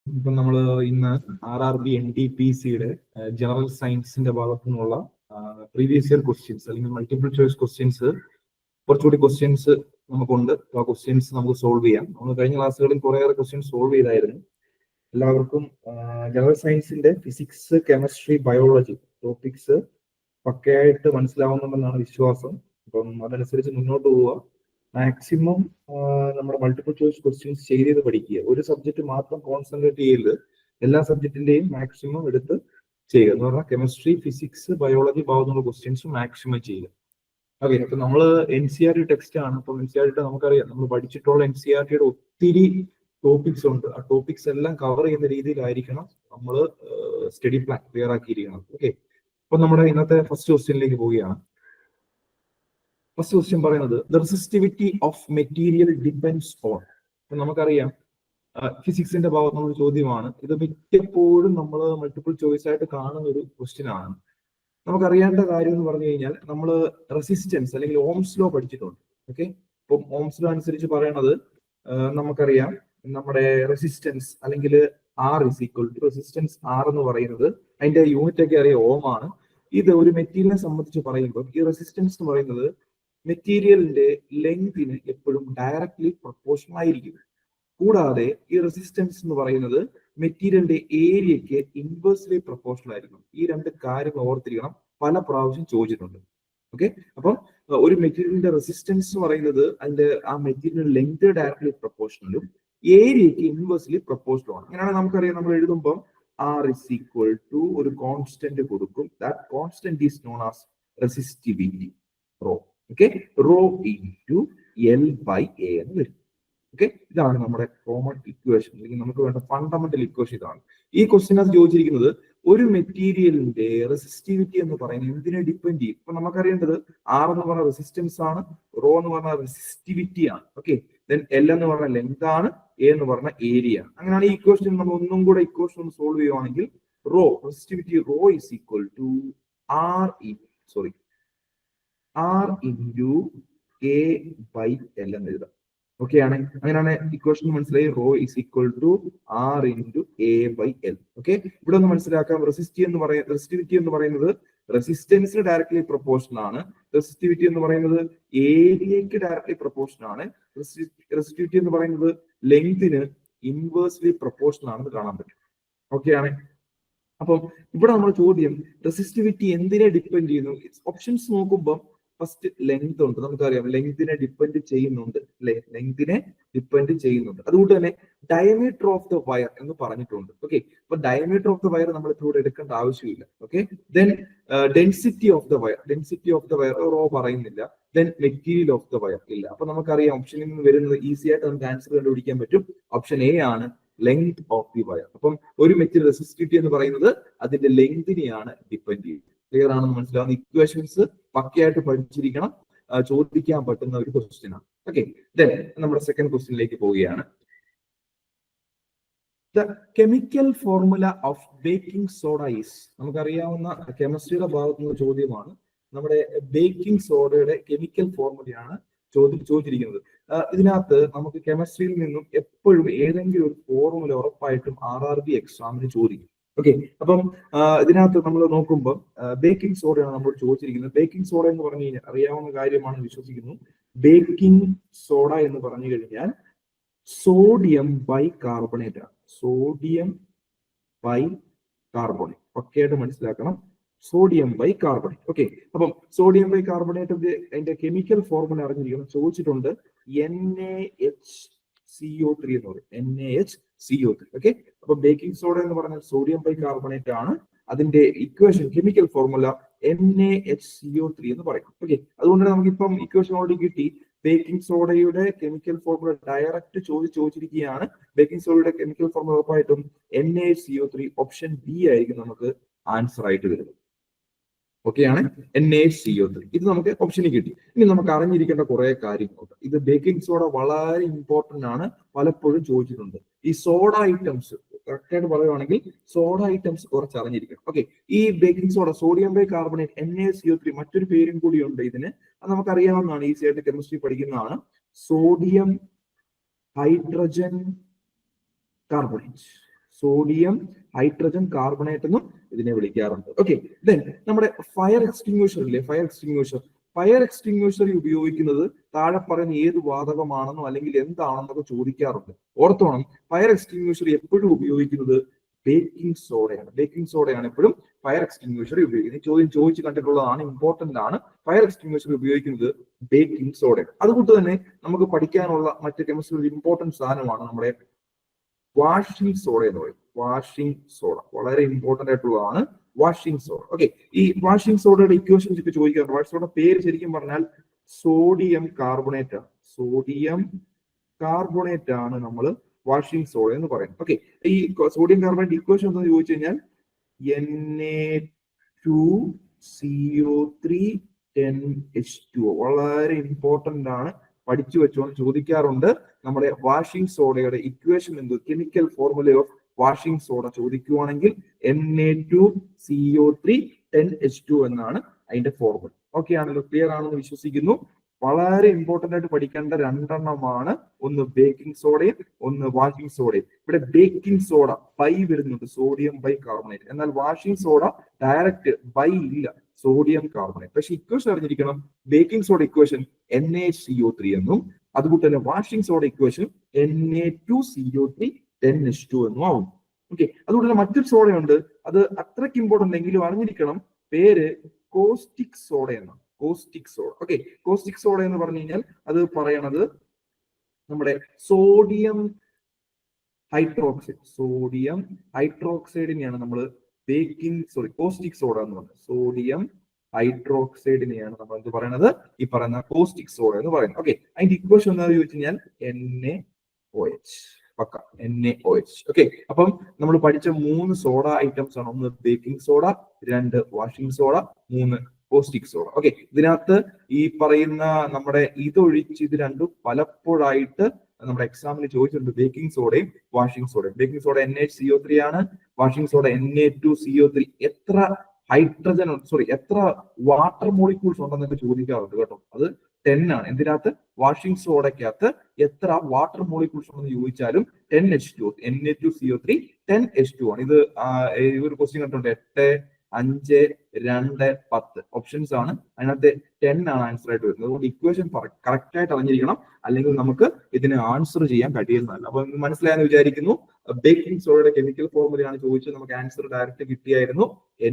ഇപ്പം നമ്മൾ ഇന്ന് RRB NTPCയുടെ ജനറൽ സയൻസിന്റെ ഭാഗത്തു നിന്നുള്ള പ്രീവിയസ് ഇയർ ക്വസ്റ്റ്യൻസ് അല്ലെങ്കിൽ മൾട്ടിപ്പിൾ ചോയ്സ് ക്വസ്റ്റ്യൻസ് കുറച്ചുകൂടി ക്വസ്റ്റ്യൻസ് നമുക്കുണ്ട്. ആ ക്വസ്റ്റ്യൻസ് നമുക്ക് സോൾവ് ചെയ്യാം. നമ്മൾ കഴിഞ്ഞ ക്ലാസ്സുകളിൽ കുറേയേറെ ക്വസ്റ്റ്യൻസ് സോൾവ് ചെയ്തായിരുന്നു. എല്ലാവർക്കും ജനറൽ സയൻസിന്റെ ഫിസിക്സ്, കെമിസ്ട്രി, ബയോളജി ടോപ്പിക്സ് പക്കയായിട്ട് മനസ്സിലാവുന്നുണ്ടെന്നാണ് വിശ്വാസം. അപ്പം അതനുസരിച്ച് മുന്നോട്ട് പോവുക. മാക്സിമം നമ്മുടെ മൾട്ടിപ്പിൾ ചോയ്സ് ക്വസ്റ്റ്യൻസ് ചെയ്ത് പഠിക്കുക. ഒരു സബ്ജക്ട് മാത്രം കോൺസെൻട്രേറ്റ് ചെയ്യരുത്. എല്ലാ സബ്ജക്റ്റിന്റെയും മാക്സിമം എടുത്ത് ചെയ്യുക എന്ന് പറഞ്ഞാൽ കെമിസ്ട്രി, ഫിസിക്സ്, ബയോളജി ഭാഗത്തുള്ള ക്വസ്റ്റ്യൻസ് മാക്സിമം ചെയ്യുക. ഓക്കെ, അപ്പൊ നമ്മൾ NCERT ടെക്സ്റ്റ് ആണ്. അപ്പം NCERT നമുക്കറിയാം, നമ്മൾ പഠിച്ചിട്ടുള്ള NCERTയുടെ ഒത്തിരി ടോപ്പിക്സ് ഉണ്ട്. ആ ടോപ്പിക്സ് എല്ലാം കവർ ചെയ്യുന്ന രീതിയിലായിരിക്കണം നമ്മൾ സ്റ്റഡി പ്ലാൻ ക്ലിയർ ആക്കിയിരിക്കണം. ഓക്കെ, അപ്പൊ നമ്മുടെ ഇന്നത്തെ ഫസ്റ്റ് ക്വസ്റ്റ്യനിലേക്ക് പോവുകയാണ്. ഫസ്റ്റ് ക്വസ്റ്റ്യൻ പറയുന്നത് the resistivity of material depends on. അപ്പൊ നമുക്കറിയാം ഫിസിക്സിന്റെ ഭാഗത്തുള്ള ഒരു ചോദ്യമാണ് ഇത്. മിക്കപ്പോഴും നമ്മൾ മൾട്ടിപ്പിൾ ചോയ്സ് ആയിട്ട് കാണുന്ന ഒരു ക്വസ്റ്റ്യൻ ആണ്. നമുക്കറിയേണ്ട കാര്യം എന്ന് പറഞ്ഞു കഴിഞ്ഞാൽ നമ്മൾ റെസിസ്റ്റൻസ് അല്ലെങ്കിൽ ഓംസ് ലോ പഠിച്ചിട്ടുണ്ട്. ഓക്കെ, ഇപ്പം ഓംസ് ലോ അനുസരിച്ച് പറയണത് നമുക്കറിയാം നമ്മുടെ റെസിസ്റ്റൻസ് അല്ലെങ്കിൽ R is equal to resistance R എന്ന് പറയുന്നത് അതിന്റെ യൂണിറ്റ് ഒക്കെ അറിയാം, ഓം ആണ്. ഇത് ഒരു മെറ്റീരിയലിനെ സംബന്ധിച്ച് പറയുമ്പോൾ ഈ റെസിസ്റ്റൻസ് എന്ന് പറയുന്നത് മെറ്റീരിയലിന്റെ ലെങ്തിന് എപ്പോഴും ഡയറക്ട്ലി പ്രൊപ്പോർഷണൽ ആയിരിക്കും. കൂടാതെ ഈ റെസിസ്റ്റൻസ് എന്ന് പറയുന്നത് മെറ്റീരിയലിന്റെ ഏരിയക്ക് ഇൻവേഴ്സ്ലി പ്രൊപ്പോർഷണൽ ആയിരിക്കും. ഈ രണ്ട് കാര്യങ്ങൾ ഓർത്തിരിക്കണം, പല പ്രാവശ്യം ചോദിച്ചിട്ടുണ്ട്. ഓക്കെ, അപ്പം ഒരു മെറ്റീരിയലിന്റെ റെസിസ്റ്റൻസ് എന്ന് പറയുന്നത് അതിന്റെ ആ മെറ്റീരിയൽ ലെങ്ത് ഡയറക്ട്ലി പ്രൊപ്പോർഷണലും ഏരിയക്ക് ഇൻവേഴ്സ്ലി പ്രൊപ്പോർഷണലും ആണ്. അങ്ങനെയാണെങ്കിൽ നമുക്കറിയാം, നമ്മൾ എഴുതുമ്പോൾ R ഇസ് ഈക്വൽ ടു ഒരു കോൺസ്റ്റന്റ് കൊടുക്കും. That constant is known as resistivity rho. Okay, rho into L/A എന്ന് വരും. ഓക്കെ, ഇതാണ് നമ്മുടെ കോമൺ ഇക്വേഷൻ അല്ലെങ്കിൽ നമുക്ക് വേണ്ട ഫണ്ടമെന്റൽ ഇക്വേഷൻ ഇതാണ്. ഈ ക്വസ്റ്റ്യനകത്ത് ചോദിച്ചിരിക്കുന്നത് ഒരു മെറ്റീരിയലിന്റെ റെസിസ്റ്റിവിറ്റി എന്ന് പറയുന്നത് എന്തിനെ ഡിപ്പെൻഡ് ചെയ്യും. ഇപ്പൊ നമുക്കറിയേണ്ടത് R എന്ന് പറഞ്ഞ റെസിസ്റ്റൻസ് ആണ്, റോ എന്ന് പറഞ്ഞ റെസിസ്റ്റിവിറ്റി ആണ്. ഓക്കെ, ദെൻ L എന്ന് പറഞ്ഞ ലെങ്ത് ആണ്, A എന്ന് പറഞ്ഞ ഏരിയ ആണ്. അങ്ങനെയാണ് ഈ ഇക്വേഷൻ നമ്മൾ ഒന്നും കൂടെ ഇക്വേഷൻ ഒന്ന് സോൾവ് ചെയ്യുവാണെങ്കിൽ resistivity rho is equal to R into A/L എന്ന് എഴുതാം. ഓക്കെ ആണ്, അങ്ങനെയാണ് ഇക്വേഷൻ മനസ്സിലായി. Rho is equal to R into A/L. Okay, ഇവിടെ ഒന്ന് മനസ്സിലാക്കാം, റെസിസ്റ്റിവിറ്റി എന്ന് പറയുന്നത് റെസിസ്റ്റൻസിന് ഡയറക്ട്ലി പ്രൊപ്പോർഷണൽ ആണ്. റെസിസ്റ്റിവിറ്റി എന്ന് പറയുന്നത് ഏരിയക്ക് ഡയറക്ട്ലി പ്രൊപ്പോർഷണൽ ആണ്. റെസിസ്റ്റിവിറ്റി എന്ന് പറയുന്നത് ലെങ്തിന് ഇൻവേഴ്സ്ലി പ്രൊപ്പോർഷണൽ ആണെന്ന് കാണാൻ പറ്റും. ഓക്കെ ആണ്, അപ്പം ഇവിടെ നമ്മുടെ ചോദ്യം റെസിസ്റ്റിവിറ്റി എന്തിനെ ഡിപ്പെൻഡ് ചെയ്യുന്നു. ഓപ്ഷൻസ് നോക്കുമ്പോൾ ഫസ്റ്റ് ലെങ്ത് ഉണ്ട്, നമുക്കറിയാം ലെങ്തിനെ ഡിപ്പെൻഡ് ചെയ്യുന്നുണ്ട് അല്ലെ, ലെങ്തിനെ ഡിപ്പെൻഡ് ചെയ്യുന്നുണ്ട്. അതുകൊണ്ട് തന്നെ ഡയമീറ്റർ ഓഫ് ദ വയർ എന്ന് പറഞ്ഞിട്ടുണ്ട്. ഓക്കെ, അപ്പൊ ഡയമീറ്റർ ഓഫ് ദ വയർ നമ്മൾ ഇവിടെ എടുക്കേണ്ട ആവശ്യമില്ല. Okay, then density of the wire rho പറയുന്നില്ല. Then material of the wire ഇല്ല. അപ്പൊ നമുക്കറിയാം ഓപ്ഷനിൽ നിന്ന് വരുന്നത് ഈസി ആയിട്ട് നമുക്ക് ആൻസർ കണ്ടുപിടിക്കാൻ പറ്റും. ഓപ്ഷൻ A ആണ്, ലെങ്ത് ഓഫ് ദി വയർ. അപ്പം ഒരു മെറ്റീരിയൽ റെസിസ്റ്റിവിറ്റി എന്ന് പറയുന്നത് അതിന്റെ ലെങ്തിനെയാണ് ഡിപ്പെൻഡ് ചെയ്യുന്നത്. ക്ലിയർ ആണെന്ന് മനസ്സിലാവുന്ന ഇക്വേഷൻസ് പക്കയായിട്ട് പഠിച്ചിരിക്കണം, ചോദിക്കാൻ പറ്റുന്ന ഒരു ക്വസ്റ്റ്യൻ ആണ്. ഓക്കെ, ദെൻ നമ്മുടെ സെക്കൻഡ് ക്വസ്റ്റ്യനിലേക്ക് പോവുകയാണ്. The chemical formula of baking soda is. നമുക്കറിയാവുന്ന കെമിസ്ട്രിയുടെ ഭാഗത്തുനിന്ന് ചോദ്യമാണ്. നമ്മുടെ ബേക്കിംഗ് സോഡയുടെ കെമിക്കൽ ഫോർമുലയാണ് ചോദിച്ചിരിക്കുന്നത്. ഇതിനകത്ത് നമുക്ക് കെമിസ്ട്രിയിൽ നിന്നും എപ്പോഴും ഏതെങ്കിലും ഒരു ഫോർമുല ഉറപ്പായിട്ടും RRB എക്സാമിന് ചോദിക്കും. ഓക്കെ, അപ്പം ഇതിനകത്ത് നമ്മൾ നോക്കുമ്പോൾ ബേക്കിംഗ് സോഡയാണ് നമ്മൾ ചോദിച്ചിരിക്കുന്നത്. ബേക്കിംഗ് സോഡ എന്ന് പറഞ്ഞു കഴിഞ്ഞാൽ അറിയാവുന്ന കാര്യമാണ് വിശ്വസിക്കുന്നു. ബേക്കിംഗ് സോഡ എന്ന് പറഞ്ഞു കഴിഞ്ഞാൽ സോഡിയം ബൈകാർബണേറ്റ് ആണ്. സോഡിയം ബൈകാർബണേറ്റ് പക്കയായിട്ട് മനസ്സിലാക്കണം, സോഡിയം ബൈകാർബണേറ്റ്. ഓക്കെ, അപ്പം സോഡിയം ബൈകാർബണേറ്റിന്റെ അതിന്റെ കെമിക്കൽ ഫോർമുല അറിഞ്ഞിരിക്കണം. ചോദിച്ചിട്ടുണ്ട് NaHCO3 എന്ന് പറയും, NaHCO3. ഓക്കെ, അപ്പൊ ബേക്കിംഗ് സോഡ എന്ന് പറഞ്ഞാൽ സോഡിയം ബൈകാർബണേറ്റ് ആണ്. അതിന്റെ ഇക്വേഷൻ കെമിക്കൽ ഫോർമുല NaHCO3 എന്ന് പറയും. ഓക്കെ, അതുകൊണ്ട് നമുക്കിപ്പം ഇക്വേഷൻ ഓൾറെഡി കിട്ടി. ബേക്കിംഗ് സോഡയുടെ കെമിക്കൽ ഫോർമുല ഡയറക്റ്റ് ചോദിച്ചിരിക്കുകയാണ്. ബേക്കിംഗ് സോഡയുടെ കെമിക്കൽ ഫോർമുല ഉറപ്പായിട്ടും NaHCO3. ഓപ്ഷൻ B ആയിരിക്കും നമുക്ക് ആൻസർ ആയിട്ട് വരുന്നത്. ഓക്കെ ആണ്, NaHCO3. ഇത് നമുക്ക് ഓപ്ഷനിൽ കിട്ടി. ഇനി നമുക്ക് അറിഞ്ഞിരിക്കേണ്ട കുറെ കാര്യങ്ങളുണ്ട്. ഇത് ബേക്കിംഗ് സോഡ വളരെ ഇമ്പോർട്ടന്റ് ആണ്, പലപ്പോഴും ചോദിച്ചിട്ടുണ്ട്. ഈ സോഡ ഐറ്റംസ് കറക്റ്റായിട്ട് പറയുവാണെങ്കിൽ സോഡ ഐറ്റംസ് കുറച്ച് അറിഞ്ഞിരിക്കണം. ഓക്കെ, ഈ baking soda sodium bicarbonate NaCO3 മറ്റൊരു പേരും കൂടി ഉണ്ട് ഇതിന്. അത് നമുക്കറിയാവുന്നതാണ്, ഈസി ആയിട്ട് കെമിസ്ട്രി പഠിക്കുന്നതാണ്. Sodium hydrogen carbonate. Sodium hydrogen carbonate എന്നും ഇതിനെ വിളിക്കാറുണ്ട്. ഓക്കെ, ദെൻ നമ്മുടെ ഫയർ എക്സ്റ്റിങ്ക്വിഷർ ഇല്ലേ, ഫയർ എക്സ്റ്റിങ്ക്വിഷർ ഉപയോഗിക്കുന്നത് താഴെ പറയുന്ന ഏത് വാതകമാണെന്നോ അല്ലെങ്കിൽ എന്താണെന്നൊക്കെ ചോദിക്കാറുണ്ട്. ഓർത്തോണം, ഫയർ എക്സ്റ്റിങ്ക്വിഷർ എപ്പോഴും ഉപയോഗിക്കുന്നത് ബേക്കിംഗ് സോഡയാണ് എപ്പോഴും ഫയർ എക്സ്റ്റിങ്ക്വിഷർ ഉപയോഗിക്കുന്നത്. ചോദ്യം ചോദിച്ചു കണ്ടിട്ടുള്ളതാണ്, ഇമ്പോർട്ടന്റ് ആണ്. ഫയർ എക്സ്റ്റിങ്ക്വിഷർ ഉപയോഗിക്കുന്നത് ബേക്കിംഗ് സോഡ. അതുകൊണ്ട് തന്നെ നമുക്ക് പഠിക്കാനുള്ള മറ്റ് കെമിസ്ട്രി ഇമ്പോർട്ടന്റ് സാധനമാണ് നമ്മുടെ വാഷിംഗ് സോഡ എന്ന് പറയും. വാഷിംഗ് സോഡ വളരെ ഇമ്പോർട്ടന്റ് ആയിട്ടുള്ളതാണ് വാഷിംഗ് സോഡ. ഓക്കെ, ഈ വാഷിംഗ് സോഡയുടെ ഇക്വേഷൻസ് ഒക്കെ ചോദിക്കാറുണ്ട്. വാഷിംഗ് സോഡ പേര് ശരിക്കും പറഞ്ഞാൽ സോഡിയം കാർബണേറ്റ് ആണ് നമ്മൾ വാഷിംഗ് സോഡ എന്ന് പറയുന്നത്. ഓക്കെ, ഈ സോഡിയം കാർബണേറ്റ് ഇക്വേഷൻ എന്ന് ചോദിച്ചു കഴിഞ്ഞാൽ Na2CO3 വളരെ ഇമ്പോർട്ടന്റ് ആണ്, പഠിച്ചു വെച്ചോണ്ട് ചോദിക്കാറുണ്ട്. നമ്മുടെ വാഷിംഗ് സോഡയുടെ ഇക്വേഷൻ എന്തോ, chemical formula of washing soda ചോദിക്കുവാണെങ്കിൽ Na2CO3 എന്നാണ് അതിന്റെ ഫോർമുല. ഓക്കെ ആണല്ലോ, ക്ലിയർ ആണെന്ന് വിശ്വസിക്കുന്നു. വളരെ ഇമ്പോർട്ടന്റ് ആയിട്ട് പഠിക്കേണ്ട രണ്ടെണ്ണമാണ്, ഒന്ന് ബേക്കിംഗ് സോഡയും ഒന്ന് വാഷിംഗ് സോഡയും. ഇവിടെ ബേക്കിംഗ് സോഡ ബൈ വരുന്നുണ്ട്, സോഡിയം ബൈ കാർബണേറ്റ്. എന്നാൽ വാഷിംഗ് സോഡ ഡയറക്റ്റ് ബൈ ഇല്ല, സോഡിയം കാർബണേറ്റ്. പക്ഷെ ഇക്വേഷൻ അറിഞ്ഞിരിക്കണം, ബേക്കിംഗ് സോഡ ഇക്വേഷൻ NaCO3 എന്നും അതുകൊണ്ട് തന്നെ വാഷിംഗ് സോഡ ഇക്വേഷൻ Na2CO3 എന്നും ആവും. ഓക്കെ, അതുകൊണ്ട് തന്നെ മറ്റൊരു സോഡയുണ്ട്, അത് അത്രയ്ക്ക് ഇമ്പോർട്ടന്റ് എങ്കിലും അറിഞ്ഞിരിക്കണം, പേര് കോസ്റ്റിക് സോഡ എന്നാണ്. ഓക്കെ, കോസ്റ്റിക് സോഡ എന്ന് പറഞ്ഞു കഴിഞ്ഞാൽ അത് പറയണത് നമ്മുടെ സോഡിയം ഹൈഡ്രോക്സൈഡിനെയാണ് നമ്മൾ കോസ്റ്റിക് സോഡ എന്ന് പറയുന്നത്. സോഡിയം ഹൈഡ്രോക്സൈഡിനെയാണ് നമ്മൾ എന്ത് പറയുന്നത്, ഈ പറയുന്ന കോസ്റ്റിക് സോഡ എന്ന് പറയുന്നത്. ഓക്കെ, അതിന്റെ ഇക്വേഷൻ എന്താണെന്ന് ചോദിച്ചു കഴിഞ്ഞാൽ NaOH. NaOH. ഓക്കെ, അപ്പം നമ്മൾ പഠിച്ച 3 സോഡ ഐറ്റംസ് ആണ്. ഒന്ന് baking soda, 2 washing soda, 3 caustic soda. Okay, ഇതിനകത്ത് ഈ പറയുന്ന നമ്മുടെ ഇതൊഴിച്ച് ഇത് രണ്ടും പലപ്പോഴായിട്ട് നമ്മുടെ എക്സാമിന് ചോദിച്ചിട്ടുണ്ട്, ബേക്കിംഗ് സോഡയും വാഷിംഗ് സോഡയും. ബേക്കിംഗ് സോഡ NaCO3 ആണ്, വാഷിംഗ് സോഡ Na2CO3. എത്ര എത്ര വാട്ടർ മോളിക്യൂൾസ് ഉണ്ടെന്നൊക്കെ ചോദിക്കാറുണ്ട് കേട്ടോ. അത് 10 ആണ്. എന്തിനകത്ത്, വാഷിംഗ് സോഡയ്ക്കകത്ത് എത്ര വാട്ടർ മോളിക്യൂൾസ് ഉണ്ടെന്ന് ചോദിച്ചാലും 10H2, Na2CO3 10H2 ആണ്. ഇത് ഒരു ക്വസ്റ്റ്യൻ കണ്ടിട്ടുണ്ട്, 8, 5, 2, 10 ഓപ്ഷൻസ് ആണ്. അതിനകത്ത് 10 ആണ് ആൻസർ ആയിട്ട് വരുന്നത്. അതുകൊണ്ട് ഇക്വേഷൻ കറക്റ്റ് ആയിട്ട് അറിഞ്ഞിരിക്കണം, അല്ലെങ്കിൽ നമുക്ക് ഇതിന് ആൻസർ ചെയ്യാൻ കഴിയുന്നതല്ല. അപ്പൊ മനസ്സിലായെന്ന് വിചാരിക്കുന്നു. ബേക്കിംഗ് സോഡയുടെ കെമിക്കൽ ഫോർമുലയാണ് ചോദിച്ചത്, നമുക്ക് ആൻസർ ഡയറക്റ്റ് കിട്ടിയായിരുന്നു.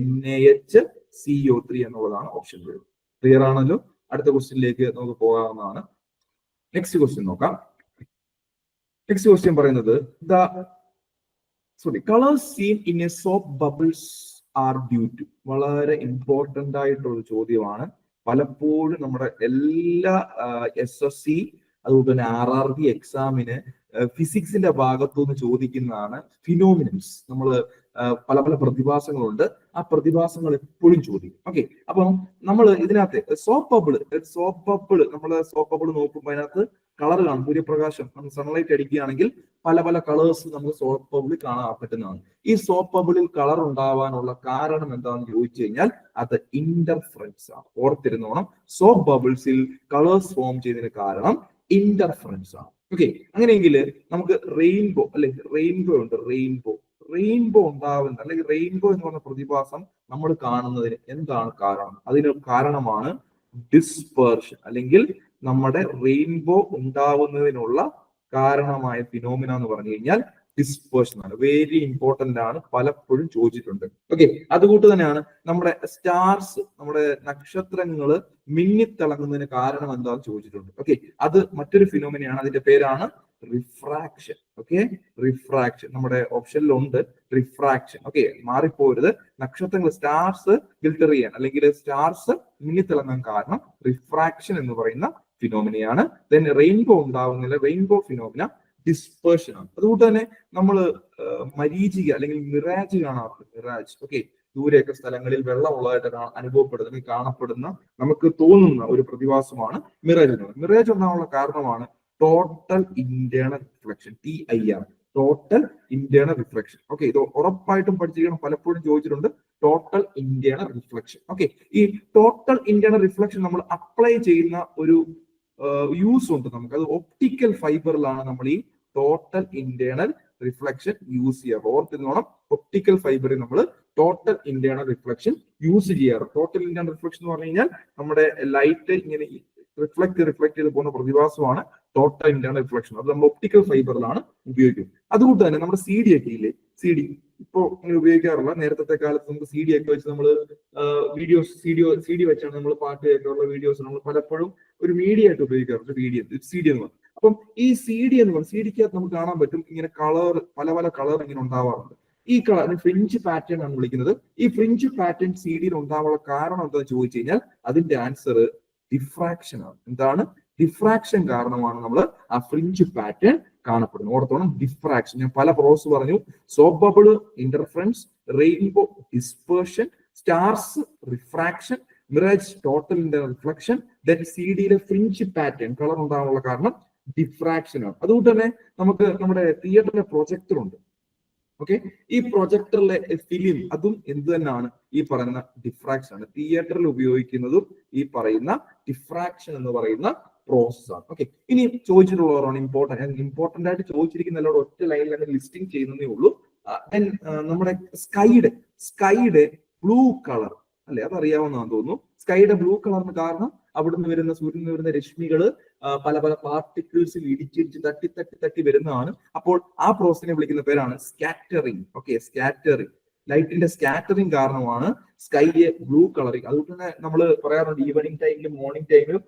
NaCO3 എന്നുള്ളതാണ് ഓപ്ഷൻ വരുന്നത്. ക്ലിയർ ആണല്ലോ. അടുത്ത ക്വസ്റ്റ്യനിലേക്ക് നമുക്ക് പോകാവുന്നതാണ്. നെക്സ്റ്റ് ക്വസ്റ്റ്യൻ നോക്കാം. നെക്സ്റ്റ് ക്വസ്റ്റ്യൻ പറയുന്നത് colours seen in a soap bubbles are due to. വളരെ ഇമ്പോർട്ടന്റ് ആയിട്ടുള്ള ചോദ്യമാണ്. പലപ്പോഴും നമ്മുടെ എല്ലാ SSC അതുപോലെ തന്നെ RRB എക്സാമിന് ഫിസിക്സിന്റെ ഭാഗത്തുനിന്ന് ചോദിക്കുന്നതാണ് ഫിനോമിനൻസ്. നമ്മൾ പല പ്രതിഭാസങ്ങളുണ്ട്, ആ പ്രതിഭാസങ്ങൾ എപ്പോഴും ചോദിക്കും. ഓക്കെ, അപ്പം നമ്മൾ ഇതിനകത്ത് സോപ്പ് ബബിൾ നോക്കുമ്പോൾ അതിനകത്ത് കളർ കാണും, സൂര്യപ്രകാശം സൺലൈറ്റ് അടിക്കുകയാണെങ്കിൽ പല കളേഴ്സ് നമുക്ക് സോപ്പ് ബബിളിൽ കാണാൻ പറ്റുന്നതാണ്. ഈ സോപ്പ് ബബിളിൽ കളർ ഉണ്ടാവാനുള്ള കാരണം എന്താണെന്ന് ചോദിച്ചു കഴിഞ്ഞാൽ അത് ഇന്റർഫറൻസ് ആണ്. ഓർത്തിരുന്നോണം, സോപ്പ് ബബിൾസിൽ കളേഴ്സ് ഫോം ചെയ്തതിന് കാരണം ഇന്റർഫറൻസ് ആണ്. ഓക്കെ, അങ്ങനെയെങ്കിൽ നമുക്ക് റെയിൻബോ ഉണ്ട്. റെയിൻബോ ഉണ്ടാവുന്ന അല്ലെങ്കിൽ റെയിൻബോ എന്ന് പറഞ്ഞ പ്രതിഭാസം നമ്മൾ കാണുന്നതിന് എന്താണ് കാരണം? അതിന് കാരണമാണ് ഡിസ്പെർഷൻ, അല്ലെങ്കിൽ നമ്മുടെ റെയിൻബോ ഉണ്ടാവുന്നതിനുള്ള കാരണമായ ഫിനോമിന എന്ന് പറഞ്ഞു കഴിഞ്ഞാൽ ഡിസ്പേർഷൻ ആണ്. വെരി ഇമ്പോർട്ടന്റ് ആണ്, പലപ്പോഴും ചോദിച്ചിട്ടുണ്ട്. ഓക്കെ, അതുകൊണ്ട് തന്നെയാണ് നമ്മുടെ സ്റ്റാർസ്, നമ്മുടെ നക്ഷത്രങ്ങള് മിന്നിത്തിളങ്ങുന്നതിന് കാരണം എന്താണെന്ന് ചോദിച്ചിട്ടുണ്ട്. ഓക്കെ, അത് മറ്റൊരു ഫിനോമിനയാണ്, അതിന്റെ പേരാണ് റിഫ്രാക്ഷൻ. ഓക്കെ, റിഫ്രാക്ഷൻ നമ്മുടെ ഓപ്ഷനിലുണ്ട്, റിഫ്രാക്ഷൻ. ഓക്കെ, മാറിപ്പോരുത്. നക്ഷത്രങ്ങൾ സ്റ്റാർസ് ഫിൽട്ടർ ചെയ്യാൻ അല്ലെങ്കിൽ സ്റ്റാർസ് മിന്നിത്തിളങ്ങാൻ കാരണം റിഫ്രാക്ഷൻ എന്ന് പറയുന്ന ഫിനോമിനയാണ്. ദെൻ റെയിൻബോ ഉണ്ടാവുന്നില്ല, റെയിൻബോ ഫിനോമിന ഡിസ്പേർഷൻ ആണ്. അതുകൊണ്ട് തന്നെ നമ്മൾ മരീചിക അല്ലെങ്കിൽ മിറാജ് കാണാറുണ്ട്. മിറാജ്, ഓക്കെ, ദൂരെയൊക്കെ സ്ഥലങ്ങളിൽ വെള്ളമുള്ളതായിട്ട് അനുഭവപ്പെടുന്ന കാണപ്പെടുന്ന നമുക്ക് തോന്നുന്ന ഒരു പ്രതിഭാസമാണ് മിറാജ്. മിറാജ് ഉണ്ടാവാനുള്ള കാരണമാണ് total internal reflection, TIR, total internal reflection. Okay, ഇത് ഉറപ്പായിട്ടും പഠിച്ചിരിക്കണം, പലപ്പോഴും ചോദിച്ചിട്ടുണ്ട്, ടോട്ടൽ ഇന്റേണൽ റിഫ്ലക്ഷൻ. ഓക്കെ, ഈ ടോട്ടൽ ഇന്റേണൽ റിഫ്ലക്ഷൻ നമ്മൾ അപ്ലൈ ചെയ്യുന്ന ഒരു യൂസ് ഉണ്ട് നമുക്ക്. അത് ഒപ്റ്റിക്കൽ ഫൈബറിലാണ് നമ്മൾ ഈ ടോട്ടൽ ഇന്റേണൽ റിഫ്ലക്ഷൻ യൂസ് ചെയ്യാറ്. ഓർത്തിരുന്നോണം, ഒപ്റ്റിക്കൽ ഫൈബറിൽ നമ്മൾ ടോട്ടൽ ഇന്റേണൽ റിഫ്ലക്ഷൻ യൂസ് ചെയ്യാറ്. ടോട്ടൽ ഇന്റേണൽ റിഫ്ലക്ഷൻ എന്ന് പറഞ്ഞു കഴിഞ്ഞാൽ നമ്മുടെ ലൈറ്റ് ഇങ്ങനെ റിഫ്ലക്ട് ചെയ്ത് പോകുന്ന പ്രതിഭാസമാണ് ടോട്ടൽ ഇന്റേണൽ റിഫ്ലക്ഷൻ. അത് നമ്മൾ ഒപ്റ്റിക്കൽ ഫൈബറിലാണ് ഉപയോഗിക്കുന്നത്. അതുകൊണ്ട് തന്നെ നമ്മുടെ സി ഡി ഒക്കെ ഇല്ലേ, സി ഡി ഇപ്പോ ഇങ്ങനെ ഉപയോഗിക്കാറില്ല. നേരത്തെ കാലത്ത് നമുക്ക് സി ഡി ഒക്കെ വെച്ച് നമ്മൾ വീഡിയോസ് സി ഡി വെച്ചാണ് നമ്മൾ പാട്ട് കേൾക്കാറുള്ള വീഡിയോസ് നമ്മൾ പലപ്പോഴും ഒരു മീഡിയ ആയിട്ട് ഉപയോഗിക്കാറുണ്ട്. സി ഡി എന്ന് പറഞ്ഞു. അപ്പം ഈ സി ഡി എന്ന് പറഞ്ഞാൽ സി ഡിക്കകത്ത് നമുക്ക് കാണാൻ പറ്റും ഇങ്ങനെ കളർ, പല കളർ ഇങ്ങനെ ഉണ്ടാവാറുണ്ട്. ഈ കളർ ഫ്രിഞ്ച് പാറ്റേൺ ആണ് വിളിക്കുന്നത്. ഈ ഫ്രിഞ്ച് പാറ്റേൺ സി ഡിയിൽ ഉണ്ടാവാനുള്ള കാരണം എന്താണെന്ന് ചോദിച്ചു കഴിഞ്ഞാൽ അതിന്റെ ആൻസർ ഡിഫ്രാക്ഷൻ ആണ്. എന്താണ്? ഡിഫ്രാക്ഷൻ കാരണമാണ് നമ്മൾ ആ ഫ്രിഞ്ച് പാറ്റേൺ കാണപ്പെടുന്നത്. ഓർത്തോണം, ഡിഫ്രാക്ഷൻ. ഞാൻ പല പ്രോസ് പറഞ്ഞു. Soap bubble interference, rainbow dispersion, stars refraction, mirage total internal reflection, then C ഡിയിലെ ഫ്രിഞ്ച് പാറ്റേൺ കളർ ഉണ്ടാകാനുള്ള കാരണം ഡിഫ്രാക്ഷൻ ആണ്. അതുകൊണ്ട് തന്നെ നമുക്ക് നമ്മുടെ തിയേറ്ററിലെ പ്രൊജക്ടർ ഉണ്ട്. ഓക്കെ, ഈ പ്രൊജക്ടറിലെ ഫിലിം അതും എന്ത് തന്നെയാണ്? ഈ പറയുന്ന ഡിഫ്രാക്ഷൻ ആണ്. തിയേറ്ററിൽ ഉപയോഗിക്കുന്നതും ഈ പറയുന്ന ഡിഫ്രാക്ഷൻ എന്ന് പറയുന്ന പ്രോസസ് ആണ്. ഓക്കെ, ഇനി ചോദിച്ചിട്ടുള്ളവരാണ് ഇമ്പോർട്ടന്റ് ആയിട്ട് ചോദിച്ചിരിക്കുന്ന എല്ലാവരും ഒറ്റ ലൈനിൽ തന്നെ ലിസ്റ്റിംഗ് ചെയ്യുന്നതേ ഉള്ളൂ. നമ്മുടെ സ്കൈയുടെ ബ്ലൂ കളർ അല്ലെ, അതറിയാവുന്നതാണെന്ന് തോന്നുന്നു. സ്കൈയുടെ ബ്ലൂ കളറിന് കാരണം അവിടുന്ന് വരുന്ന സൂര്യനിൽ നിന്ന് വരുന്ന രശ്മികള് പല പാർട്ടിക്കിൾസിൽ ഇടിച്ചിടിച്ച് തട്ടി വരുന്നതാണ്. അപ്പോൾ ആ പ്രോസസിനെ വിളിക്കുന്ന പേരാണ് സ്കാറ്ററിങ്. ഓക്കെ, സ്കാറ്ററിങ്, ലൈറ്റിന്റെ സ്കാറ്ററിങ് കാരണമാണ് സ്കൈയെ ബ്ലൂ കളറിങ്. അതുകൊണ്ട് തന്നെ നമ്മൾ പറയാറുണ്ട് ഈവനിങ് ടൈമിലും മോർണിംഗ് ടൈമിലും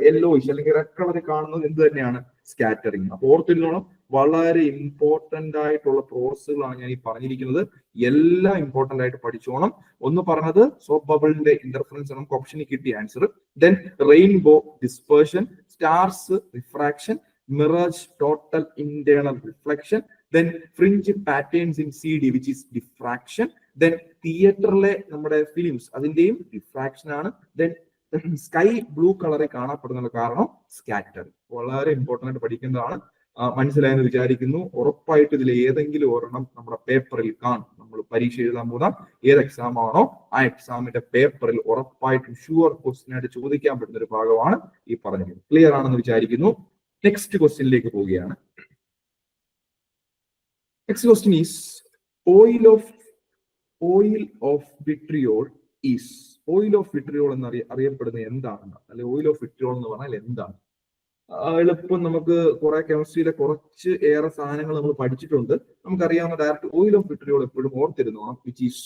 യെല്ലോയിഷ് അല്ലെങ്കിൽ റെഡ് കളറിൽ കാണുന്നത് എന്ത് തന്നെയാണ്? സ്കാറ്ററിങ്. അപ്പൊ ഓർത്തിരുന്നോണം, വളരെ ഇമ്പോർട്ടന്റ് ആയിട്ടുള്ള പ്രോസസ്സുകളാണ് ഞാൻ ഈ പറഞ്ഞിരിക്കുന്നത്. എല്ലാം ഇമ്പോർട്ടന്റ് ആയിട്ട് പഠിച്ചോണം. ഒന്ന് പറഞ്ഞത് സോപ്പ് ബബിളിന്റെ ഇന്റർഫറൻസ് നമുക്ക് ഓപ്ഷനിൽ കിട്ടിയ answer. Then rainbow dispersion, stars refraction, mirage total internal reflection, then fringe patterns in C D which is diffraction, then തിയേറ്ററിലെ നമ്മുടെ ഫിലിംസ് അതിന്റെയും ഡിഫ്രാക്ഷൻ ആണ്. ദെൻ സ്കൈ ബ്ലൂ കളറിൽ കാണപ്പെടുന്ന കാരണം സ്കാറ്ററിങ്. വളരെ ഇമ്പോർട്ടന്റ് ആയിട്ട് പഠിക്കേണ്ടതാണ്. മനസ്സിലായെന്ന് വിചാരിക്കുന്നു. ഉറപ്പായിട്ട് ഇതിൽ ഏതെങ്കിലും ഒരെണ്ണം നമ്മുടെ പേപ്പറിൽ കാണും. നമ്മൾ പരീക്ഷ എഴുതാൻ പോകുന്ന ഏത് എക്സാം ആണോ ആ എക്സാമിന്റെ പേപ്പറിൽ ഉറപ്പായിട്ടും ഷുവർ ക്വസ്റ്റ്യൻ ആയിട്ട് ചോദിക്കാൻ പറ്റുന്ന ഒരു ഭാഗമാണ് ഈ പറഞ്ഞത്. ക്ലിയർ ആണെന്ന് വിചാരിക്കുന്നു. നെക്സ്റ്റ് ക്വസ്റ്റ്യനിലേക്ക് പോവുകയാണ്. Next question is oil of vitriol is. Oil of vitriol എന്ന് അറിയപ്പെടുന്നത് എന്താണ്? അല്ലെ, ഓയിൽ ഓഫ് വിട്രിയോൾ എന്ന് പറഞ്ഞാൽ എന്താണ്? എളുപ്പം നമുക്ക് കുറെ കെമിസ്ട്രിയിലെ കുറച്ച് ഏറെ സാധനങ്ങൾ നമ്മൾ പഠിച്ചിട്ടുണ്ട്. നമുക്കറിയാവുന്ന ഡയറക്റ്റ് ഓയിൽ ഓഫ് വിട്രിയോൾ എപ്പോഴും ഓർത്തിരുന്നോണം. Which is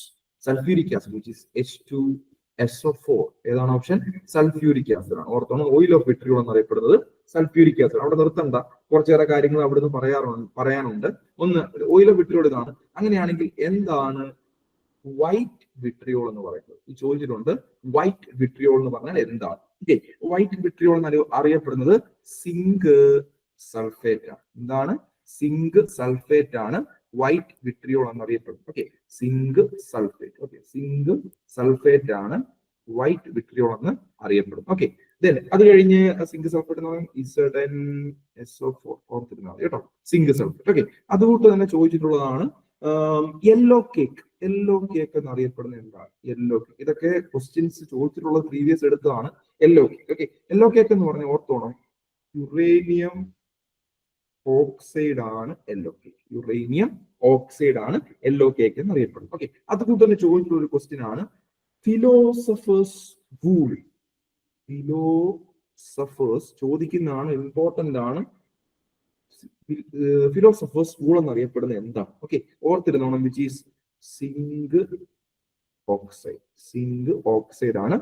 sulphuric acid, which is H2SO4. ഏതാണ് ഓപ്ഷൻ? സൾഫ്യൂരിക് ആസിഡ് ആണ്. ഓർത്തോണം, ഓയിൽ ഓഫ് വിട്രിയോൾ എന്നറിയപ്പെടുന്നത് സൾഫ്യൂരിക് ആസിഡ്. അവിടെ നിർത്തണ്ട, കുറച്ചേറെ കാര്യങ്ങൾ അവിടുന്ന് പറയാനുണ്ട്. ഒന്ന്, ഓയിൽ ഓഫ് വിട്രിയോൾ ഇതാണ്. അങ്ങനെയാണെങ്കിൽ എന്താണ് വൈറ്റ് വിട്രിയോൾ എന്ന് പറയുന്നത്? ഈ ചോദിച്ചിട്ടുണ്ട്. വൈറ്റ് വിട്രിയോൾ എന്ന് പറഞ്ഞാൽ എന്താണ്? ഓക്കെ, വൈറ്റ് വിട്രിയോൾ എന്ന് അറിയപ്പെടുന്നത് സിങ്ക് സൾഫേറ്റ് ആണ്. എന്താണ്? സിങ്ക് സൾഫേറ്റ് ആണ് വൈറ്റ് വിട്രിയോൾ എന്നറിയപ്പെടുന്നത്. Okay, zinc sulphate. Okay, zinc sulphate ആണ് വൈറ്റ് വിട്രിയോൾ എന്ന് അറിയപ്പെടുന്നത്. ഓക്കെ, ദെൻ അത് കഴിഞ്ഞ് സിങ്ക് സൾഫേറ്റ് എന്ന് പറയുന്നത് SO4 ഓർത്തിരുന്നാൽ കേട്ടോ, സിങ്ക് സൾഫേറ്റ്. ഓക്കെ, അതുകൊണ്ട് തന്നെ ചോദിച്ചിട്ടുള്ളതാണ് യെല്ലോ കേക്ക്. യെല്ലോ കേക്ക് എന്നറിയപ്പെടുന്നത് എന്താണ്? Yellow cake. ഇതൊക്കെ ക്വസ്റ്റ്യൻസ് ചോദിച്ചിട്ടുള്ളത് പ്രീവിയസ് എടുത്തതാണ്. Yellow cake. Okay, yellow cake എന്ന് പറഞ്ഞാൽ ഓർത്തോണം, യുറേനിയം ഓക്സൈഡ് ആണ് യെല്ലോ കേക്ക്. യുറേനിയം ഓക്സൈഡ് ആണ് യെല്ലോ കേക്ക് എന്നറിയപ്പെടുന്നത്. ഓക്കെ, അതുകൊണ്ട് തന്നെ ചോദിച്ചിട്ടുള്ള ഒരു ക്വസ്റ്റ്യൻ ആണ് ഫിലോസഫേഴ്സ് വൂൾ. ഫിലോസഫേഴ്സ് ചോദിക്കുന്നതാണ്, ഇമ്പോർട്ടന്റ് ആണ്. ഫിലോസഫേഴ്സ് വൂൾ എന്നറിയപ്പെടുന്നത് എന്താണ്? ഓക്കെ, ഓർത്തിരുന്നോണം. Which is zinc oxide. Zinc oxide ആണ്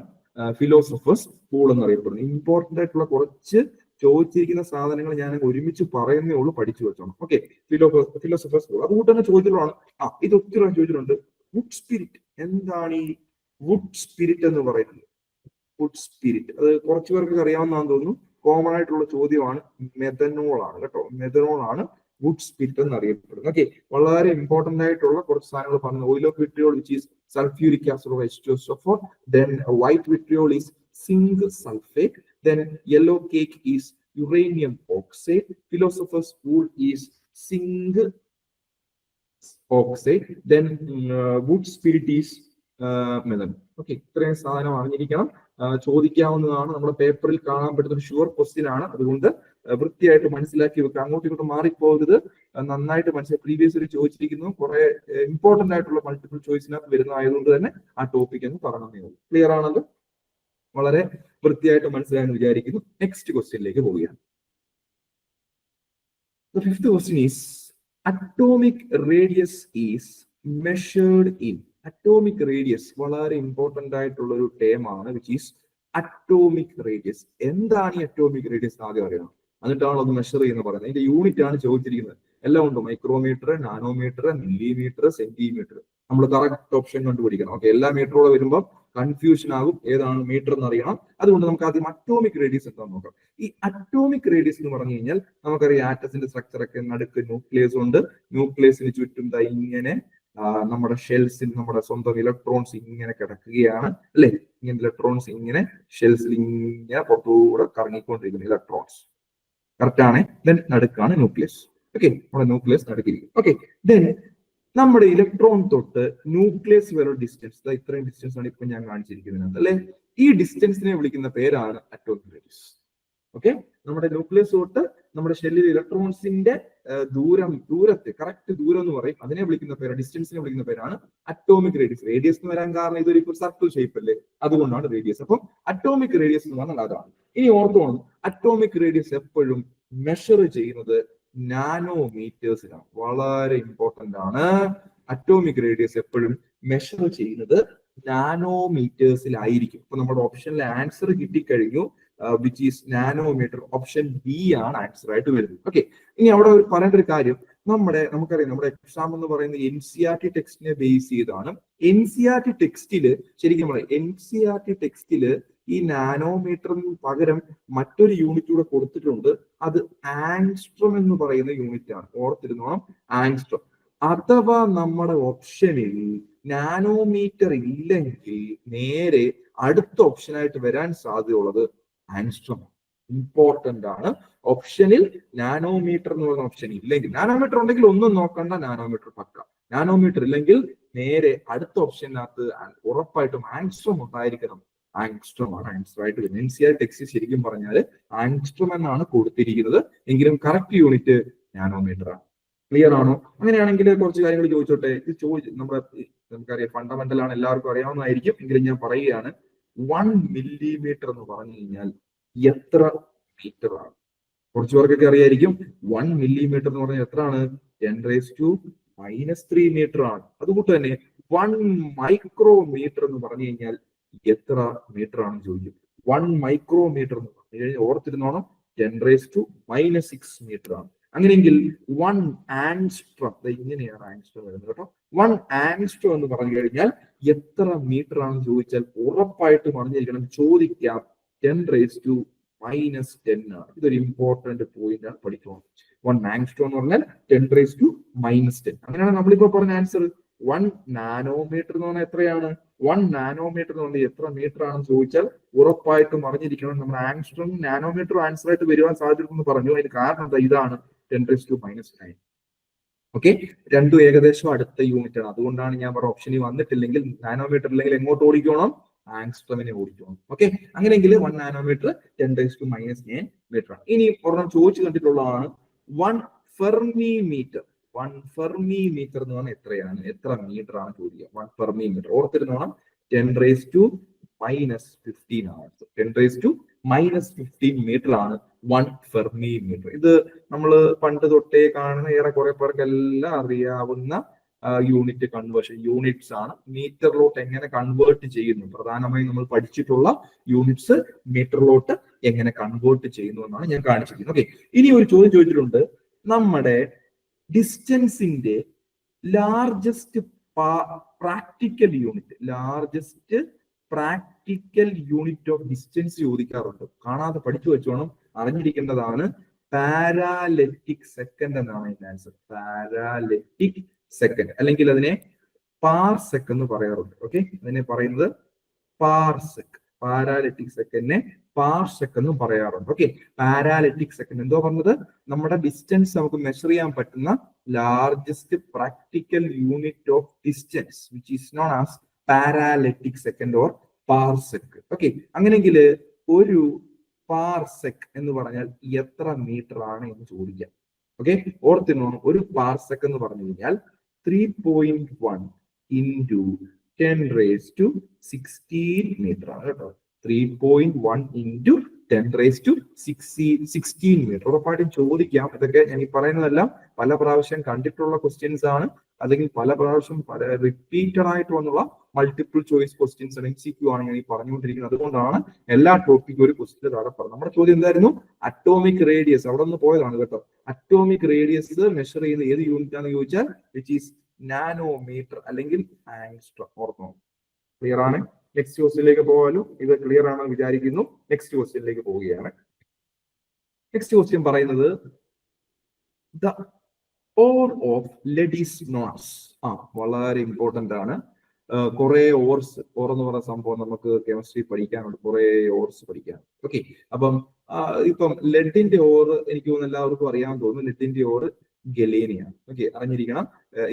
ഫിലോസഫേഴ്സ് വൂൾ എന്നറിയപ്പെടുന്നത്. ഇമ്പോർട്ടന്റ് ആയിട്ടുള്ള കുറച്ച് ചോദിച്ചിരിക്കുന്ന സാധനങ്ങൾ ഞാൻ ഒരുമിച്ച് പറയുന്നേ ഉള്ളൂ, പഠിച്ചു വെച്ചോണം. Okay, philosophers wool. അതുകൊണ്ട് തന്നെ ചോദിച്ചിട്ടുള്ളതാണ്. ഇത് ഒത്തിരി ചോദിച്ചിട്ടുണ്ട്. Would spirit. എന്താണ് ഈ വുഡ് സ്പിരിറ്റ് എന്ന് പറയുന്നത്? വുഡ് സ്പിരിറ്റ് അത് കുറച്ചു പേർക്ക് അറിയാവുന്നതാണെന്ന് തോന്നുന്നു. കോമൺ ആയിട്ടുള്ള ചോദ്യമാണ്. മെഥനോൾ ആണ് കേട്ടോ. മെഥനോൾ ആണ് വുഡ് സ്പിരിറ്റ് എന്ന് അറിയപ്പെടുന്നത്. ഓക്കെ, വളരെ ഇമ്പോർട്ടന്റ് ആയിട്ടുള്ള കുറച്ച് സാധനങ്ങൾ പറഞ്ഞു. Oil of vitriol which is sulphuric acid of H2SO4. Then white vitriol is zinc sulphate. Then yellow cake is uranium oxide. Philosopher's wool is zinc oxide. Then wood spirit is methanol. Okay, ഇത്രയും സാധനം അറിഞ്ഞിരിക്കണം. ചോദിക്കാവുന്നതാണ്. നമ്മുടെ പേപ്പറിൽ കാണാൻ പറ്റുന്ന ഒരു sure question ആണ്. അതുകൊണ്ട് വൃത്തിയായിട്ട് മനസ്സിലാക്കി വെക്കുക, അങ്ങോട്ടും ഇങ്ങോട്ടും മാറിപ്പോകരുത്, നന്നായിട്ട് മനസ്സിലാക്കി. പ്രീവിയസ് ഇയർ ചോദിച്ചിരിക്കുന്നു, കുറെ ഇമ്പോർട്ടന്റ് ആയിട്ടുള്ള മൾട്ടിപ്പിൾ ചോയ്സിനകത്ത് വരുന്നതായതുകൊണ്ട് തന്നെ ആ ടോപ്പിക് എന്ന് പറഞ്ഞതേ ഉള്ളൂ. ക്ലിയർ ആണല്ലോ? വളരെ വൃത്തിയായിട്ട് മനസ്സിലായെന്ന് വിചാരിക്കുന്നു. നെക്സ്റ്റ് ക്വസ്റ്റ്യനിലേക്ക് പോവുകയാണ്. The fifth question is, atomic radius is measured in. Atomic radius വളരെ ഇമ്പോർട്ടന്റ് ആയിട്ടുള്ള ഒരു ടേം ആണ്, വിച്ച് ഈസ് അറ്റോമിക് റേഡിയസ്. എന്താണ് ഈ അറ്റോമിക് റേഡിയസ് ആദ്യം അറിയണം, എന്നിട്ടാണ് അത് മെഷർ ചെയ്യുന്നത് പറയുന്നത്. അതിന്റെ യൂണിറ്റ് ആണ് ചോദിച്ചിരിക്കുന്നത്. എല്ലാം ഉണ്ട്, മൈക്രോമീറ്റർ, നാനോമീറ്റർ, മില്ലിമീറ്റർ, സെന്റിമീറ്റർ. നമ്മൾ കറക്റ്റ് ഓപ്ഷൻ കണ്ടുപിടിക്കണം. ഓക്കെ, എല്ലാ മീറ്ററോടെ വരുമ്പോൾ കൺഫ്യൂഷൻ ആകും, ഏതാണ് മീറ്റർ എന്ന് അറിയണം. അതുകൊണ്ട് നമുക്ക് ആദ്യം അറ്റോമിക് റേഡിയസ് എന്താണെന്ന് നോക്കാം. ഈ അറ്റോമിക് റേഡിയസ് എന്ന് പറഞ്ഞു കഴിഞ്ഞാൽ നമുക്കറിയാം ആറ്റത്തിന്റെ സ്ട്രക്ചർ ഒക്കെ, നടുക്ക് ന്യൂക്ലിയസ് ഉണ്ട്, ന്യൂക്ലിയസിന് ചുറ്റും ഇങ്ങനെ നമ്മുടെ ഷെൽസിൽ നമ്മുടെ സ്വന്തം ഇലക്ട്രോൺസ് ഇങ്ങനെ കിടക്കുകയാണ്, അല്ലെ? ഇങ്ങനെ ഇലക്ട്രോൺസ് ഇങ്ങനെ ഷെൽസിൽ ഇങ്ങനെ പുറത്തുകൂടെ കറങ്ങിക്കൊണ്ടിരിക്കുന്നു ഇലക്ട്രോൺസ്. കറക്റ്റ് ആണ്. ദെൻ നടുക്കാണ് ന്യൂക്ലിയസ്. ഓക്കെ, നമ്മുടെ ന്യൂക്ലിയസ് നടുക്കിരിക്കും. ഓക്കെ, ദെൻ നമ്മുടെ ഇലക്ട്രോൺ തൊട്ട് ന്യൂക്ലിയസ് വരെ ഡിസ്റ്റൻസ്, ഇത്രയും ഡിസ്റ്റൻസ് ആണ് ഇപ്പൊ ഞാൻ കാണിച്ചിരിക്കുന്നത്, അല്ലെ? ഈ ഡിസ്റ്റൻസിനെ വിളിക്കുന്ന പേരാണ് അറ്റോമിക് റേഡിയസ്. ഓക്കെ, നമ്മുടെ ന്യൂക്ലിയസ് തൊട്ട് നമ്മുടെ ഷെല്ലിൽ ഇലക്ട്രോൺസിന്റെ ദൂരത്തെ കറക്റ്റ് ദൂരം എന്ന് പറയും, അതിനെ വിളിക്കുന്ന പേരാണ്, ഡിസ്റ്റൻസിനെ വിളിക്കുന്ന പേരാണ് അറ്റോമിക് റേഡിയസ്. റേഡിയസ് എന്ന് വരാൻ കാരണം ഇതൊരു സർക്കിൾ ഷേപ്പ് അല്ലേ, അതുകൊണ്ടാണ് റേഡിയസ്. അപ്പം അറ്റോമിക് റേഡിയസ് എന്ന് പറഞ്ഞാൽ അതാണ്. ഇനി ഓർത്തോണം, അറ്റോമിക് റേഡിയസ് എപ്പോഴും മെഷർ ചെയ്യുന്നത് നാനോമീറ്റേഴ്സിലാണ്. വളരെ ഇമ്പോർട്ടന്റ് ആണ്. അറ്റോമിക് റേഡിയസ് എപ്പോഴും മെഷർ ചെയ്യുന്നത് നാനോമീറ്റേഴ്സിലായിരിക്കും. ഇപ്പൊ നമ്മുടെ ഓപ്ഷനിലെ ആൻസർ കിട്ടിക്കഴിഞ്ഞു, which is nanometre. Option B ആണ് ആൻസർ ആയിട്ട് വരുന്നത്. ഓക്കെ, ഇനി അവിടെ പറയേണ്ട ഒരു കാര്യം, നമുക്കറിയാം നമ്മുടെ എക്സാം എന്ന് പറയുന്നത് NCERT ടെക്സ്റ്റിനെ ബേസ് ചെയ്താണ്. NCERT ടെക്സ്റ്റില് ശരിക്കും പറയാം, NCERT ടെക്സ്റ്റില് ഈ നാനോമീറ്ററിന് പകരം മറ്റൊരു യൂണിറ്റ് കൂടെ കൊടുത്തിട്ടുണ്ട്. അത് ആങ്സ്ട്രോം എന്ന് പറയുന്ന യൂണിറ്റ് ആണ്. ഓർത്തിരുന്നോണം, ആങ്സ്ട്രോം. അഥവാ നമ്മുടെ ഓപ്ഷനിൽ നാനോമീറ്റർ ഇല്ലെങ്കിൽ നേരെ അടുത്ത ഓപ്ഷനായിട്ട് വരാൻ സാധ്യതയുള്ളത് ആങ്സ്ട്രോം. ഇമ്പോർട്ടന്റ് ആണ്. ഓപ്ഷനിൽ നാനോമീറ്റർ എന്ന് പറയുന്ന ഓപ്ഷൻ ഇല്ലെങ്കിൽ, നാനോമീറ്റർ ഉണ്ടെങ്കിൽ ഒന്നും നോക്കണ്ട, നാനോമീറ്റർ പക്ക. നാനോമീറ്റർ ഇല്ലെങ്കിൽ നേരെ അടുത്ത ഓപ്ഷനകത്ത് ഉറപ്പായിട്ടും ആങ്സ്ട്രോം ഉണ്ടായിരിക്കണം. ആങ്സ്ട്രോം ആണ് ആൻസർ ആയിട്ട് വരുന്നത്. NCERT ടെക്സ്റ്റ് ശരിക്കും പറഞ്ഞാൽ ആങ്സ്ട്രോം എന്നാണ് കൊടുത്തിരിക്കുന്നത്, എങ്കിലും കറക്റ്റ് യൂണിറ്റ് നാനോമീറ്റർ ആണ്. ക്ലിയർ ആണോ? അങ്ങനെയാണെങ്കിൽ കുറച്ച് കാര്യങ്ങൾ ചോദിച്ചോട്ടെ. ഇത് നമുക്കറിയാം, ഫണ്ടമെന്റൽ ആണ്, എല്ലാവർക്കും അറിയാവുന്നതായിരിക്കും, എങ്കിലും ഞാൻ പറയുകയാണ്. 1 മില്ലിമീറ്റർ എന്ന് പറഞ്ഞു കഴിഞ്ഞാൽ എത്ര മീറ്റർ ആണ്? കുറച്ചു പേർക്കൊക്കെ അറിയായിരിക്കും. 1 മില്ലിമീറ്റർ എന്ന് പറഞ്ഞാൽ എത്ര ആണ്? 10⁻³ മീറ്റർ ആണ്. അതുകൊണ്ട് തന്നെ 1 മൈക്രോമീറ്റർ എന്ന് പറഞ്ഞു കഴിഞ്ഞാൽ എത്ര മീറ്റർ ആണെന്ന് ചോദിക്കും. 1 മൈക്രോമീറ്റർ എന്ന് പറഞ്ഞു കഴിഞ്ഞാൽ ഓർത്തിരുന്നോണം, 10⁻⁻6 മീറ്റർ ആണ്. അങ്ങനെയെങ്കിൽ 1 ആങ്സ്ട്രോം, ഇങ്ങനെയാണ് ആങ്സ്ട്രോം വരുന്നത് കേട്ടോ. 1 ആങ്സ്ട്രോം എന്ന് പറഞ്ഞു കഴിഞ്ഞാൽ എത്ര മീറ്റർ ആണെന്ന് ചോദിച്ചാൽ ഉറപ്പായിട്ടും അറിഞ്ഞിരിക്കണം. ചോദിക്കാം, 10⁻⁻10 ആണ്. ഇതൊരു ഇമ്പോർട്ടന്റ് പോയിന്റ് ആണ്, പഠിക്കണം. 1 ആങ്സ്ട്രോം എന്ന് പറഞ്ഞാൽ 10⁻⁻10. അങ്ങനെയാണ് നമ്മളിപ്പോ പറഞ്ഞ ആൻസർ. 1 നാനോമീറ്റർ എന്ന് പറഞ്ഞാൽ എത്രയാണ്? 1 നാനോമീറ്റർ എന്ന് പറഞ്ഞാൽ എത്ര മീറ്റർ ആണെന്ന് ചോദിച്ചാൽ ഉറപ്പായിട്ടും അറിഞ്ഞിരിക്കണം. നമ്മുടെ ആങ്സ്ട്രോം നാനോമീറ്റർ ആൻസർ ആയിട്ട് വരുവാൻ സാധ്യതയെന്ന് പറഞ്ഞു. അതിന് കാരണം എന്താ? ഇതാണ് 10⁻⁻9. ഓക്കെ, രണ്ടും ഏകദേശം അടുത്ത യൂണിറ്റ് ആണ്. അതുകൊണ്ടാണ് ഞാൻ പറഞ്ഞ ഓപ്ഷനിൽ വന്നിട്ടില്ലെങ്കിൽ, നാനോമീറ്റർ ഇല്ലെങ്കിൽ എങ്ങോട്ട് ഓടിക്കണം? ആങ്സ്ട്രോമിനെ ഓടിക്കണം. ഓക്കെ, അങ്ങനെയെങ്കിൽ 1 നാനോമീറ്റർ 10⁻⁻9 മീറ്റർ ആണ്. ഇനി ഒരെണ്ണം ചോദിച്ചു കണ്ടിട്ടുള്ളതാണ് 1 ഫെർമി മീറ്റർ. 1 ഫെർമി മീറ്റർ എന്ന് പറഞ്ഞാൽ എത്രയാണ്? എത്ര മീറ്റർ ആണ് ചോദിക്കുക. 1 ഫെർമി മീറ്റർ ഓർത്തിരുന്നോണം, 10⁻⁻15 ആണ്. 10⁻⁻15 മീറ്റർ ആണ് 1 ഫെർമി മീറ്റർ. ഇത് നമ്മൾ പണ്ട് തൊട്ടേ കാണുന്ന, ഏറെക്കുറെ പേർക്കെല്ലാം അറിയാവുന്ന യൂണിറ്റ് കൺവേർഷൻ യൂണിറ്റ്സ് ആണ്. മീറ്ററിലോട്ട് എങ്ങനെ കൺവേർട്ട് ചെയ്യുന്നു, പ്രധാനമായും നമ്മൾ പഠിച്ചിട്ടുള്ള യൂണിറ്റ്സ് മീറ്ററിലോട്ട് എങ്ങനെ കൺവേർട്ട് ചെയ്യുന്നു എന്നാണ് ഞാൻ കാണിച്ചിരിക്കുന്നത്. ഓക്കെ, ഇനി ഒരു ചോദ്യം ചോദിച്ചിട്ടുണ്ട്. നമ്മുടെ ഡിസ്റ്റൻസിന്റെ largest practical unit of distance ചോദിക്കാറുണ്ട്. കാണാതെ പഠിച്ചു വെച്ചോണം, അറിഞ്ഞിരിക്കേണ്ടതാണ്. പാരാലെറ്റിക് സെക്കൻഡ് എന്നാണ് ഇതിന്റെ ആൻസർ. പാരാലെറ്റിക് സെക്കൻഡ്, അല്ലെങ്കിൽ അതിനെ പാർസെക് എന്ന് പറയാറുണ്ട്. ഓക്കെ, അതിനെ പറയുന്നത് പാർസെക്. പാരാലെറ്റിക് സെക്കൻഡിനെ പാർസെക് എന്നും പറയാറുണ്ട്. ഓക്കെ, പാരാലെറ്റിക് സെക്കൻഡ് എന്തോ പറഞ്ഞത്? നമ്മുടെ ഡിസ്റ്റൻസ് നമുക്ക് മെഷർ ചെയ്യാൻ പറ്റുന്ന largest practical unit of distance, which is known as parallactic second or parsec. Okay, അങ്ങനെയെങ്കിൽ ഒരു പാർസെക് എന്ന് പറഞ്ഞാൽ എത്ര മീറ്റർ ആണ് എന്ന് ചോദിക്കാം. ഓക്കെ, ഓർത്തിനോണം, ഒരു പാർസെക് എന്ന് പറഞ്ഞു കഴിഞ്ഞാൽ 3.1 ഇൻറ്റു 10⁻16 മീറ്റർ ആണ് കേട്ടോ. 3.1 ഇൻറ്റു 10⁻16 മീറ്റർ. ഉറപ്പായിട്ടും ചോദിക്കാം. ഇതൊക്കെ ഞാൻ ഈ പറയുന്നതെല്ലാം പല പ്രാവശ്യം കണ്ടിട്ടുള്ള ക്വസ്റ്റ്യൻസ് ആണ്, അല്ലെങ്കിൽ പല പ്രാവശ്യം റിപ്പീറ്റഡ് ആയിട്ട് വന്നുള്ള മൾട്ടിപ്പിൾ ചോയ്സ് ക്വസ്റ്റ്യൻസ് MCQ ആണ് ഞാൻ ഈ പറഞ്ഞുകൊണ്ടിരിക്കുന്നത്. അതുകൊണ്ടാണ് എല്ലാ ടോപ്പിക്കും ഒരു ക്വസ്റ്റ്യൻ താഴെ പറഞ്ഞത്. നമ്മുടെ ചോദ്യം എന്തായിരുന്നു? Atomic radius. അവിടെ നിന്ന് പോയതാണ് കേട്ടോ. അറ്റോമിക് റേഡിയസ് മെഷർ ചെയ്യുന്ന ഏത് യൂണിറ്റ് ആണെന്ന് ചോദിച്ചാൽ വിച്ച് ഈസ് നാനോമീറ്റർ അല്ലെങ്കിൽ ആംഗ്സ്ട്രോം. ഓർത്തോ? ക്ലിയർ ആണ്? നെക്സ്റ്റ് ക്വസ്റ്റ്യനിലേക്ക് പോകാലോ. ഇത് ക്ലിയർ ആണെന്ന് വിചാരിക്കുന്നു. നെക്സ്റ്റ് ക്വസ്റ്റ്യനിലേക്ക് പോവുകയാണ്. നെക്സ്റ്റ് ക്വസ്റ്റ്യൻ പറയുന്നത് the ore of lead is known as. വളരെ ഇമ്പോർട്ടന്റ് ആണ്. കുറെ ഓർസ് എന്ന് പറയുന്ന സംഭവം നമുക്ക് കെമിസ്ട്രി പഠിക്കാനുണ്ട്, കുറെ ഓർസ് പഠിക്കാൻ. ഓക്കെ, അപ്പം ഇപ്പം ലെഡിന്റെ ഓർ എനിക്ക് തോന്നുന്നു എല്ലാവർക്കും അറിയാൻ തോന്നുന്നു. ലെഡിന്റെ ഓർ ഗലേനിയാണ്. ഓക്കെ, അറിഞ്ഞിരിക്കണം.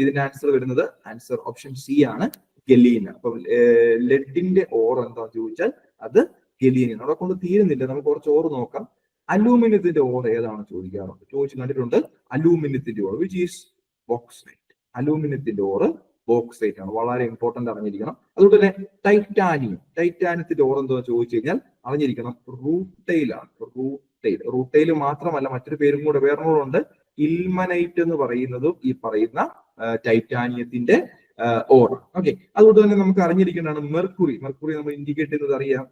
ഇതിന്റെ ആൻസർ വരുന്നത് ആൻസർ ഓപ്ഷൻ സി ആണ്, ഗലീന. അപ്പം ലെഡിന്റെ ഓർ എന്താന്ന് ചോദിച്ചാൽ അത് ഗലീനിയാണ്. അവിടെ കൊണ്ട് തീരുന്നില്ല, നമുക്ക് കുറച്ച് ഓർ നോക്കാം. അലൂമിനിയത്തിന്റെ ഓർ ഏതാണ് ചോദിക്കാറുണ്ട്, ചോദിച്ചു കണ്ടിട്ടുണ്ട്. അലൂമിനിയത്തിന്റെ ഓർ വിച്ച് ഈസ് ബോക്സൈറ്റ്. അലൂമിനിയത്തിന്റെ ഓർ ബോക്സൈറ്റ് ആണ്. വളരെ ഇമ്പോർട്ടന്റ് അറിഞ്ഞിരിക്കണം. അതുകൊണ്ട് തന്നെ ടൈറ്റാനിയത്തിന്റെ ഓർ എന്തോ ചോദിച്ചു കഴിഞ്ഞാൽ അറിഞ്ഞിരിക്കണം, റൂട്ടൈലാണ്. റൂട്ടൈൽ മാത്രമല്ല, മറ്റൊരു പേരും കൂടെ വേറൊന്നുണ്ട്, ഇൽമനൈറ്റ് എന്ന് പറയുന്നതും ഈ പറയുന്ന ടൈറ്റാനിയത്തിന്റെ ഓർ. ഓക്കെ, അതുകൊണ്ട് തന്നെ നമുക്ക് അറിഞ്ഞിരിക്കേണ്ടതാണ് മെർക്കുറി. നമ്മൾ ഇൻഡിക്കേറ്റ് ചെയ്യുന്നത് അറിയാം,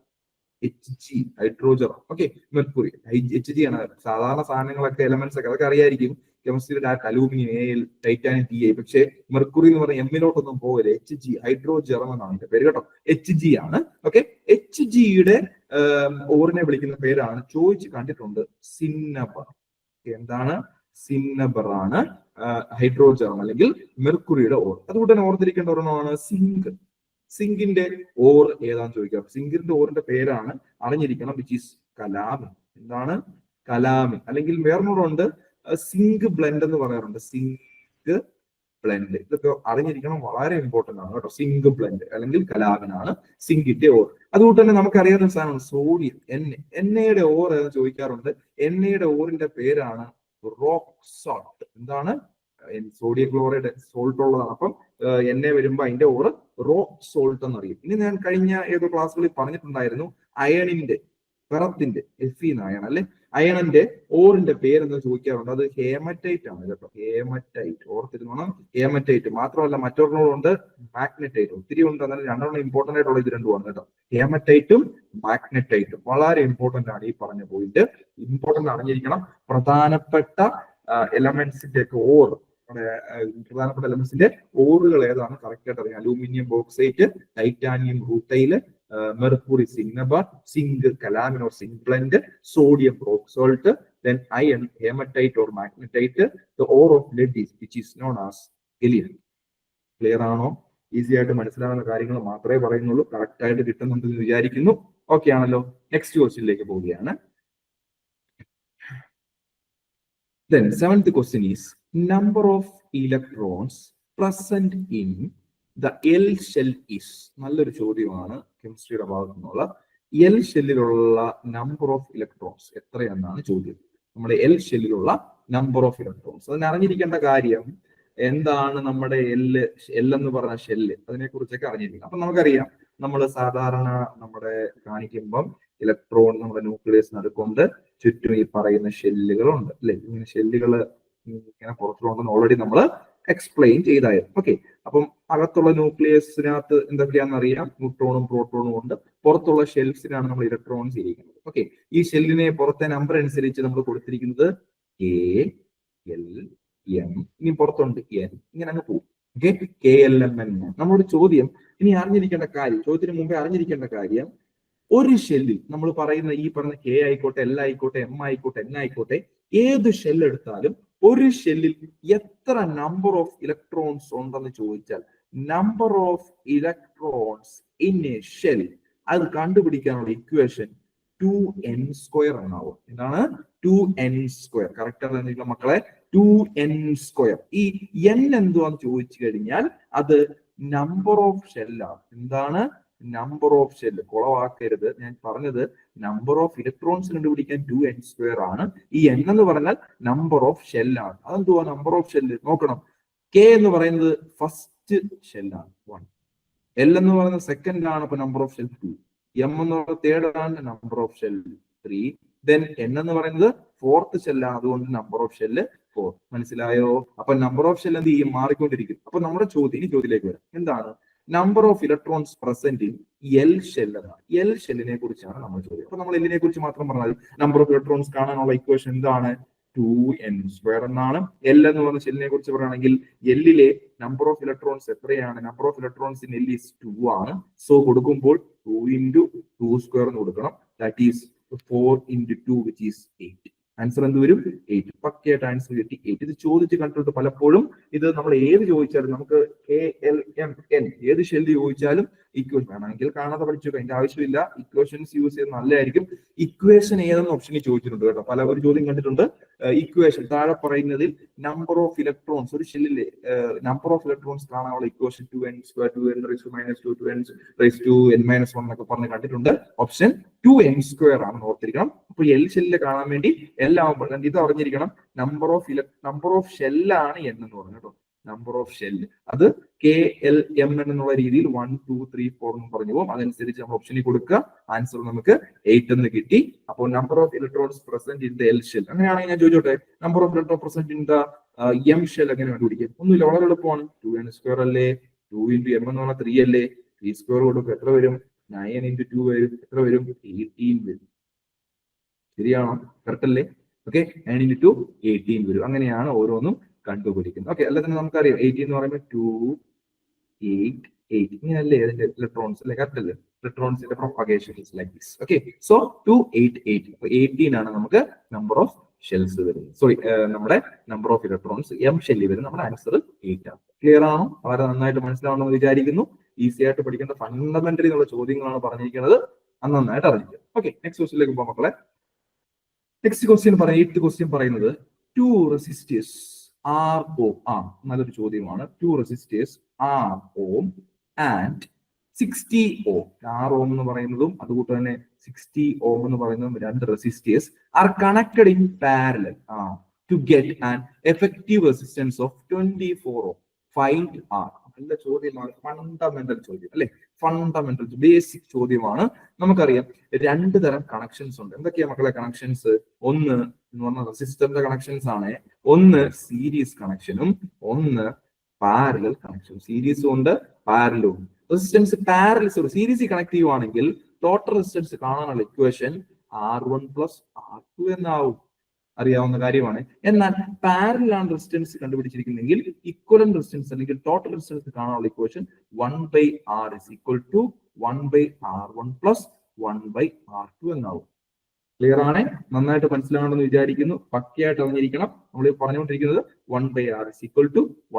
Hg, hydrogen. Okay, mercury Hg ആണ്. സാധാരണ സാധനങ്ങളൊക്കെ എലമെന്റ്സ് ഒക്കെ അതൊക്കെ അറിയായിരിക്കും. കെമിസ്ട്രിയുടെ അലൂമിനിയം AL, ടൈറ്റാനിയം TA. പക്ഷേ മെർക്കുറി എന്ന് പറഞ്ഞ എമ്മിലോട്ടൊന്നും പോകല്ലേ. Hg, ഹൈഡ്രോജൻ എന്നാണ് എന്റെ പേര് കേട്ടോ. Hg ആണ്. ഓക്കെ, Hgയുടെ ഓറിനെ വിളിക്കുന്ന പേരാണ്, ചോദിച്ച് കണ്ടിട്ടുണ്ട്, സിന്നബർ. എന്താണ്? സിന്നബർ ആണ് ഹൈഡ്രോജൻ അല്ലെങ്കിൽ മെർക്കുറിയുടെ ഓർ. അതുകൊണ്ട് തന്നെ ഓർത്തിരിക്കേണ്ട ഒരെണ്ണമാണ് സിങ്ക്. സിങ്കിന്റെ ഓർ ഏതാന്ന് ചോദിക്കാം. സിങ്കിന്റെ ഓറിന്റെ പേരാണ് അറിഞ്ഞിരിക്കണം, വിച്ച് ഈസ് കലാമിൻ. എന്താണ്? കലാമിൻ. അല്ലെങ്കിൽ വേറൊന്നുണ്ട്, സിങ്ക് ബ്ലെൻഡ് എന്ന് പറയാറുണ്ട്. സിങ്ക് ബ്ലെൻഡ്, ഇതൊക്കെ അറിഞ്ഞിരിക്കണം, വളരെ ഇമ്പോർട്ടന്റ് ആണ് കേട്ടോ. സിങ്ക് ബ്ലെൻഡ് അല്ലെങ്കിൽ കലാമിൻ ആണ് സിങ്കിന്റെ ഓർ. അതുകൊണ്ട് തന്നെ നമുക്കറിയാവുന്ന സാധനമാണ് സോഡിയം, എണ്ണയുടെ ഓർ ഏതെന്ന് ചോദിക്കാറുണ്ട്. എണ്ണയുടെ ഓറിന്റെ പേരാണ് റോക്ക് സോൾട്ട്. എന്താണ്? സോഡിയം ക്ലോറൈഡ് സോൾട്ട് ഉള്ളതാണ്. അപ്പം എണ്ണ വരുമ്പോ അതിന്റെ ഓറ് റോക്ക് സോൾട്ട് എന്നറിയും. ഇനി ഞാൻ കഴിഞ്ഞ ഏതോ ക്ലാസ്സുകളിൽ പറഞ്ഞിട്ടുണ്ടായിരുന്നു, അയണിന്റെ, ഫെറത്തിന്റെ, Fe അയൺ അല്ലെ, അയണിന്റെ ഓറിന്റെ പേരെന്ന് ചോദിക്കാറുണ്ട്. അത് ഹേമറ്റൈറ്റ് ആണ് കേട്ടോ. ഹേമറ്റൈറ്റ് ഓർത്തിരുന്നോണം, ഹേമറ്റൈറ്റ്. മാത്രമല്ല മറ്റൊരെണ്ണമുണ്ട്, മാഗ്നറ്റൈറ്റ്. ഒത്തിരി ഉണ്ട്, എന്നാലും രണ്ടെണ്ണം ഇമ്പോർട്ടന്റ് ആയിട്ടുള്ള ഇത് രണ്ടുമാണ് കേട്ടോ. ഹേമറ്റൈറ്റും മാഗ്നറ്റൈറ്റും വളരെ ഇമ്പോർട്ടന്റ് ആണ്. ഈ പറഞ്ഞ പോയിന്റ് ഇമ്പോർട്ടന്റ് അറിഞ്ഞിരിക്കണം. പ്രധാനപ്പെട്ട എലമെന്റ്സിന്റെ ഒക്കെ ഓർ, പ്രധാനപ്പെട്ട എലമെന്റ്സിന്റെ ഓറുകൾ ഏതാണ് കറക്റ്റ് ആയിട്ട് അറിയാം. Aluminium bauxite, titanium rutile, mercury cinnabar, zinc calamine or zinc blende, sodium rock salt, then iron, hematite or magnetite. The ore of lead is which is known as gallium. Clear ആണോ? Easy ആയിട്ട് മനസ്സിലാവുന്ന കാര്യങ്ങൾ മാത്രമേ പറയുന്നുള്ളൂ. Correct ആയിട്ട് കിട്ടുന്നുണ്ടെന്ന് വിചാരിക്കുന്നു. Okay ആണല്ലോ. Next ക്വസ്റ്റ്യനിലേക്ക് പോവുകയാണ്. Then seventh question is number of electrons present in the L shell is. നല്ലൊരു ചോദ്യമാണ് കെമിസ്ട്രിയുടെ ഭാഗത്തു നിന്നുള്ള. L ഷെല്ലിലുള്ള നമ്പർ ഓഫ് ഇലക്ട്രോൺസ് എത്രയെന്നാണ് ചോദ്യം. നമ്മുടെ L ഷെല്ലിലുള്ള നമ്പർ ഓഫ് ഇലക്ട്രോൺസ്. അതിന് അറിഞ്ഞിരിക്കേണ്ട കാര്യം എന്താണ്? നമ്മുടെ L എന്ന് പറഞ്ഞ ഷെല്ല്, അതിനെ കുറിച്ചൊക്കെ അറിഞ്ഞിരിക്കണം. അപ്പൊ നമുക്കറിയാം, നമ്മൾ സാധാരണ നമ്മുടെ കാണിക്കുമ്പം ഇലക്ട്രോൺ നമ്മുടെ ന്യൂക്ലിയസ് നടുക്കൊണ്ട് ചുറ്റും ഈ പറയുന്ന ഷെല്ലുകളുണ്ട് അല്ലെ. ഇങ്ങനെ ഷെല്ലുകൾ ഇങ്ങനെ പുറത്തുണ്ടെന്ന് ഓൾറെഡി നമ്മൾ എക്സ്പ്ലെയിൻ ചെയ്തായിരുന്നു. ഓക്കെ, അപ്പം അകത്തുള്ള ന്യൂക്ലിയസിനകത്ത് എന്തൊക്കെയാണെന്ന് അറിയാം, ന്യൂട്രോണും പ്രോട്ടോണും ഉണ്ട്. പുറത്തുള്ള ഷെൽസിനാണ് നമ്മൾ ഇലക്ട്രോൺസ് ഇരിക്കുന്നത്. ഓക്കെ, ഈ ഷെല്ലിനെ പുറത്തെ നമ്പർ അനുസരിച്ച് നമ്മൾ കൊടുത്തിരിക്കുന്നത് KLM, ഇനി പുറത്തുണ്ട് N, ഇങ്ങനെ അങ്ങ് പോകും. Okay, KLMN. നമ്മളോട് ചോദ്യം ഇനി അറിഞ്ഞിരിക്കേണ്ട കാര്യം, ചോദ്യത്തിന് മുമ്പേ അറിഞ്ഞിരിക്കേണ്ട കാര്യം, ഒരു ഷെല്ലിൽ നമ്മൾ പറയുന്ന ഈ പറഞ്ഞ K ആയിക്കോട്ടെ, L ആയിക്കോട്ടെ, M ആയിക്കോട്ടെ, N ആയിക്കോട്ടെ, ഏത് ഷെല്ല് എടുത്താലും ഒരു ഷെല്ലിൽ എത്ര നമ്പർ ഓഫ് ഇലക്ട്രോൺസ് ഉണ്ടെന്ന് ചോദിച്ചാൽ, number of electrons in A shell, അത് കണ്ടുപിടിക്കാനുള്ള ഇക്വേഷൻ 2n² എന്നാവും. എന്താണ്? 2n². കറക്റ്റ് ആണെന്നില്ല മക്കളെ, 2n². ഈ n എന്തുവാന്ന് ചോദിച്ചു കഴിഞ്ഞാൽ അത് നമ്പർ ഓഫ് ഷെല്ലാണ്. എന്താണ്? Number of shell. കുളവാക്കരുത്, ഞാൻ പറഞ്ഞത് നമ്പർ ഓഫ് ഇലക്ട്രോൺസ് കണ്ടുപിടിക്കാൻ 2n² ആണ്. ഈ n എന്ന് പറഞ്ഞാൽ നമ്പർ ഓഫ് ഷെൽ ആണ്. അതെന്തുവാ നമ്പർ ഓഫ് ഷെൽ? നോക്കണം, k എന്ന് പറയുന്നത് ഫസ്റ്റ് ഷെല്ലാണ് 1, L എന്ന് പറയുന്നത് സെക്കൻഡ് ആണ്, അപ്പൊ നമ്പർ ഓഫ് ഷെൽ 2, M എന്ന് പറയുന്നത് തേർഡ് ആണ്, number of shell 3, then N എന്ന് പറയുന്നത് ഫോർത്ത് ഷെല്ലാണ്, അതുകൊണ്ട് നമ്പർ ഓഫ് ഷെല്ല് 4. മനസ്സിലായോ? അപ്പൊ നമ്പർ ഓഫ് ഷെൽ എന്ത് ചെയ്യും? മാറിക്കൊണ്ടിരിക്കും. അപ്പൊ നമ്മുടെ ചോദ്യത്തിലേക്ക് വരാം. എന്താണ് number of electrons present in L shell എന്നാണ്. എൽ ഷെല്ലിനെ കുറിച്ചാണ് നമ്മൾ ചോദ്യം. അപ്പൊ നമ്മൾ എല്ലിനെ കുറിച്ച് മാത്രം പറഞ്ഞാൽ നമ്പർ ഓഫ് ഇലക്ട്രോൺസ് കാണാനുള്ള ഇക്വേഷൻ എന്താണ്? 2n² എന്നാണ്. എൽ എന്ന് പറഞ്ഞ ഷെല്ലിനെ കുറിച്ച് പറയുകയാണെങ്കിൽ എല്ലിലെ നമ്പർ ഓഫ് ഇലക്ട്രോൺസ് എത്രയാണ്? Number of electrons in L is 2 ആണ്. സോ കൊടുക്കുമ്പോൾ 2 × 2² എന്ന് കൊടുക്കണം. That is 4 × 2 which is 8. Answer എന്ത് വരും? 8. പക്കയായിട്ട് ആൻസർ കിട്ടി 8. ഇത് ചോദിച്ച് കണ്ടിട്ട് പലപ്പോഴും ഇത് നമ്മൾ ഏത് ചോദിച്ചാലും നമുക്ക് KLMN ഏത് ഷെല്ല് ചോദിച്ചാലും ഇക്വേഷൻ വേണമെങ്കിൽ കാണാതെ പഠിച്ചു, അതിന്റെ ആവശ്യമില്ല. ഇക്വേഷൻസ് യൂസ് ചെയ്യുന്നത് നല്ലതായിരിക്കും. ഇക്വേഷൻ ഏതെന്ന് ഓപ്ഷനിൽ ചോദിച്ചിട്ടുണ്ട് കേട്ടോ. പല ഒരു ചോദ്യം കണ്ടിട്ടുണ്ട്. ഇക്വേഷൻ താഴെ പറയുന്നതിൽ നമ്പർ ഓഫ് ഇലക്ട്രോൺസ്, ഒരു ഷെല്ലിലെ നമ്പർ ഓഫ് ഇലക്ട്രോൺസ് കാണാനുള്ള ഇക്വേഷൻ 2n², 2n⁻², എന്നൊക്കെ പറഞ്ഞ് കണ്ടിട്ടുണ്ട്. ഓപ്ഷൻ 2n² ആണെന്ന് ഓർത്തിരിക്കണം. അപ്പൊ എൽ ഷെല്ലിൽ കാണാൻ വേണ്ടി ആവുമ്പോൾ ഇത് അറിഞ്ഞിരിക്കണം. നമ്പർ ഓഫ് ഷെല്ലാണ് n എന്ന് പറഞ്ഞു കേട്ടോ. നമ്പർ ഓഫ് ഷെല്ല് അത് KLMN എന്നുള്ള രീതിയിൽ 1, 2, 3, 4 എന്ന് പറഞ്ഞു പോകും. അതനുസരിച്ച് നമ്മൾ ഓപ്ഷനിൽ കൊടുക്കുക. ആൻസർ നമുക്ക് 8 എന്ന് കിട്ടി. അപ്പോൾ number of electrons present in the L shell. അങ്ങനെയാണെങ്കിൽ ഞാൻ ചോദിച്ചോട്ടെ, number of electron present in the M shell എങ്ങനെ കണ്ടുപിടിക്കും? ഒന്നുമില്ല, വളരെ എളുപ്പമാണ്. 2n² അല്ലേ, 2 × m എന്ന് പറഞ്ഞാൽ 3 അല്ലേ, 3² കൊടുക്കും, എത്ര വരും? 9 × 2 വരും, എത്ര വരും? 18 വരും. ശരിയാണോ? കറക്റ്റ് അല്ലേ? ഓക്കെ, 9 × 2 18 വരും. അങ്ങനെയാണ് ഓരോന്നും കണ്ടുപിടിക്കുന്നത്. ഓക്കെ, അല്ല തന്നെ നമുക്കറിയാം 18 എന്ന് പറയുമ്പോൾ 2, 8, 8 ഇങ്ങനെയല്ലേ അതിന്റെ ഇലക്ട്രോൺസ് അല്ലേ? കറക്റ്റ് അല്ലേ? ഇലക്ട്രോൺസിന്റെ propagation is like this. Okay, so 2, 8, 8. അപ്പൊ 18 ആണ് നമുക്ക് നമ്പർ ഓഫ് ഷെൽസ് വരുന്നത്. സോറി, നമ്മുടെ നമ്പർ ഓഫ് ഇലക്ട്രോൺസ് എം ഷെല്ലിൽ വരുന്നത്. നമ്മുടെ ആൻസർ 8 ആണ്. ക്ലിയർ ആണോ? വളരെ നന്നായിട്ട് മനസ്സിലാവണമെന്ന് വിചാരിക്കുന്നു. ഈസി ആയിട്ട് പഠിക്കേണ്ട ഫണ്ടമെന്റലി എന്നുള്ള ചോദ്യങ്ങളാണ് പറഞ്ഞിരിക്കുന്നത്. അത് നന്നായിട്ട് അറിയിക്കുക. ഓക്കെ, നെക്സ്റ്റ് ക്വസ്റ്റ്യനിലേക്ക് പോകാം മക്കളെ. നെക്സ്റ്റ് ക്വസ്റ്റ്യൻ പറയുന്നത് 2 റെസിസ്റ്റേഴ്സ് RO ആണ്. നല്ലൊരു ചോദ്യമാണ്. 2 റെസിസ്റ്റേഴ്സ് RO ആൻഡ് 60 Ω. RO എന്ന് പറയുന്നതും അതുകൂട്ട് തന്നെ 60 Ω എന്ന് പറയുന്നതും രണ്ട് resistors are connected in parallel to get an effective resistance of 24 Ω. Find R. നല്ല ചോദ്യമാണ്. ഫണ്ടമെന്റൽ ചോദ്യം അല്ലെ? ഫണ്ടമെന്റൽ ബേസിക് ചോദ്യമാണ്. നമുക്കറിയാം 2 തരം കണക്ഷൻസ് ഉണ്ട്. എന്തൊക്കെയാ മക്കളെ കണക്ഷൻസ്? ഒന്ന് എന്ന് പറഞ്ഞ റെസിസ്റ്ററിന്റെ കണക്ഷൻസ് ആണ്. ഒന്ന് സീരീസ് കണക്ഷനും ഒന്ന് പാരലൽ കണക്ഷൻ. സീരീസും ഉണ്ട്, പാരലും ഉണ്ട്. റെസിസ്റ്റൻസ് പാരലൽ സീരീസ് കണക്ട് ചെയ്യുവാണെങ്കിൽ ടോട്ടൽ റെസിസ്റ്റൻസ് കാണാനുള്ള ഇക്വേഷൻ R1 + R2 എന്നാവും. അറിയാവുന്ന കാര്യമാണ്. എന്നാൽ പാരലാണ് റെസിസ്റ്റൻസ് കണ്ടുപിടിച്ചിരിക്കുന്നെങ്കിൽ ഇക്വലന്റ് റെസിസ്റ്റൻസ് അല്ലെങ്കിൽ ടോട്ടൽ റെസിസ്റ്റൻസ് കാണാനുള്ള ഇക്വേഷൻ 1/R = 1/R1 + 1/R2 എന്നാവും. ക്ലിയർ ആണ്? നന്നായിട്ട് മനസ്സിലാകണമെന്ന് വിചാരിക്കുന്നു. പക്കയായിട്ട് അറിഞ്ഞിരിക്കണം. നമ്മൾ പറഞ്ഞുകൊണ്ടിരിക്കുന്നത് 1/R =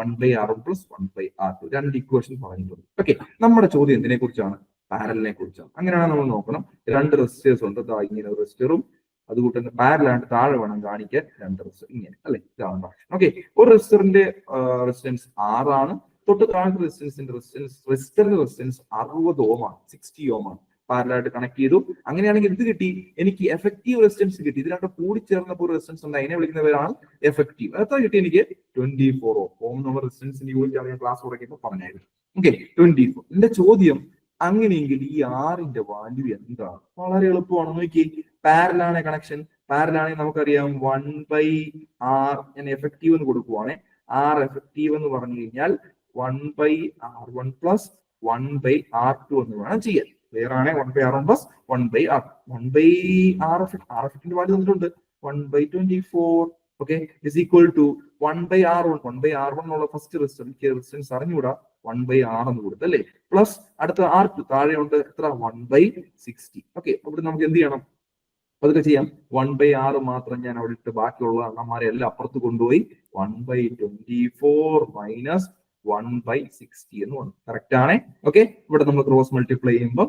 1/R1 + 1/R2. രണ്ട് ഇക്വേഷൻ പറഞ്ഞിട്ടുണ്ട്. ഓക്കെ, നമ്മുടെ ചോദ്യം എന്തിനെ കുറിച്ചാണ്? പാരലിനെ കുറിച്ചാണ്. അങ്ങനെയാണെങ്കിൽ നമ്മൾ നോക്കണം. 2 റെസിസ്റ്റേഴ്സ് ഉണ്ട്. ഇങ്ങനെ റെസിസ്റ്ററും അതുകൊണ്ട് തന്നെ പാരലാണ്. താഴെ വേണം കാണിക്കാൻ 2 റെസിസ്റ്റർ ഇങ്ങനെ അല്ലെ? ഇതാണ് കണക്ഷൻ. ഓക്കെ, ഒരു റെസിസ്റ്ററിന്റെ റെസിസ്റ്റൻസ് 6 ആണ്. തൊട്ട് താഴത്തെ റെസിസ്റ്ററിന്റെ റെസിസ്റ്റൻസ് 60 Ω ആണ്, 60 Ω ആണ്. പാരലായിട്ട് കണക്ട് ചെയ്തു. അങ്ങനെയാണെങ്കിൽ ഇത് കിട്ടി, എനിക്ക് എഫക്റ്റീവ് റെസിസ്റ്റൻസ് കിട്ടി. ഇത് രണ്ടും കൂടി ചേർന്നപ്പോൾ റെസിസ്റ്റൻസ് ഉണ്ട്, അതിനെ വിളിക്കുന്ന പേരാണ് എഫക്റ്റീവ്. എത്ര കിട്ടി? എനിക്ക് 24 Ω എന്നുള്ള റെസിസ്റ്റൻസിന്റെ യൂണിറ്റ് ആണ് ഞാൻ ക്ലാസ് തുടങ്ങിയപ്പോൾ പറഞ്ഞായിരുന്നു. ഓക്കെ, 24. എന്റെ ചോദ്യം അങ്ങനെയെങ്കിൽ ഈ ആറിന്റെ വാല്യൂ എന്താണ്? വളരെ എളുപ്പമാണ്. നോക്കി, പാരലാണ് കണക്ഷൻ. പാരലാണെങ്കിൽ നമുക്കറിയാം 1/R. ഞാൻ എഫക്റ്റീവ് എന്ന് കൊടുക്കുവാണ്. R എഫക്റ്റീവ് എന്ന് പറഞ്ഞു കഴിഞ്ഞാൽ 1/R1 + 1/R2 എന്ന് വേണം ചെയ്യാൻ. ക്ലിയർ ആണ്? 1/R1 + 1/R. 1/R എഫക്റ്റിന്റെ വാല്യൂ തന്നിട്ടുണ്ട് 1/24. Okay, is equal to 1/R1. 1/R1 എന്നുള്ള ഫസ്റ്റ് റെസിസ്റ്റൻസ് അറിഞ്ഞുകൂടാ, 1/R എന്ന് കൊടുത്തല്ലേ, പ്ലസ് അടുത്ത R2 താഴെയുണ്ട് എത്ര? 1/60. ഓക്കെ, അവിടെ നമുക്ക് എന്ത് ചെയ്യണം? അതൊക്കെ ചെയ്യാം. 1/R മാത്രം ഞാൻ അവിടെ ഇട്ട് ബാക്കിയുള്ള അണ്ണന്മാരെ എല്ലാം അപ്പുറത്ത് കൊണ്ടുപോയി 1/24 - 1/60 എന്ന് പറഞ്ഞു. കറക്റ്റ് ആണ്. ഓക്കെ, ഇവിടെ നമ്മൾ ക്രോസ് മൾട്ടിപ്ലൈ ചെയ്യുമ്പോൾ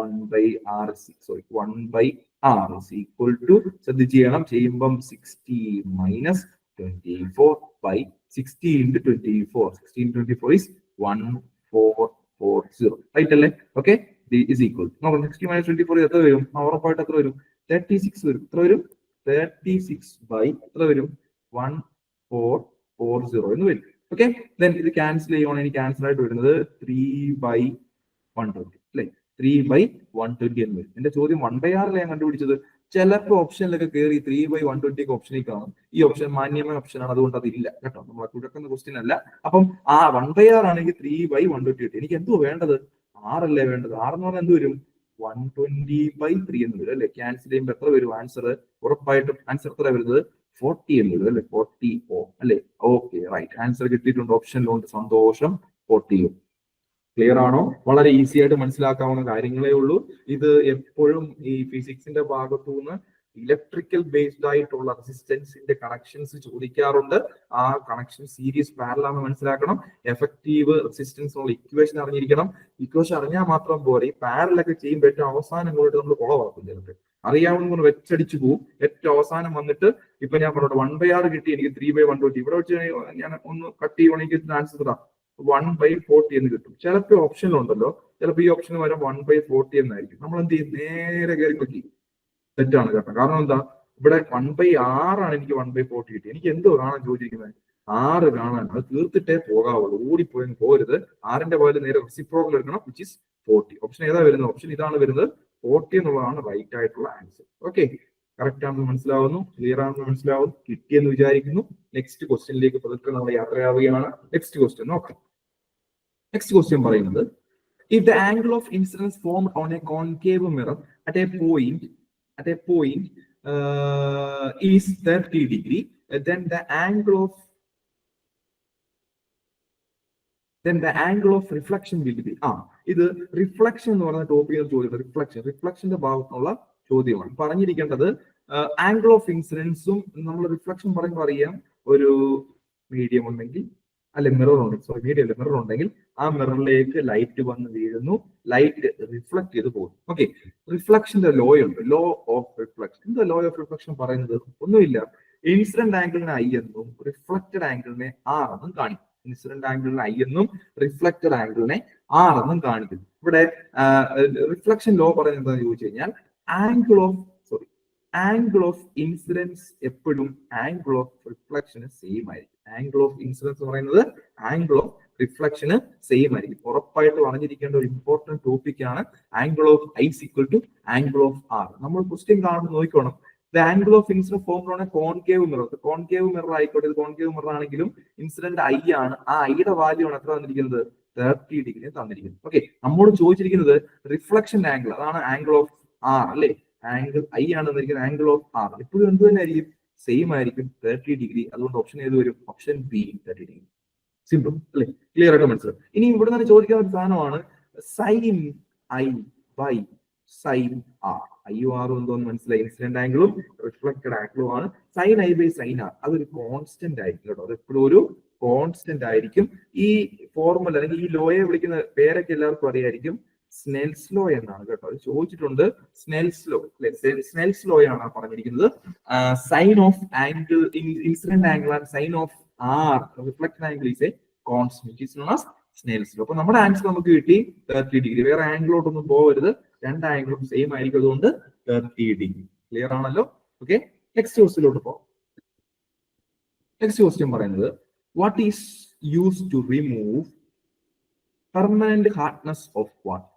1/R = ശ്രദ്ധിച്ച് ചെയ്യണം. ചെയ്യുമ്പം 60 - 24/60 × 24. 16 × 24 is 1440. റൈറ്റ് അല്ലേ? Okay, is equal. നോക്കാം 60 - 24 എത്ര വരും? ഉറപ്പായിട്ട് എത്ര വരും? 36 വരും. എത്ര വരും? 36 by എത്ര വരും? 1440 എന്ന് വരും. ഓക്കെ, ദെൻ ഇത് ക്യാൻസൽ ചെയ്യുവാണെങ്കിൽ എനിക്ക് ക്യാൻസൽ ആയിട്ട് വരുന്നത് 3/120 അല്ലെ, 3/120 എന്ന് വരും. എന്റെ ചോദ്യം 1/6 ഞാൻ കണ്ടുപിടിച്ചത്. ചിലപ്പോൾ ഓപ്ഷനിലൊക്കെ കയറി 3/120 ഓപ്ഷനിൽ കാണും. ഈ ഓപ്ഷൻ മാന്യമായ ഓപ്ഷനാണ്, അതുകൊണ്ട് അതില്ല കേട്ടോ. നമ്മൾ കുഴക്കുന്ന ക്വസ്റ്റ്യൻ അല്ല. അപ്പം ആ 1/6 ആണെങ്കിൽ 3/120 കിട്ടി. എനിക്ക് എന്തോ വേണ്ടത്? 6 അല്ലേ വേണ്ടത്. 6 എന്ന് പറഞ്ഞാൽ എന്ത് വരും? 120/3 എന്ന് വരും അല്ലെ. ക്യാൻസൽ ചെയ്യുമ്പോൾ എത്ര വരും ആൻസർ? ഉറപ്പായിട്ടും ആൻസർ എത്ര വരുന്നത്? 40 എന്ന് വരും അല്ലെ. 40 അല്ലെ. ഓക്കെ, റൈറ്റ്, ആൻസർ കിട്ടിയിട്ടുണ്ട്. ഓപ്ഷനിലുണ്ട്. സന്തോഷം. 40. ക്ലിയർ ആണോ? വളരെ ഈസി ആയിട്ട് മനസ്സിലാക്കാവുന്ന കാര്യങ്ങളേ ഉള്ളൂ. ഇത് എപ്പോഴും ഈ ഫിസിക്സിന്റെ ഭാഗത്തു നിന്ന് ഇലക്ട്രിക്കൽ ബേസ്ഡ് ആയിട്ടുള്ള റെസിസ്റ്റൻസിന്റെ കണക്ഷൻസ് ചോദിക്കാറുണ്ട്. ആ കണക്ഷൻ സീരീസ് പാരലാന്ന് മനസ്സിലാക്കണം. എഫക്റ്റീവ് റെസിസ്റ്റൻസ് ഉള്ള ഇക്വേഷൻ അറിഞ്ഞിരിക്കണം. ഇക്വേഷൻ അറിഞ്ഞാൽ മാത്രം പോരെ. ഈ പാരലൊക്കെ ചെയ്യുമ്പോൾ ഏറ്റവും അവസാനം പോയിട്ട് നമ്മൾ കുളവാക്കും. ചിലപ്പോൾ അറിയാവുന്ന വെച്ചടിച്ചു പോകും. ഏറ്റവും അവസാനം വന്നിട്ട് ഇപ്പൊ ഞാൻ പറഞ്ഞോട്ടെ 1/6 കിട്ടി, എനിക്ക് 3/120. ഇവിടെ വെച്ച് ഞാൻ ഒന്ന് കട്ട് ചെയ്യുവാണെങ്കിൽ ആൻസർ 1/40 എന്ന് കിട്ടും. ചിലപ്പോൾ ഓപ്ഷനിലുണ്ടല്ലോ, ചിലപ്പോൾ ഈ ഓപ്ഷൻ വരെ 1/40 എന്നായിരിക്കും. നമ്മൾ എന്ത് ചെയ്യും? നേരെ കയറി നോക്കി. തെറ്റാണ് കേട്ടോ. കാരണം എന്താ? ഇവിടെ 1/6 ആണ് എനിക്ക് 1/40 കിട്ടി. എനിക്ക് എന്തോ കാണാൻ ചോദിച്ചിരിക്കുന്നത്? 6 കാണാൻ. അത് തീർത്തിട്ടേ പോകാവുള്ളൂ. ഓടിപ്പോയി പോരുത്. 6ന്റെ പോലെ നേരെ റെസിപ്രോക്കൽ എടുക്കണം, വിച്ച് ഇസ് 40. ഓപ്ഷൻ ഏതാ വരുന്നത്? ഓപ്ഷൻ ഇതാണ് വരുന്നത്. 40 എന്നുള്ളതാണ് റൈറ്റ് ആയിട്ടുള്ള ആൻസർ. ഓക്കെ, കറക്റ്റ് ആണെന്ന് മനസ്സിലാവുന്നു, ക്ലിയർ ആണെന്ന് മനസ്സിലാവുന്നു, കിട്ടിയെന്ന് വിചാരിക്കുന്നു. നെക്സ്റ്റ് ക്വസ്റ്റ്യനിലേക്ക് പതുക്കെ നമ്മൾ യാത്രയാവുകയാണ്. നെക്സ്റ്റ് ക്വസ്റ്റ്യൻ നോക്കാം. നെക്സ്റ്റ് ക്വസ്റ്റ്യൻ പറയുന്നത്, if the angle of incidence formed on a concave mirror at a point is 30 degree, then the angle of reflection will be. ഇത് റിഫ്ലക്ഷൻ എന്ന് പറഞ്ഞ ടോപ്പിക് ചോദ്യം. റിഫ്ലക്ഷന്റെ ഭാഗത്തുള്ള ചോദ്യമാണ് പറഞ്ഞിരിക്കേണ്ടത്. ആംഗിൾ ഓഫ് ഇൻസിഡൻസും നമ്മൾ റിഫ്ലക്ഷൻ പറയുമ്പോൾ അറിയാം, ഒരു മീഡിയം ഉണ്ടെങ്കിൽ അല്ലെ മിറർ ഉണ്ടെങ്കിൽ, സോറി മീഡിയം അല്ലെ മിറർ ഉണ്ടെങ്കിൽ ആ മിററിലേക്ക് ലൈറ്റ് വന്ന് വീഴുന്നു, ലൈറ്റ് റിഫ്ലക്ട് ചെയ്ത് പോകും. ഓക്കെ, റിഫ്ലക്ഷന്റെ ലോ ഉണ്ട്, ലോ ഓഫ് റിഫ്ലക്ഷൻ. എന്താ ലോ ഓഫ് റിഫ്ലക്ഷൻ പറയുന്നത്? ഒന്നുമില്ല, ഇൻസിഡന്റ് ആംഗിളിനെ I എന്നും റിഫ്ലക്റ്റഡ് ആംഗിളിനെ R എന്നും കാണിക്കും. ഇൻസിഡന്റ് ആംഗിളിനെ I എന്നും റിഫ്ലക്റ്റഡ് ആംഗിളിനെ R എന്നും കാണിക്കും. ഇവിടെ റിഫ്ലക്ഷൻ ലോ പറയുന്നത് എന്താണെന്ന് ചോദിച്ചു കഴിഞ്ഞാൽ, ആംഗിൾ ഓഫ് ഇൻസിഡൻസ് എപ്പോഴും ആംഗിൾ ഓഫ് റിഫ്ലക്ഷന് സെയിം ആയിരിക്കും. ആംഗിൾ ഓഫ് ഇൻസിഡൻസ് എന്ന് പറയുന്നത് ആംഗിൾ ഓഫ് റിഫ്ലക്ഷന് സെയിം ആയിരിക്കും. ഉറപ്പായിട്ട് പറഞ്ഞിരിക്കേണ്ട ഒരു ഇമ്പോർട്ടന്റ് ടോപ്പിക് ആണ് angle of I equal to angle of R. നമ്മൾ ക്വസ്റ്റ്യൻ കാണുമ്പോൾ നോക്കണം, the angle of incident formed on a concave mirror. Concave mirror ആയിക്കോട്ടെ, ഇത് കോൺകേവ് മിറർ ആണെങ്കിലും ഇൻസിഡന്റ് I ആണ്. ആ ഐയുടെ വാല്യൂ ആണ് എത്ര തന്നിരിക്കുന്നത്? 30 ഡിഗ്രി തന്നിരിക്കുന്നത്. ഓക്കെ, നമ്മോട് ചോദിച്ചിരിക്കുന്നത് റിഫ്ലക്ഷൻ ആംഗിൾ, അതാണ് ആംഗിൾ ഓഫ് R അല്ലെ. ആംഗിൾ I ആണ് തന്നിരിക്കുന്നത്, ആംഗിൾ ഓഫ് R എപ്പോഴും എന്ത് തന്നെ ആയിരിക്കും? സെയിം ആയിരിക്കും, 30 ഡിഗ്രി. അതുകൊണ്ട് ഓപ്ഷൻ ഏത് വരും? Option B, 30 degree. സിമ്പിൾ അല്ലെ, ക്ലിയർ ആയിട്ട് മനസ്സിലാവും. ഇനി ഇവിടെ നിന്ന് ചോദിക്കുന്ന ഒരു സാധനമാണ് sine I by sine R. ഐയും ആറും എന്തോന്ന് മനസ്സിലായി? ഇൻസിഡന്റ് ആംഗിളും റിഫ്ലക്റ്റഡ് ആംഗിളും ആണ്. Sine I by sine R അതൊരു കോൺസ്റ്റന്റ് ആയിരിക്കും കേട്ടോ. അത് എപ്പോഴും ഒരു കോൺസ്റ്റന്റ് ആയിരിക്കും. ഈ ഫോർമുല അല്ലെങ്കിൽ ഈ ലോയെ വിളിക്കുന്ന പേരൊക്കെ എല്ലാവർക്കും അറിയായിരിക്കും, സ്നെൽസ് ലോ എന്നാണ് കേട്ടോ. അത് ചോദിച്ചിട്ടുണ്ട്. സ്നെൽസ് ലോ അല്ലെ, സ്നെൽസ് ലോ ആണ് പറഞ്ഞിരിക്കുന്നത്. Sine of angle incident angle and sine of R reflected angle is a constant, it is known as Snell's law. അപ്പൊ നമ്മുടെ ആൻസർ നമുക്ക് കിട്ടി 30 ഡിഗ്രി. വേറെ ആംഗിളോട്ടൊന്നും പോകരുത്, രണ്ട് ആംഗിളും സെയിം ആയിരിക്കും, അതുകൊണ്ട് 30 ഡിഗ്രി. ക്ലിയർ ആണല്ലോ? ഓക്കെ, നെക്സ്റ്റ് ക്വസ്റ്റ്യനിലോട്ട് പോകാം. നെക്സ്റ്റ് ക്വസ്റ്റ്യൻ പറയുന്നത്, what is used to remove permanent hardness of water?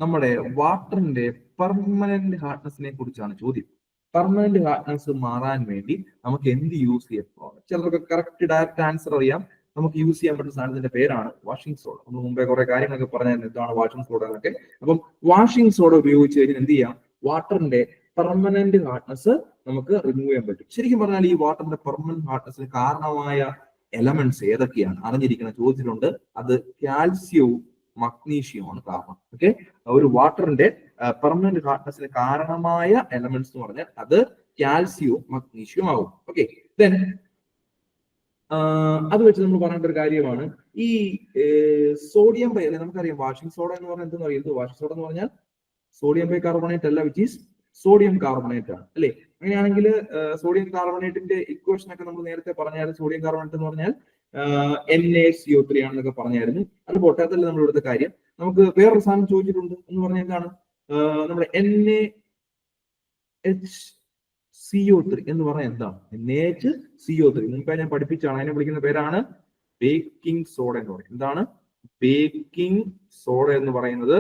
നമ്മുടെ വാട്ടറിന്റെ പെർമനന്റ് ഹാർഡ്നെസിനെ കുറിച്ചാണ് ചോദ്യം. പെർമനന്റ് ഹാർഡ്നെസ് മാറാൻ വേണ്ടി നമുക്ക് എന്ത് യൂസ് ചെയ്യാം? ചിലർക്ക് കറക്റ്റ് ഡയറക്റ്റ് ആൻസർ അറിയാം. നമുക്ക് യൂസ് ചെയ്യാൻ പറ്റുന്ന സാധനത്തിന്റെ പേരാണ് വാഷിംഗ് സോഡ. നമ്മൾ മുമ്പേ കുറെ കാര്യങ്ങളൊക്കെ പറഞ്ഞായിരുന്നു എന്താണ് വാഷിംഗ് സോഡ എന്നൊക്കെ. അപ്പം വാഷിംഗ് സോഡ ഉപയോഗിച്ച് കഴിഞ്ഞാൽ എന്ത് ചെയ്യാം? വാട്ടറിന്റെ പെർമനന്റ് ഹാർഡ്നെസ് നമുക്ക് റിമൂവ് ചെയ്യാൻ പറ്റും. ശരിക്കും പറഞ്ഞാൽ ഈ വാട്ടറിന്റെ പെർമനന്റ് ഹാർഡ്നെസ്സിന് കാരണമായ എലമെന്റ്സ് ഏതൊക്കെയാണ് അറിഞ്ഞിരിക്കുന്ന ചോദ്യത്തിലുണ്ട്. അത് കാൽസ്യവും മഗ്നീഷ്യമാണ് കാരണം. ഓക്കെ, ഒരു വാട്ടറിന്റെ പെർമനന്റ് ഹാർഡ്നെസ്സിന് കാരണമായ എലമെന്റ്സ് എന്ന് പറഞ്ഞാൽ അത് കാൽസ്യവും മഗ്നീഷ്യവും ആകും. ഓക്കെ, ദെൻ അത് വെച്ച് നമ്മൾ പറയേണ്ട ഒരു കാര്യമാണ് ഈ സോഡിയം ബൈ അല്ലെ. നമുക്കറിയാം വാഷിംഗ് സോഡ എന്ന് പറഞ്ഞാൽ എന്തെന്ന് അറിയുന്നത്? വാഷിംഗ് സോഡ എന്ന് പറഞ്ഞാൽ സോഡിയം ബൈ കാർബണേറ്റ് അല്ല, വിച്ച് ഈസ് സോഡിയം കാർബണേറ്റ് ആണ് അല്ലെ. അങ്ങനെയാണെങ്കിൽ സോഡിയം കാർബണേറ്റിന്റെ ഇക്വേഷൻ ഒക്കെ നമ്മൾ നേരത്തെ പറഞ്ഞായിരുന്നു. സോഡിയം കാർബണേറ്റ് എന്ന് പറഞ്ഞാൽ NaCO3 ആണെന്നൊക്കെ പറഞ്ഞായിരുന്നു. അത് പൊട്ടാത്തല്ല നമ്മൾ ഇവിടുത്തെ കാര്യം. നമുക്ക് വേറൊരു സാധനം ചോദിച്ചിട്ടുണ്ട് എന്ന് പറഞ്ഞാൽ എന്താണ്, നമ്മുടെ NaHCO3 എന്ന് പറഞ്ഞാൽ എന്താണ്? NaHCO3 മുമ്പേ ഞാൻ പഠിപ്പിച്ചാണ്. അതിനെ വിളിക്കുന്ന പേരാണ് ബേക്കിംഗ് സോഡ എന്ന് പറയും. എന്താണ് ബേക്കിംഗ് സോഡ എന്ന് പറയുന്നത്?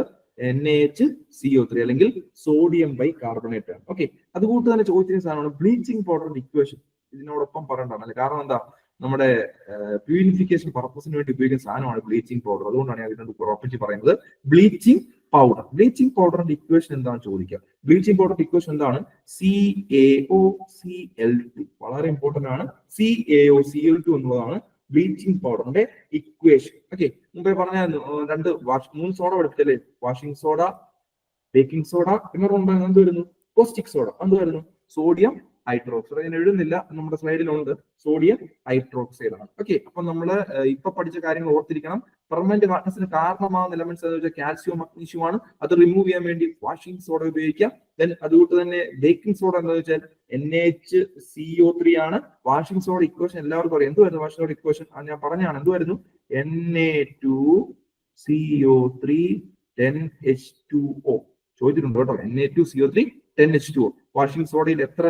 NaHCO3 അല്ലെങ്കിൽ സോഡിയം ബൈകാർബണേറ്റ് ആണ്. ഓക്കെ, അതുകൂട്ട് തന്നെ ചോദിച്ചിരുന്ന സാധനമാണ് ബ്ലീച്ചിങ് പൗഡറിന്റെ ഇക്വേഷൻ. ഇതിനോടൊപ്പം പറയേണ്ടതാണ്, കാരണം എന്താ, നമ്മുടെ പ്യൂരിഫിക്കേഷൻ പർപ്പസിന് വേണ്ടി ഉപയോഗിക്കുന്ന സാധനമാണ് ബ്ലീച്ചിങ് പൗഡർ. അതുകൊണ്ടാണ് ഞാൻ ഇതിനോട് ഉറപ്പിച്ച് പറയുന്നത് ബ്ലീച്ചിങ് പൗഡർ. ബ്ലീച്ചിങ് പൗഡറിന്റെ ഇക്വേഷൻ എന്താണ് ചോദിക്കുക? ബ്ലീച്ചിങ് പൗഡറിന്റെ ഇക്വേഷൻ എന്താണ്? CaOCl2. വളരെ ഇമ്പോർട്ടന്റ് ആണ്. CaOCl2 എന്നുള്ളതാണ് ബ്ലീച്ചിങ് പൗഡറിന്റെ ഇക്വേഷൻ. ഓക്കെ, മുമ്പേ പറഞ്ഞായിരുന്നു 3 സോഡ പഠിപ്പിച്ചല്ലേ? വാഷിംഗ് സോഡ, ബേക്കിംഗ് സോഡ, പിന്നെ എന്ത് വരുന്നു? Caustic soda. എന്ത് വരുന്നു? Sodium hydroxide. ഞാൻ എഴുതുന്നില്ല, നമ്മുടെ സ്ലൈഡിലുണ്ട്. സോഡിയം ഹൈഡ്രോക്സൈഡ് ആണ്. ഓക്കെ, അപ്പൊ നമ്മള് ഇപ്പൊ പഠിച്ച കാര്യങ്ങൾ ഓർത്തിരിക്കണം. പെർമനന്റ് ഹാർഡ്നെസിന് കാരണമാകുന്ന എലമെന്റ്സ് എന്ന് വെച്ചാൽ കാൽസ്യവും മഗ്നീഷ്യവും ആണ്. അത് റിമൂവ് ചെയ്യാൻ വേണ്ടി വാഷിംഗ് സോഡ ഉപയോഗിക്കാം. ദെൻ അതുകൊണ്ട് തന്നെ ബേക്കിംഗ് സോഡ എന്ന് വെച്ചാൽ NaHCO3 ആണ്. വാഷിംഗ് സോഡ ഇക്വേഷൻ എല്ലാവർക്കും അറിയാം. എന്തുവായിരുന്നു വാഷിംഗ് സോഡ ഇക്വേഷൻ? ഞാൻ പറഞ്ഞാണ്. എന്തുവായിരുന്നു? Na2CO3 10H2O. ചോദിച്ചിട്ടുണ്ട് കേട്ടോ. Na2CO3 10H2O. വാഷിംഗ് സോഡയിൽ എത്ര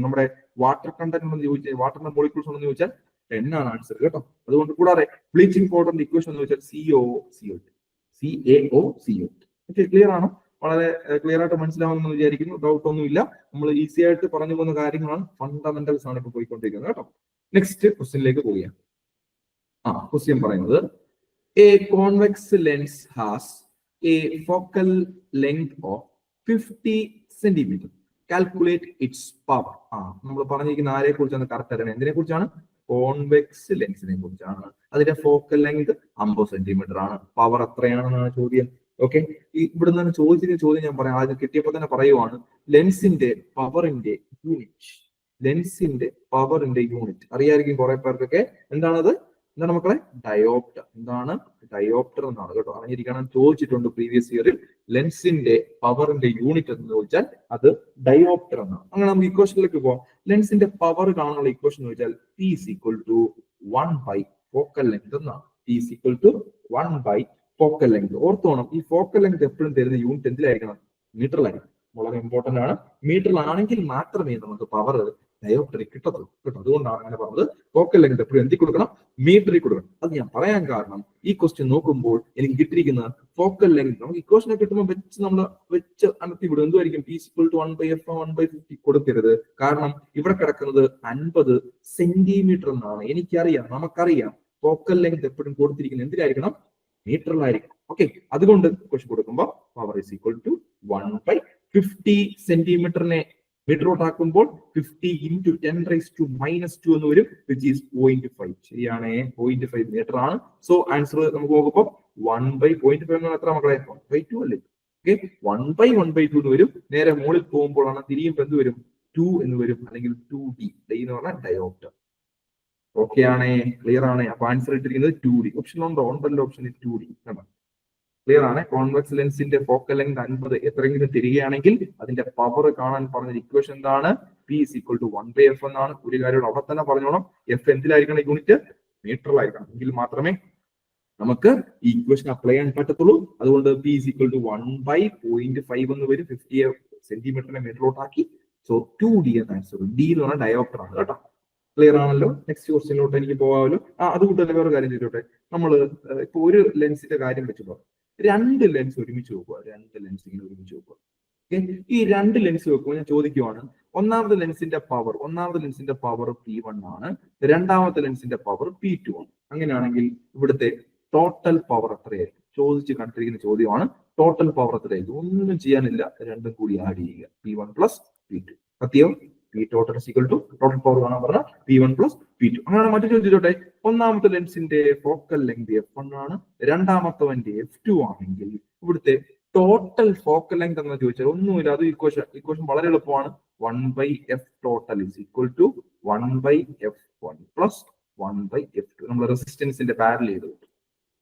നമ്മുടെ വാട്ടർ കണ്ടന്റ് ഉണ്ടെന്ന് ചോദിച്ചാൽ, വാട്ടറിന്റെ മോളിക്യൂൾസ് ഉണ്ടെന്ന് ചോദിച്ചാൽ 10 ആണ് ആൻസർ കേട്ടോ. അതുകൊണ്ട് കൂടാതെ ബ്ലീച്ചിങ് പൗഡറിന്റെ ഇക്വേഷൻ എന്ന് വെച്ചാൽ CaOCl2. ഓക്കെ, ക്ലിയർ ആണോ? വളരെ ക്ലിയർ ആയിട്ട് മനസ്സിലാവുമെന്ന് വിചാരിക്കുന്നു. ഡൗട്ട് ഒന്നുമില്ല. നമ്മൾ ഈസി ആയിട്ട് പറഞ്ഞു പോകുന്ന കാര്യങ്ങളാണ്, ഫണ്ടമെന്റൽസ് ആണ് ഇപ്പൊ പോയിക്കൊണ്ടിരിക്കുന്നത് കേട്ടോ. നെക്സ്റ്റ് ക്വസ്റ്റ്യനിലേക്ക് പോവുകയാണ്. ക്വസ്റ്റ്യൻ പറയുന്നത് A convex lens has A focal length of 50 cm. Calculate it's power. നമ്മൾ പറഞ്ഞിരിക്കുന്ന ആരെ കുറിച്ചാണ്? കറക്റ്റ് അറിയണം. എന്തിനെ കുറിച്ചാണ്? കോൺവെക്സ് ലെൻസിനെ കുറിച്ചാണ്. അതിന്റെ ഫോക്കൽ ലെങ്ത് 50 cm ആണ്. പവർ എത്രയാണെന്നാണ് ചോദ്യം. ഓക്കെ, ഇവിടെ നിന്ന് ചോദിച്ചിരുന്ന ചോദ്യം ഞാൻ പറയാം. ആദ്യം കിട്ടിയപ്പോൾ തന്നെ പറയുവാണ്, ലെൻസിന്റെ പവറിന്റെ യൂണിറ്റ്. ലെൻസിന്റെ പവറിന്റെ യൂണിറ്റ് അറിയായിരിക്കും കുറെ പേർക്കൊക്കെ. എന്താണത്? എന്താണ് മക്കളെ? ഡയോപ്റ്റർ. എന്താണ്? ഡയോപ്റ്റർ എന്നാണ് കേട്ടോ. അറിഞ്ഞിരിക്കണം, ചോദിച്ചിട്ടുണ്ട് പ്രീവിയസ് ഇയറിൽ. ലെൻസിന്റെ പവറിന്റെ യൂണിറ്റ് എന്ന് ചോദിച്ചാൽ അത് ഡയോപ്റ്റർ എന്നാണ്. അങ്ങനെ നമുക്ക് ഇക്വേഷനിലേക്ക് പോവാം. ലെൻസിന്റെ പവർ കാണാനുള്ള ഇക്വേഷൻ എന്ന് വെച്ചാൽ P is equal to 1 by focal length എന്നാണ്. P is equal to 1 by focal length. ഓർത്തോണം, ഈ ഫോക്കൽ ലെങ്ത് എപ്പോഴും തരുന്ന യൂണിറ്റ് എന്തിലായിരിക്കണം? മീറ്ററിലായിരിക്കണം. വളരെ ഇമ്പോർട്ടന്റ് ആണ്. മീറ്ററിലാണെങ്കിൽ മാത്രമേ നമുക്ക് പവർ ഡയോപ്റ്ററിൽ കിട്ടത്തുള്ളൂ കേട്ടോ. അതുകൊണ്ടാണ് അങ്ങനെ പറഞ്ഞത്. ഫോക്കൽ ലെങ്ത് എപ്പോഴും എന്തിൽ കൊടുക്കണം? മീറ്ററിൽ കൊടുക്കണം. അത് ഞാൻ പറയാൻ കാരണം, ഈ ക്വസ്റ്റ്യൻ നോക്കുമ്പോൾ എനിക്ക് കിട്ടിയിരിക്കുന്ന ഫോക്കൽ ലെങ്ത് നമുക്ക് ഇക്വേഷനെ കിട്ടുമ്പോൾ വെച്ച് അനത്തി വിടും. എന്തുമായിരിക്കും? P is equal to 1 by f 1 by 50 കൊടുക്കരുത്. കാരണം ഇവിടെ കിടക്കുന്നത് 50 സെന്റിമീറ്റർ എന്നാണ്. എനിക്കറിയാം, നമുക്കറിയാം ഫോക്കൽ ലെങ്ത് എപ്പോഴും കൊടുത്തിരിക്കുന്നത് എന്തിലായിരിക്കണം? മീറ്ററിലായിരിക്കും. ഓക്കെ, അതുകൊണ്ട് ക്വസ്റ്റ്യൻ കൊടുക്കുമ്പോൾ power is equal to 1 by 50 സെന്റിമീറ്ററിനെ മീറ്ററോട്ട് ആക്കുമ്പോൾ 50 into 10⁻⁻² എന്ന് വരും, വിച്ച് ഈസ് 0.5. ശരിയാണ്, 0.5 മീറ്റർ ആണ്. സോ ആൻസർ നമുക്ക് നോക്കുമ്പോൾ 1 by 0.5 എന്ന് എത്ര മക്കളെ? 1/2 അല്ലേ? ഓക്കെ, 1 by 1/2 എന്ന് വരും. നേരെ മുകളിൽ പോകുമ്പോഴാണ് തിരിയുമ്പോൾ എന്ത് വരും? 2 എന്ന് വരും, അല്ലെങ്കിൽ 2D. എന്ന് പറഞ്ഞാൽ ഡയോപ്റ്റർ. ഓക്കെ ആണേ, ക്ലിയർ ആണ്. അപ്പൊ ആൻസർ ഇട്ടിരിക്കുന്നത് 2D. ഓപ്ഷൻ ഉണ്ടോ? ഉണ്ടല്ലോ, ഓപ്ഷൻ 2D. ക്ലിയർ ആണ്. കോൺവെക്സ് ലെൻസിന്റെ ഫോക്കൽ ലെങ്ത് 50 എത്രയെങ്കിലും തിരികെയാണെങ്കിൽ അതിന്റെ പവർ കാണാൻ പറഞ്ഞ ഇക്വേഷൻ എന്താണ്? P is equal to 1 by f എന്നാണ്. ഒരു കാര്യം അവിടെ തന്നെ പറഞ്ഞോണം, എഫ് എന്തിലായിരിക്കണം? യൂണിറ്റ് മീറ്ററിലായിരിക്കണം. എങ്കിൽ മാത്രമേ നമുക്ക് ഈ ഇക്വേഷൻ അപ്ലൈ ചെയ്യാൻ പറ്റത്തുള്ളൂ. അതുകൊണ്ട് P is equal to 1 by 0.5 എന്ന് വരും. 50 സെന്റിമീറ്ററിനെ മീറ്ററിലോട്ട് ആക്കി. സോ 2D എന്ന ആൻസർ. D എന്ന് പറഞ്ഞാൽ ഡയോപ്റ്റർ ആണ് കേട്ടോ. ക്ലിയർ ആണല്ലോ. നെക്സ്റ്റ് ക്വസ്റ്റ്യനിലോട്ട് എനിക്ക് പോകാമല്ലോ. അതുകൊണ്ട് തന്നെ വേറെ കാര്യം ചെയ്തോട്ടെ. നമ്മൾ ഇപ്പൊ ഒരു ലെൻസിന്റെ കാര്യം വെച്ചപ്പോൾ 2 ലെൻസ് ഒരുമിച്ച് വെക്കുക. 2 ലെൻസ് ഇങ്ങനെ ഒരുമിച്ച് വെക്കുക. ഈ 2 ലെൻസ് വെക്കുമ്പോൾ ഞാൻ ചോദിക്കുവാണ്, ഒന്നാമത്തെ ലെൻസിന്റെ പവർ P1 ആണ്, രണ്ടാമത്തെ ലെൻസിന്റെ പവർ P2 ആണ്. അങ്ങനെയാണെങ്കിൽ ഇവിടുത്തെ ടോട്ടൽ പവർ എത്രയായിരിക്കും? ചോദിച്ച് കണ്ടിരിക്കുന്ന ചോദ്യമാണ്. ടോട്ടൽ പവർ എത്രയായിരിക്കും? ഒന്നും ചെയ്യാനില്ല, രണ്ടും കൂടി ആഡ് ചെയ്യുക. P1 plus P2. സത്യം, P total is equal to total power കാണാൻ പറഞ്ഞാൽ P1 plus P2. അങ്ങനെയാണ് മറ്റു ചോദിച്ചോട്ടെ. ഒന്നാമത്തെ ലെൻസിന്റെ ഫോക്കൽ ലെങ്ത് F1 ആണ്, രണ്ടാമത്തവന്റെ F2 ആണെങ്കിൽ ഇവിടുത്തെ ടോട്ടൽ ഫോക്കൽ ലെങ്ത് എന്ന് ചോദിച്ചാൽ ഒന്നുമില്ല, അത് ഇക്വേഷൻ വളരെ എളുപ്പമാണ്. 1 by f total is equal to 1 by f1 plus 1 by f2. നമ്മൾ റെസിസ്റ്റൻസിന്റെ പാരലൽ ചെയ്തു.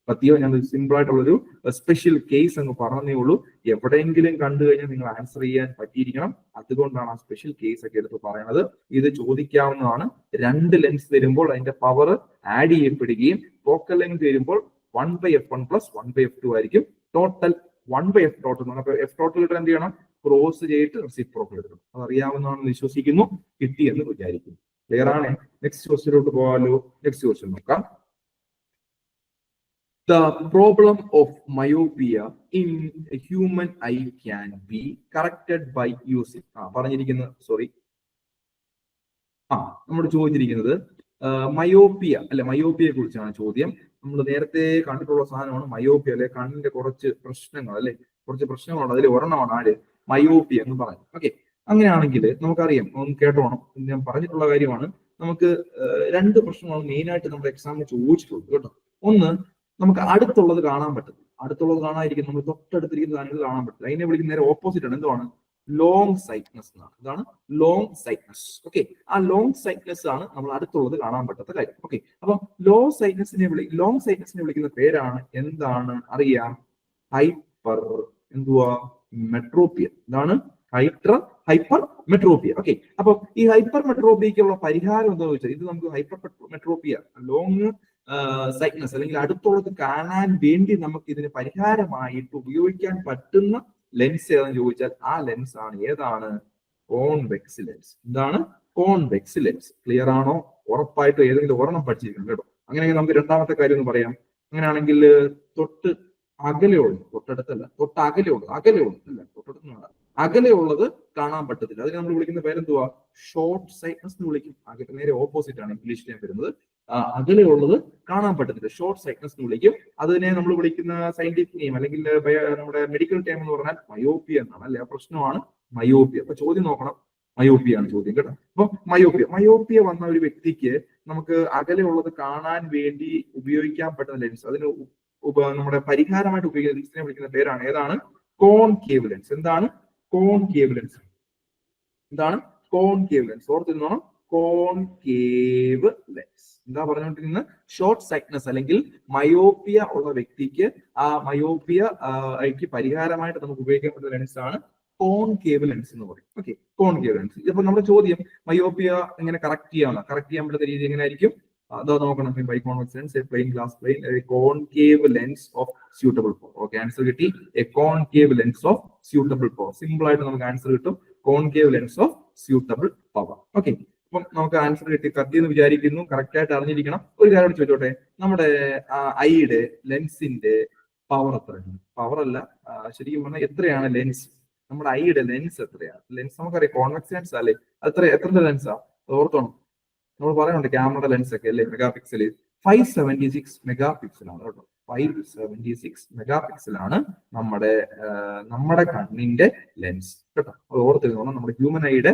പത്തിയോ, ഞാൻ സിമ്പിൾ ആയിട്ടുള്ളൊരു സ്പെഷ്യൽ കേസ് അങ്ങ് പറഞ്ഞേ ഉള്ളൂ. എവിടെയെങ്കിലും കണ്ടു കഴിഞ്ഞാൽ നിങ്ങൾ ആൻസർ ചെയ്യാൻ പറ്റിയിരിക്കണം. അതുകൊണ്ടാണ് ആ സ്പെഷ്യൽ കേസ് ഒക്കെ എടുത്ത് പറയുന്നത്. ഇത് ചോദിക്കാവുന്നതാണ്. 2 ലെൻസ് വരുമ്പോൾ അതിന്റെ പവർ ആഡ് ചെയ്യപ്പെടുകയും ഫോക്കൽ ലെങ്ത് വരുമ്പോൾ 1/f1 പ്ലസ് 1/f2 ആയിരിക്കും. ടോട്ടൽ 1/f ടോട്ടൽ എന്ന് പറഞ്ഞാൽ എഫ് ടോട്ടൽ കിട്ടാൻ എന്ത് ചെയ്യണം? ക്രോസ് ചെയ്തിട്ട് റെസിപ്രോക്കൽ എടുക്കണം. അത് അറിയാവുന്നതാണെന്ന് വിശ്വസിക്കുന്നു. കിട്ടിയെന്ന് വിചാരിക്കുന്നു. ക്ലിയർ ആണ്. നെക്സ്റ്റ് ക്വസ്റ്റ്യനിലോട്ട് പോകാമല്ലോ. നെക്സ്റ്റ് ക്വസ്റ്റ്യൻ നോക്കാം. The problem of myopia in a human eye can be corrected by using പറഞ്ഞിരിക്കുന്നത് നമ്മൾ ചോദിച്ചിരിക്കുന്നത് മയോപ്പിയ അല്ലെ, മയോപ്പിയെ കുറിച്ചാണ് ചോദ്യം. നമ്മൾ നേരത്തെ കണ്ടിട്ടുള്ള സാധനമാണ് മയോപ്പിയ അല്ലെ, കണ്ണിന്റെ കുറച്ച് പ്രശ്നങ്ങൾ അല്ലെ, കുറച്ച് പ്രശ്നങ്ങളുണ്ട്. അതിൽ ഒരെണ്ണമാണ് ആര്? മയോപ്പിയ എന്ന് പറഞ്ഞു. ഓക്കെ, അങ്ങനെയാണെങ്കിൽ നമുക്കറിയാം, ഒന്ന് കേട്ടോണം, ഞാൻ പറഞ്ഞിട്ടുള്ള കാര്യമാണ്. നമുക്ക് രണ്ട് പ്രശ്നമാണ് മെയിൻ ആയിട്ട് നമ്മുടെ എക്സാമിന് ചോദിച്ചിട്ടുള്ളത് കേട്ടോ. ഒന്ന്, നമുക്ക് അടുത്തുള്ളത് കാണാൻ പറ്റും. അടുത്തുള്ളത് കാണാതിരിക്കും, നമ്മൾ തൊട്ടടുത്തിരിക്കുന്ന സാധനങ്ങൾ കാണാൻ പറ്റില്ല. അതിനെ വിളിക്കുന്ന നേരെ ഓപ്പോസിറ്റ് ആണ്. എന്താണ്? ലോങ് സൈറ്റ്നസ് എന്നാണ്. ഇതാണ് ലോങ് സൈറ്റ്നസ്. ഓക്കെ, ആ ലോങ് സൈറ്റ്നസ് ആണ് നമ്മൾ അടുത്തുള്ളത് കാണാൻ പറ്റാത്ത കാര്യം. ഓക്കെ, അപ്പൊ ലോങ് സൈറ്റ്നസിനെ വിളിക്കുന്ന പേരാണ് എന്താണ് അറിയാം? ഹൈപ്പർ മെട്രോപ്പിയ. ഇതാണ് ഹൈപ്പർ മെട്രോപ്പിയ. ഓക്കെ, അപ്പൊ ഈ ഹൈപ്പർ മെട്രോപ്പിയക്കുള്ള പരിഹാരം എന്താണെന്ന് വെച്ചാൽ, ഇത് നമുക്ക് ഹൈപ്പർ മെട്രോപ്പിയ ലോങ് സൈറ്റ്നസ് അല്ലെങ്കിൽ അടുത്തുള്ളത് കാണാൻ വേണ്ടി നമുക്ക് ഇതിന് പരിഹാരമായിട്ട് ഉപയോഗിക്കാൻ പറ്റുന്ന ലെൻസ് ഏതാണെന്ന് ചോദിച്ചാൽ ആ ലെൻസ് ആണ് ഏതാണ്? Convex lens. എന്താണ്? Convex lens. ക്ലിയർ ആണോ? ഉറപ്പായിട്ടും ഏതെങ്കിലും ഒരെണ്ണം പഠിച്ചിരിക്കണം കേട്ടോ. അങ്ങനെയെങ്കിൽ നമുക്ക് രണ്ടാമത്തെ കാര്യം ഒന്ന് പറയാം. അങ്ങനെയാണെങ്കിൽ തൊട്ട് അകലെയുള്ളത്, തൊട്ടടുത്തല്ല, അകലെയുള്ളത് കാണാൻ പറ്റത്തില്ല. അതിന് നമ്മൾ വിളിക്കുന്ന പേരെന്തുവാ? ഷോർട്ട് സൈറ്റ്നസ് എന്ന് വിളിക്കും. നേരെ ഓപ്പോസിറ്റ് ആണ് ഇംഗ്ലീഷിൽ വരുന്നത്. അകലെയുള്ളത് കാണാൻ പറ്റത്തില്ല, ഷോർട്ട് സൈറ്റ്നസ് എന്ന് വിളിക്കും. അതിനെ നമ്മൾ വിളിക്കുന്ന സയന്റിഫിക് നെയിം അല്ലെങ്കിൽ നമ്മുടെ മെഡിക്കൽ ടേം എന്ന് പറഞ്ഞാൽ മയോപ്പിയ എന്നാണ് അല്ലെ. ആ പ്രശ്നമാണ് മയോപ്പിയ. അപ്പൊ ചോദ്യം നോക്കണം, മയോപ്പിയ ആണ് ചോദ്യം കേട്ടോ. അപ്പൊ മയോപ്പിയ വന്ന ഒരു വ്യക്തിക്ക് നമുക്ക് അകലെയുള്ളത് കാണാൻ വേണ്ടി ഉപയോഗിക്കാൻ പറ്റുന്ന ലെൻസ്, അതിന് നമ്മുടെ പരിഹാരമായിട്ട് ഉപയോഗിക്കുന്ന ലെൻസിനെ വിളിക്കുന്ന പേരാണ് ഏതാണ്? Concave lens. എന്താണ്? Concave lens. ഓർത്തിരുന്നോണം, കോൺകേവ് ലെൻസ്. എന്താ പറഞ്ഞുകൊണ്ടിരിക്കുന്നത്? ഷോർട്ട് സൈറ്റ്നസ് അല്ലെങ്കിൽ മയോപ്പിയ ഉള്ള വ്യക്തിക്ക് ആ മയോപ്പിയക്ക് പരിഹാരമായിട്ട് നമുക്ക് ഉപയോഗിക്കാൻ പറ്റുന്ന ലെൻസ് ആണ് കോൺകേവ് ലെൻസ് എന്ന് പറയും. Okay, concave lens. ഇപ്പൊ നമ്മുടെ ചോദ്യം മയോപ്പിയ എങ്ങനെ കറക്റ്റ് ചെയ്യാൻ പറ്റുന്ന രീതി എങ്ങനെയായിരിക്കും? അതോ നോക്കണം. By convex lens, a plane glass plane, a concave lens of suitable power. Okay, answer കിട്ടി. A concave lens of suitable power. Simple ആയിട്ട് നമുക്ക് ആൻസർ കിട്ടും. Concave lens of suitable power. Okay, അപ്പം നമുക്ക് ആൻസർ കത്തിയെന്ന് വിചാരിക്കുന്നു. കറക്റ്റ് ആയിട്ട് അറിഞ്ഞിരിക്കണം. ഒരു കാര്യം ചോദിച്ചോട്ടെ, നമ്മുടെ ഐയുടെ ലെൻസിന്റെ പവർ എത്രയാണ്? പവർ അല്ല, ശരിക്കും പറഞ്ഞാൽ എത്രയാണ് ലെൻസ്? നമ്മുടെ ഐയുടെ ലെൻസ് എത്രയാണ്? ലെൻസ് നമുക്കറിയാം കോൺവെക്സ് ലെൻസ് അല്ലേ. എത്ര ലെൻസാ? ഓർത്തോണം, നമ്മൾ പറയുന്നുണ്ട് ക്യാമറയുടെ ലെൻസ് ഒക്കെ അല്ലേ, മെഗാ പിക്സൽ 576 മെഗാ പിക്സൽ ആണ് കേട്ടോ. 576 മെഗാ പിക്സൽ ആണ് നമ്മുടെ കണ്ണിന്റെ ലെൻസ് കേട്ടോ. അത് ഓർത്തിരുന്നോണം. നമ്മുടെ ഹ്യൂമൻ ഐയുടെ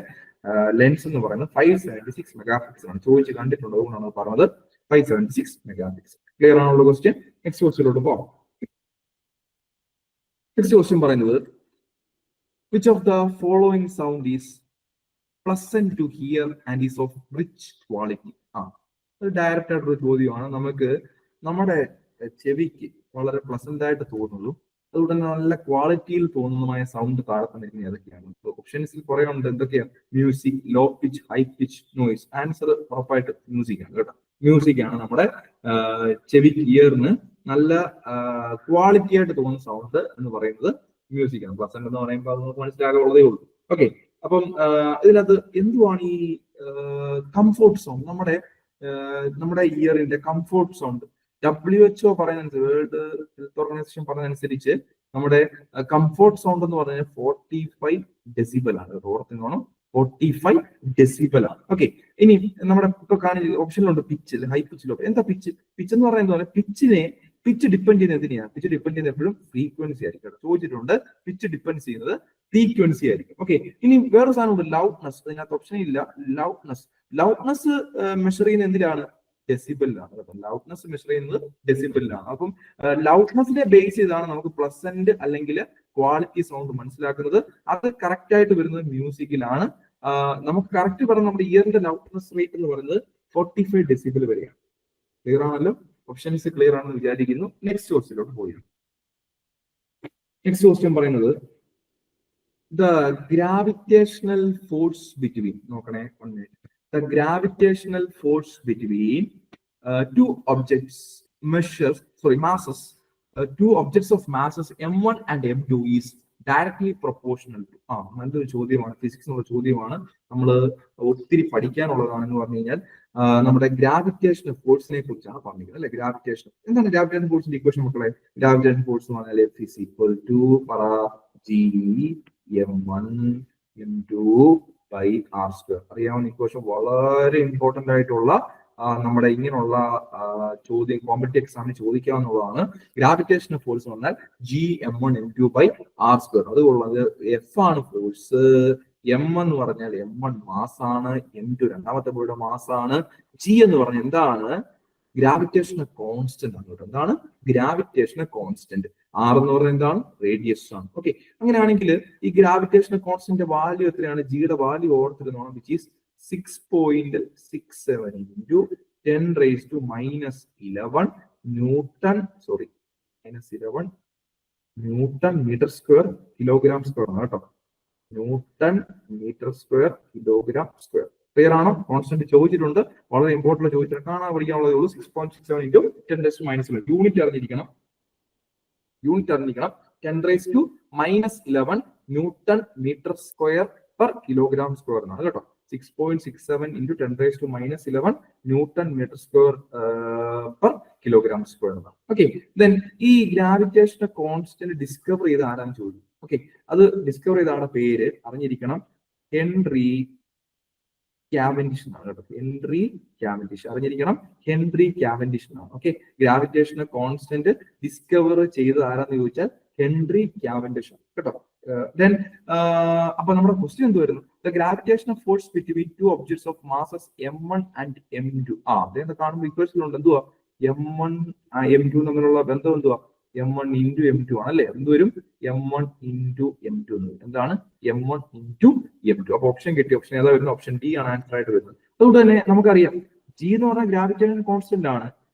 ലെൻസ് എന്ന് പറയുന്നത് 576 മെഗാ പിക്സൽ ആണ്. ചോദിച്ച് കണ്ടിട്ടുണ്ട്, അതുകൊണ്ടാണ് പറഞ്ഞത് 576 മെഗാ പിക്സൽ. ക്ലിയർ ആണുള്ള ക്വസ്റ്റ്യൻ. നെക്സ്റ്റ് ക്വസ്റ്റ്യനിലോട്ട് പോകാം. നെക്സ്റ്റ് ക്വസ്റ്റ്യൻ പറയുന്നത്, which of the following sound is pleasant to hear and is of rich quality? അത് ഡയറക്റ്റ് ആയിട്ടൊരു ചോദ്യമാണ്. നമുക്ക് നമ്മുടെ ചെവിക്ക് വളരെ പ്ലസന്റ് ആയിട്ട് തോന്നുന്നു, അതുകൊണ്ട് തന്നെ നല്ല ക്വാളിറ്റിയിൽ തോന്നുന്നതുമായ സൗണ്ട് താഴെ തന്നിരിക്കുന്നത് ഏതൊക്കെയാണ്? ഓപ്ഷൻസിൽ കുറെ ഉണ്ട്. എന്തൊക്കെയാണ്? Music, low pitch, high pitch, noise. Answer ഉറപ്പായിട്ട് മ്യൂസിക് ആണ് കേട്ടോ. മ്യൂസിക് ആണ് നമ്മുടെ ചെവിക്ക്, ഇയറിന് നല്ല ക്വാളിറ്റി ആയിട്ട് തോന്നുന്ന സൗണ്ട് എന്ന് പറയുന്നത് മ്യൂസിക് ആണ്. പ്ലസന്റ് എന്ന് പറയുമ്പോൾ അത് നമുക്ക് മനസ്സിലാകാനുള്ളതേ ഉള്ളൂ. ഓക്കെ, അപ്പം ഇതിനകത്ത് എന്തുവാണ് ഈ കംഫോർട്ട് സൗണ്ട്? നമ്മുടെ ഇയറിന്റെ കംഫോർട്ട് സൗണ്ട് WHO പറയുന്ന, വേൾഡ് ഹെൽത്ത് ഓർഗനൈസേഷൻ പറയുന്നതനുസരിച്ച് നമ്മുടെ കംഫോർട്ട് സൗണ്ട് എന്ന് പറഞ്ഞാൽ 45 ഡെസിബൽ ആണ്. ഓർത്തിനോണം, 45 ഡെസിബൽ ആണ്. ഓക്കെ, ഇനി നമ്മുടെ ഇപ്പൊ ഓപ്ഷനിലുണ്ട് പിച്ച്, ഹൈ പിച്ചിലോ. എന്താ പിച്ച്? പിച്ച് എന്ന് പറയുന്നത് പിച്ച് ഡിപ്പെൻഡ് ചെയ്യുന്നത് എന്തിനാണ്? പിച്ച് ഡിപ്പെൻഡ് ചെയ്യുന്നത് എപ്പോഴും ഫ്രീക്വൻസി ആയിരിക്കും. ചോദിച്ചിട്ടുണ്ട്, പിച്ച് ഡിപ്പെൻഡ് ചെയ്യുന്നത് ഫ്രീക്വൻസി ആയിരിക്കും. ഓക്കെ, ഇനി വേറെ സാധനമുണ്ട്, ലൗഡ്നെസ്. അതിനകത്ത് ഓപ്ഷൻ ഇല്ല. ലൗഡ്നെസ് മെഷർ ചെയ്യുന്നത് എന്തിനാണ്? ഡെസിബിളിലാണ്. ലൗഡ്നെസ് മെഷർ ചെയ്യുന്നത് ഡെസിബിളിലാണ്. അപ്പം ലൗഡ്നെസിനെ ബേസ് ചെയ്താണ് നമുക്ക് പ്ലസന്റ് അല്ലെങ്കിൽ ക്വാളിറ്റി സൗണ്ട് മനസ്സിലാക്കുന്നത്. അത് കറക്റ്റ് ആയിട്ട് വരുന്നത് മ്യൂസിക്കിലാണ്. നമുക്ക് കറക്റ്റ് പറഞ്ഞ നമ്മുടെ ഇയറിന്റെ ലൗഡ്നെസ് റേറ്റ് എന്ന് പറയുന്നത് 45 ഡെസിബിൾ വരെയാണ്. ക്ലിയർ ആണല്ലോ? ഓപ്ഷൻസ് ക്ലിയർ ആണെന്ന് വിചാരിക്കുന്നു. നെക്സ്റ്റ് ക്വസ്റ്റ്യനിലോട്ട് പോയി. നെക്സ്റ്റ് ക്വസ്റ്റ്യൻ പറയുന്നത്, ദ ഗ്രാവിറ്റേഷണൽ ഫോഴ്സ് ബിറ്റ്വീൻ, നോക്കണേ 1 minute. The gravitational force between two objects masses, two objects of masses m1 and m2 is directly proportional to. നല്ലൊരു ചോദ്യമാണ്, ഫിസിക്സ് എന്നുള്ള ചോദ്യമാണ്, നമ്മൾ ഒത്തിരി പഠിക്കാനുള്ളതാണെന്ന് പറഞ്ഞു കഴിഞ്ഞാൽ നമ്മുടെ ഗ്രാവിറ്റേഷണൽ ഫോഴ്സിനെ കുറിച്ചാണ് പറഞ്ഞിരിക്കുന്നത് അല്ലെ. ഗ്രാവിറ്റേഷൻ എന്താണ്? ഗ്രാവിറ്റേഷൻ ഫോഴ്സിന്റെ ഇക്വേഷൻ മക്കളെ, ഗ്രാവിറ്റേഷൻ ഫോഴ്സ് എന്ന് പറഞ്ഞാൽ F is equal to G m1 m2 by r square. അറിയാവുന്ന ഇക്വേഷൻ, വളരെ ഇമ്പോർട്ടന്റ് ആയിട്ടുള്ള നമ്മുടെ ഇങ്ങനെയുള്ള ചോദ്യം കോമ്പറ്റീവ് എക്സാമിന് ചോദിക്കാവുന്നതാണ്. ഗ്രാവിറ്റേഷണൽ ഫോഴ്സ് പറഞ്ഞാൽ G m1 m2 by r square. അതുകൊള്ളത് F ആണ് ഫോഴ്സ്, m എന്ന് പറഞ്ഞാൽ m1 മാസ് ആണ്, m2 രണ്ടാമത്തെ ബോഡിയുടെ മാസ് ആണ്, G എന്ന് പറഞ്ഞാൽ എന്താണ്? ഗ്രാവിറ്റേഷണൽ കോൺസ്റ്റന്റ് ആണ്. എന്താണ്? Gravitational constant. R എന്ന് പറഞ്ഞാൽ എന്താണ്? റേഡിയസ് ആണ്. ഓക്കെ, അങ്ങനെയാണെങ്കിൽ ഈ ഗ്രാവിറ്റേഷണൽ കോൺസ്റ്റന്റ് വാല്യൂ എത്രയാണ്? ജിയുടെ value ഓർത്തിരുന്നോണം, which is 6.67 into 10 raised to minus 11 Newton, sorry, minus 11 Newton meter square kilogram square ആണ് കേട്ടോ. Newton meter square kilogram square. Clear ആണോ? കോൺസ്റ്റന്റ് ചോദിച്ചിട്ടുണ്ട്, വളരെ ഇമ്പോർട്ടന്റ് ചോദിച്ചിട്ടുണ്ട്, കാണാൻ പഠിക്കാനുള്ളതേ ഉള്ളൂ. 6.67 into 10 raised to minus 11. Unit അറിഞ്ഞിരിക്കണം. 10 raised to minus 11 Newton meter square per kilogram square എന്നാണ് കേട്ടോ. 6.67 into 10 raised to minus 11 Newton meter square per kilogram square. Okay, then ഈ ഗ്രാവിറ്റേഷണൽ കോൺസ്റ്റന്റ് ഡിസ്കവർ ചെയ്ത ആരാന്ന് ചോദിക്കും. ഓക്കെ, അത് ഡിസ്കവർ ചെയ്ത ആളുടെ പേര് അറിഞ്ഞിരിക്കണം, ഹെൻറി കാവൻഡിഷ് എന്നാണ് കേട്ടോ. ഹെൻറി കാവൻഡിഷ് അറിഞ്ഞിരിക്കണം, ഹെൻറി കാവൻഡിഷ് എന്നാണ്. ഓക്കെ, ഗ്രാവിറ്റേഷണൽ കോൺസ്റ്റന്റ് ഡിസ്കവർ ചെയ്ത ആരാന്ന് ചോദിച്ചാൽ ഹെൻറി കാവൻഡിഷ് ആണ് കേട്ടോ. Then അപ്പൊ നമ്മുടെ ക്വസ്റ്റ്യൻ എന്ത് വരുന്നു? The gravitational force between two objects of masses m1 and m2. അദ്ദേഹം കാണുമ്പോൾ ഇക്വേഷനിലുണ്ട് എന്തുവാ? m1 m2 തമ്മിലുള്ള ബന്ധം എന്തുവാ? m1 into m2 ആണ് അല്ലെ. എന്ത് വരും? m1 into m2 എന്ന് വരും. എന്താണ്? m1 into m2. അപ്പൊ ഓപ്ഷൻ കിട്ടി. ഓപ്ഷൻ ഏതാ വരുന്നത്? ഓപ്ഷൻ ഡി ആണ് ആൻസർ ആയിട്ട് വരുന്നത്. അതുകൊണ്ട് തന്നെ നമുക്കറിയാം ജി എന്ന് പറഞ്ഞാൽ ഗ്രാവിറ്റേഷൻ കോൺസ്റ്റന്റ് ആണ്.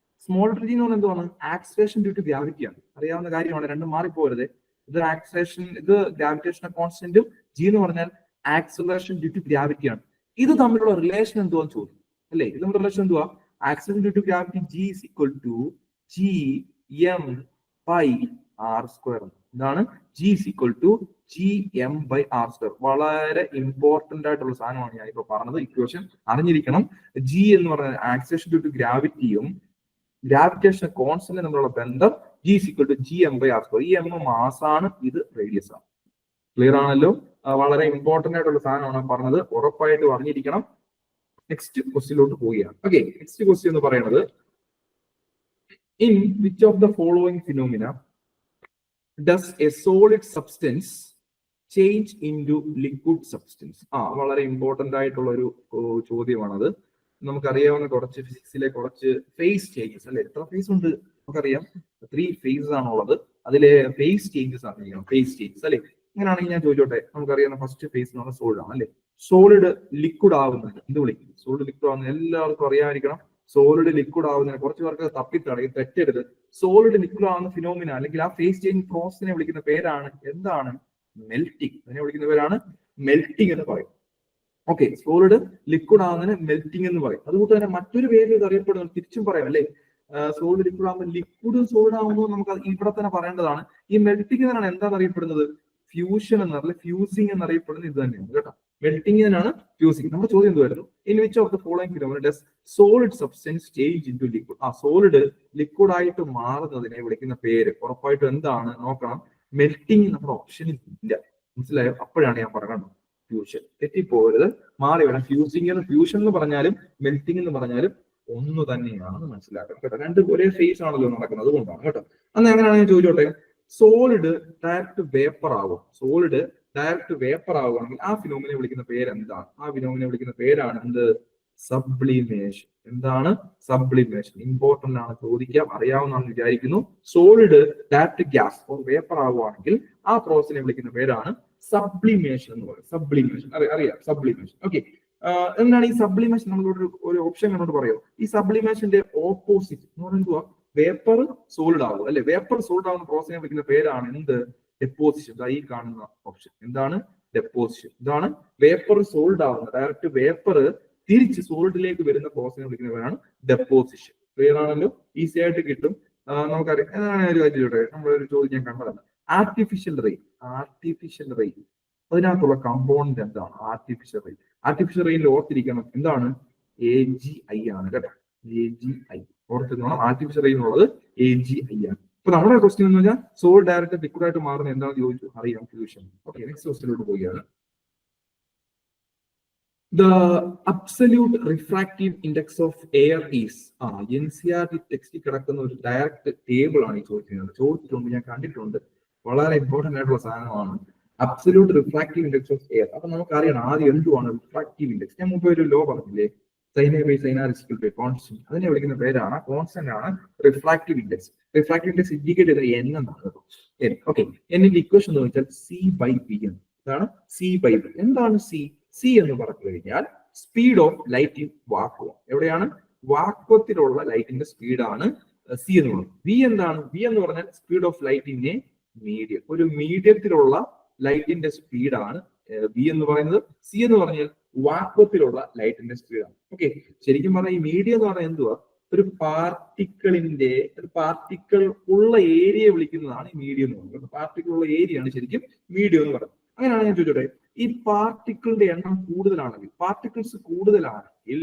സ്മോൾ ജി എന്ന് പറഞ്ഞാൽ എന്തുവാണ്? ആക്സിലറേഷൻ ഡ്യൂ ടു ഗ്രാവിറ്റി ആണ്. അറിയാവുന്ന കാര്യമാണ്, രണ്ടും മാറിപ്പോരുത്. ഇത് ആക്സിലറേഷൻ, ഇത് ഗ്രാവിറ്റേഷണൽ കോൺസ്റ്റന്റും, ജി എന്ന് പറഞ്ഞാൽ ആക്സിലറേഷൻ ഡ്യൂ ടു ഗ്രാവിറ്റി ആണ്. ഇത് തമ്മിലുള്ള റിലേഷൻ എന്തുവാന്ന് ചോദിക്കും അല്ലെ. ഇത് നമ്മുടെ റിലേഷൻ എന്തുവാ? Acceleration due to gravity G is equal to G M by R square. എന്താണ്? G is equal to G M by R square. വളരെ ഇമ്പോർട്ടന്റ് ആയിട്ടുള്ള സാധനമാണ് ഞാൻ ഇപ്പൊ പറഞ്ഞത്. ഇക്വേഷൻ അറിഞ്ഞിരിക്കണം. ജി എന്ന് പറഞ്ഞാൽ ആക്സിലറേഷൻ ഡ്യൂ ടു ഗ്രാവിറ്റിയും ഗ്രാവിറ്റേഷൻ കോൺസ്റ്റന്റ് തമ്മിലുള്ള ബന്ധം G is equal to G M by R square. ഈ എം മാസ് ആണ്, ഇത് റേഡിയസ് ആണ്. ക്ലിയർ ആണല്ലോ? വളരെ ഇമ്പോർട്ടന്റ് ആയിട്ടുള്ള സാധനമാണ് പറഞ്ഞത്, ഉറപ്പായിട്ട് അറിഞ്ഞിരിക്കണം. നെക്സ്റ്റ് ക്വസ്റ്റ്യനിലോട്ട് പോവുകയാണ്. ഓക്കെ, നെക്സ്റ്റ് ക്വസ്റ്റ്യൻ എന്ന് പറയുന്നത്, in which of the following phenomena does a solid substance change into liquid substance? വളരെ ഇമ്പോർട്ടന്റ് ആയിട്ടുള്ള ഒരു ചോദ്യമാണത്. നമുക്കറിയാവുന്ന കുറച്ച് ഫിസിക്സിലെ കുറച്ച് ഫേസ് ചേഞ്ചസ് അല്ലെ. എത്ര ഫേസ് ഉണ്ട് നമുക്കറിയാം? 3 phases ആണുള്ളത്. അതിലെ ഫേസ് ചേഞ്ചസ് അറിയാം. ഫേസ് ചേഞ്ചസ് അല്ലെ. ഇങ്ങനെയാണെങ്കിൽ ഞാൻ ചോദിച്ചോട്ടെ, നമുക്കറിയാവുന്ന ഫസ്റ്റ് ഫേസ് എന്ന് പറഞ്ഞാൽ സോളിഡ് ആണ് അല്ലെ. സോളിഡ് ലിക്വിഡ് ആവുന്നത് എന്ത് വിളിക്കും? സോളിഡ് ലിക്വിഡ് ആവുന്നത് എല്ലാവർക്കും അറിയാതിരിക്കണം. സോളിഡ് ലിക്വിഡ് ആവുന്നതിന് കുറച്ച് പേർക്ക് തപ്പിത്തടയും, തെറ്റരുത്. സോളിഡ് ലിക്വിഡ് ആവുന്ന ഫിനോമിന അല്ലെങ്കിൽ ആ ഫേസ് ചേഞ്ച് പ്രോസസിനെ വിളിക്കുന്ന പേരാണ് എന്താണ്? മെൽറ്റിംഗ്. അതിനെ വിളിക്കുന്ന പേരാണ് മെൽറ്റിംഗ് എന്ന് പറയും. ഓക്കെ, സോളിഡ് ലിക്വിഡ് ആവുന്നതിന് മെൽറ്റിംഗ് എന്ന് പറയും. അതുകൊണ്ട് തന്നെ മറ്റൊരു പേര് ഇത് അറിയപ്പെടുന്നത് തിരിച്ചും പറയാം അല്ലെ. സോളിഡ് ലിക്വിഡ് ആകുമ്പോൾ ലിക്വിഡ് സോളിഡ് ആകുമ്പോൾ നമുക്ക് ഇവിടെ തന്നെ പറയേണ്ടതാണ്. ഈ മെൽറ്റിംഗ് എന്നാണ് എന്താണ് അറിയപ്പെടുന്നത്? ഫ്യൂഷൻ എന്നറിയില്ല, ഫ്യൂസിങ് എന്നറിയപ്പെടുന്നത് ഇത് തന്നെയാണ് കേട്ടോ. മെൽറ്റിംഗ് തന്നെയാണ് ഫ്യൂസിങ്. നമ്മുടെ ചോദ്യം എന്തുവായിരുന്നു? In which of the following phenomena does solid substance change into liquid? Solid liquid ആയിട്ട് മാറുന്നതിനെ വിളിക്കുന്ന പേര് ഉറപ്പായിട്ടും എന്താണ് നോക്കണം. മെൽറ്റിംഗ് നമ്മുടെ ഓപ്ഷനിൽ ഇല്ല. മനസ്സിലായോ? അപ്പോഴാണ് ഞാൻ പറയുന്നത് ഫ്യൂഷൻ. തെറ്റിപ്പോകരുത്, മാറി വേണം. ഫ്യൂഷൻ എന്ന് പറഞ്ഞാലും മെൽറ്റിംഗ് എന്ന് പറഞ്ഞാലും ഒന്ന് തന്നെയാണെന്ന് മനസ്സിലാക്കണം കേട്ടോ. രണ്ടും ഒരേ ഫേസ് ആണല്ലോ നടക്കുന്നത്, അതുകൊണ്ടാണ് കേട്ടോ. അന്ന് എങ്ങനെയാണ് ഞാൻ ചോദിച്ചോട്ടെ, സോളിഡ് ഡയറക്റ്റ് വേപ്പർ ആവും. സോളിഡ് ഡയറക്റ്റ് വേപ്പർ ആവുകയാണെങ്കിൽ ആ ഫിനോമിനെ വിളിക്കുന്ന പേര് എന്താണ്? ആ ഫിനോമിനെ വിളിക്കുന്ന പേരാണ് എന്ത്? സബ്ലിമേഷൻ. എന്താണ്? സബ്ലിമേഷൻ. ഇമ്പോർട്ടന്റ് ആണ്, ചോദിക്കാം, അറിയാവുന്നതാണെന്ന് വിചാരിക്കുന്നു. Solid direct gas or vapour ആവുകയാണെങ്കിൽ ആ പ്രോസസിനെ വിളിക്കുന്ന പേരാണ് സബ്ലിമേഷൻ എന്ന് പറയും. സബ്ലിമേഷൻ അറിയാം, സബ്ലിമേഷൻ. ഓക്കെ, എന്താണ് ഈ സബ്ലിമേഷൻ? നമ്മളോട് ഒരു ഓപ്ഷൻ കണ്ടോണ്ട് പറയോ. ഈ സബ്ലിമേഷന്റെ ഓപ്പോസിറ്റ് എന്ന് പറയുന്നത് വേപ്പർ സോളിഡ് ആവും അല്ലെ. വേപ്പർ സോളിഡ് ആവുന്ന പ്രോസസിനെ വിളിക്കുന്ന പേരാണ് എന്ത്? ഡെപ്പോസിഷൻ. ഈ കാണുന്ന ഓപ്ഷൻ എന്താണ്? ഡെപ്പോസിഷൻ. ഇതാണ് വേപ്പർ സോളിഡ് ആവുന്ന, ഡയറക്റ്റ് വേപ്പർ തിരിച്ച് സോളിഡിലേക്ക് വരുന്ന പ്രോസസിനെ വിളിക്കുന്ന പേരാണ് ഡെപ്പോസിഷൻ. ക്ലിയർ ആണല്ലോ? ഈസി ആയിട്ട് കിട്ടും. നമുക്കറിയാം ഒരു കാര്യം നമ്മളൊരു ചോദ്യം ഞാൻ കണ്ടതാണ്. ആർട്ടിഫിഷ്യൽ റെയിൻ അതിനകത്തുള്ള കമ്പോണന്റ് എന്താണ്? ആർട്ടിഫിഷ്യൽ റെയിനിൽ ഓർത്തിരിക്കണം എന്താണ്? AGI ആണ് കേട്ടോ. AGI ഓർത്തിരിക്കണം. ആർട്ടിഫിഷ്യൽ റെയിൻ ഉള്ളത് AGI ആണ്. അപ്പൊ നമ്മുടെ ക്വസ്റ്റ്യൻ എന്ന് പറഞ്ഞാൽ സോൾ ഡയറക്റ്റ് ലിക്വിഡ് ആയിട്ട് മാറുന്നത് എന്താണെന്ന് ചോദിച്ചു, അറിയാം, ഫ്യൂഷൻ. ഓക്കെ, നെക്സ്റ്റ് ക്വസ്റ്റ്യനിലോട്ട് പോവുകയാണ്. The absolute refractive index of air is NCERT ടെക്സ്റ്റിൽ കിടക്കുന്ന ഒരു ഡയറക്റ്റ് ടേബിൾ ആണ് ഈ ചോദിച്ചിട്ടുണ്ട്, ഞാൻ കണ്ടിട്ടുണ്ട്. വളരെ ഇമ്പോർട്ടന്റ് ആയിട്ടുള്ള സാധനമാണ് absolute refractive index of air. അപ്പൊ നമുക്ക് അറിയണം ആദ്യം എന്തുവാണ് റിഫ്രാക്റ്റീവ് ഇൻഡെക്സ്. ഞാൻ മുമ്പ് ഒരു ലോ പറഞ്ഞില്ലേ, കോൺസ്റ്റന്റ്, അതിനെ വിളിക്കുന്ന പേരാണ്, കോൺസ്റ്റന്റ് ആണ് refractive index. Refractive index indicate ചെയ്ത N എന്നാണ്. ഓക്കെ, എന്നിന്റെ ഇക്വേഷൻ എന്ന് വെച്ചാൽ C/V ആണ്. ഇതാണ് C/V. എന്താണ് C എന്ന് പറഞ്ഞു കഴിഞ്ഞാൽ speed of light in vacuum. എവിടെയാണ്? വാക്വത്തിലുള്ള ലൈറ്റിന്റെ സ്പീഡാണ് C എന്ന് പറയുന്നത്. V എന്താണ്? V എന്ന് പറഞ്ഞാൽ speed of light in A medium. ഒരു മീഡിയത്തിലുള്ള ലൈറ്റിന്റെ സ്പീഡാണ് V എന്ന് പറയുന്നത്. C എന്ന് പറഞ്ഞാൽ വാക്വത്തിലുള്ള ലൈറ്റിന്റെ സ്പീഡാണ്. ഓക്കെ, ശരിക്കും പറഞ്ഞാൽ ഈ മീഡിയം എന്ന് പറഞ്ഞാൽ എന്തുവാ? ഒരു പാർട്ടിക്കിൾ ഉള്ള ഏരിയ വിളിക്കുന്നതാണ് ഈ മീഡിയം എന്ന് പറയുന്നത്. പാർട്ടിക്കിൾ ഉള്ള ഏരിയ ആണ് ശരിക്കും മീഡിയം എന്ന് പറയുന്നത്. അങ്ങനെയാണ് ഞാൻ ചോദിച്ചോട്ടെ, ഈ പാർട്ടിക്കിളിന്റെ എണ്ണം കൂടുതലാണെങ്കിൽ, പാർട്ടിക്കിൾസ് കൂടുതലാണെങ്കിൽ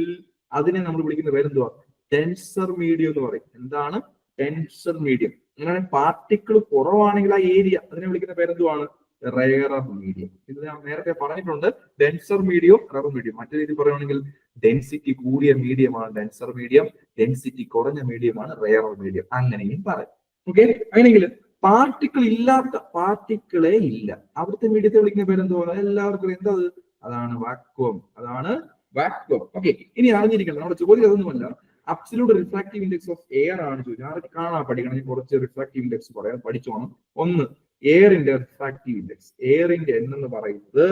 അതിനെ നമ്മൾ വിളിക്കുന്ന പേരെന്തുവാ? ഡെൻസർ മീഡിയം എന്ന് പറയും. എന്താണ്? Denser medium. അങ്ങനെ പാർട്ടിക്കിൾ കുറവാണെങ്കിൽ ആ ഏരിയ, അതിനെ വിളിക്കുന്ന പേരെന്തുവാണ്? Rarer medium. ഇത് ഞാൻ നേരത്തെ പറഞ്ഞിട്ടുണ്ട്. Denser medium, rare medium. മറ്റു രീതിയിൽ പറയുകയാണെങ്കിൽ ഡെൻസിറ്റി കൂടിയ മീഡിയമാണ് ഡെൻസർ മീഡിയം, ഡെൻസിറ്റി കുറഞ്ഞ മീഡിയമാണ് റെയറർ മീഡിയം. അങ്ങനെയും പറയും. ഓക്കെ, അങ്ങനെയെങ്കിൽ പാർട്ടിക്കിൾ ഇല്ലാത്ത പാർട്ടിക്കിളെ ഇല്ല, അവിടുത്തെ മീഡിയത്തെ വിളിക്കുന്ന പേരെന്തോ എല്ലാവർക്കും എന്താ? അതാണ് വാക്വം. ഓക്കെ, ഇനി അറിഞ്ഞിരിക്കണം നമ്മുടെ ചോദ്യം അതൊന്നുമല്ല. Absolute refractive index of air ആണ് ചോദിച്ചത്. ആർക്ക് കാണാൻ പഠിക്കണം, കുറച്ച് റിഫ്രാക്റ്റീവ് ഇൻഡെക്സ് പറയാൻ പഠിച്ചോണം. ഒന്ന്, എയറിന്റെ റിഫ്രാക്റ്റീവ് ഇൻഡെക്സ്. എയറിന്റെ എന്ന് പറയുന്നത്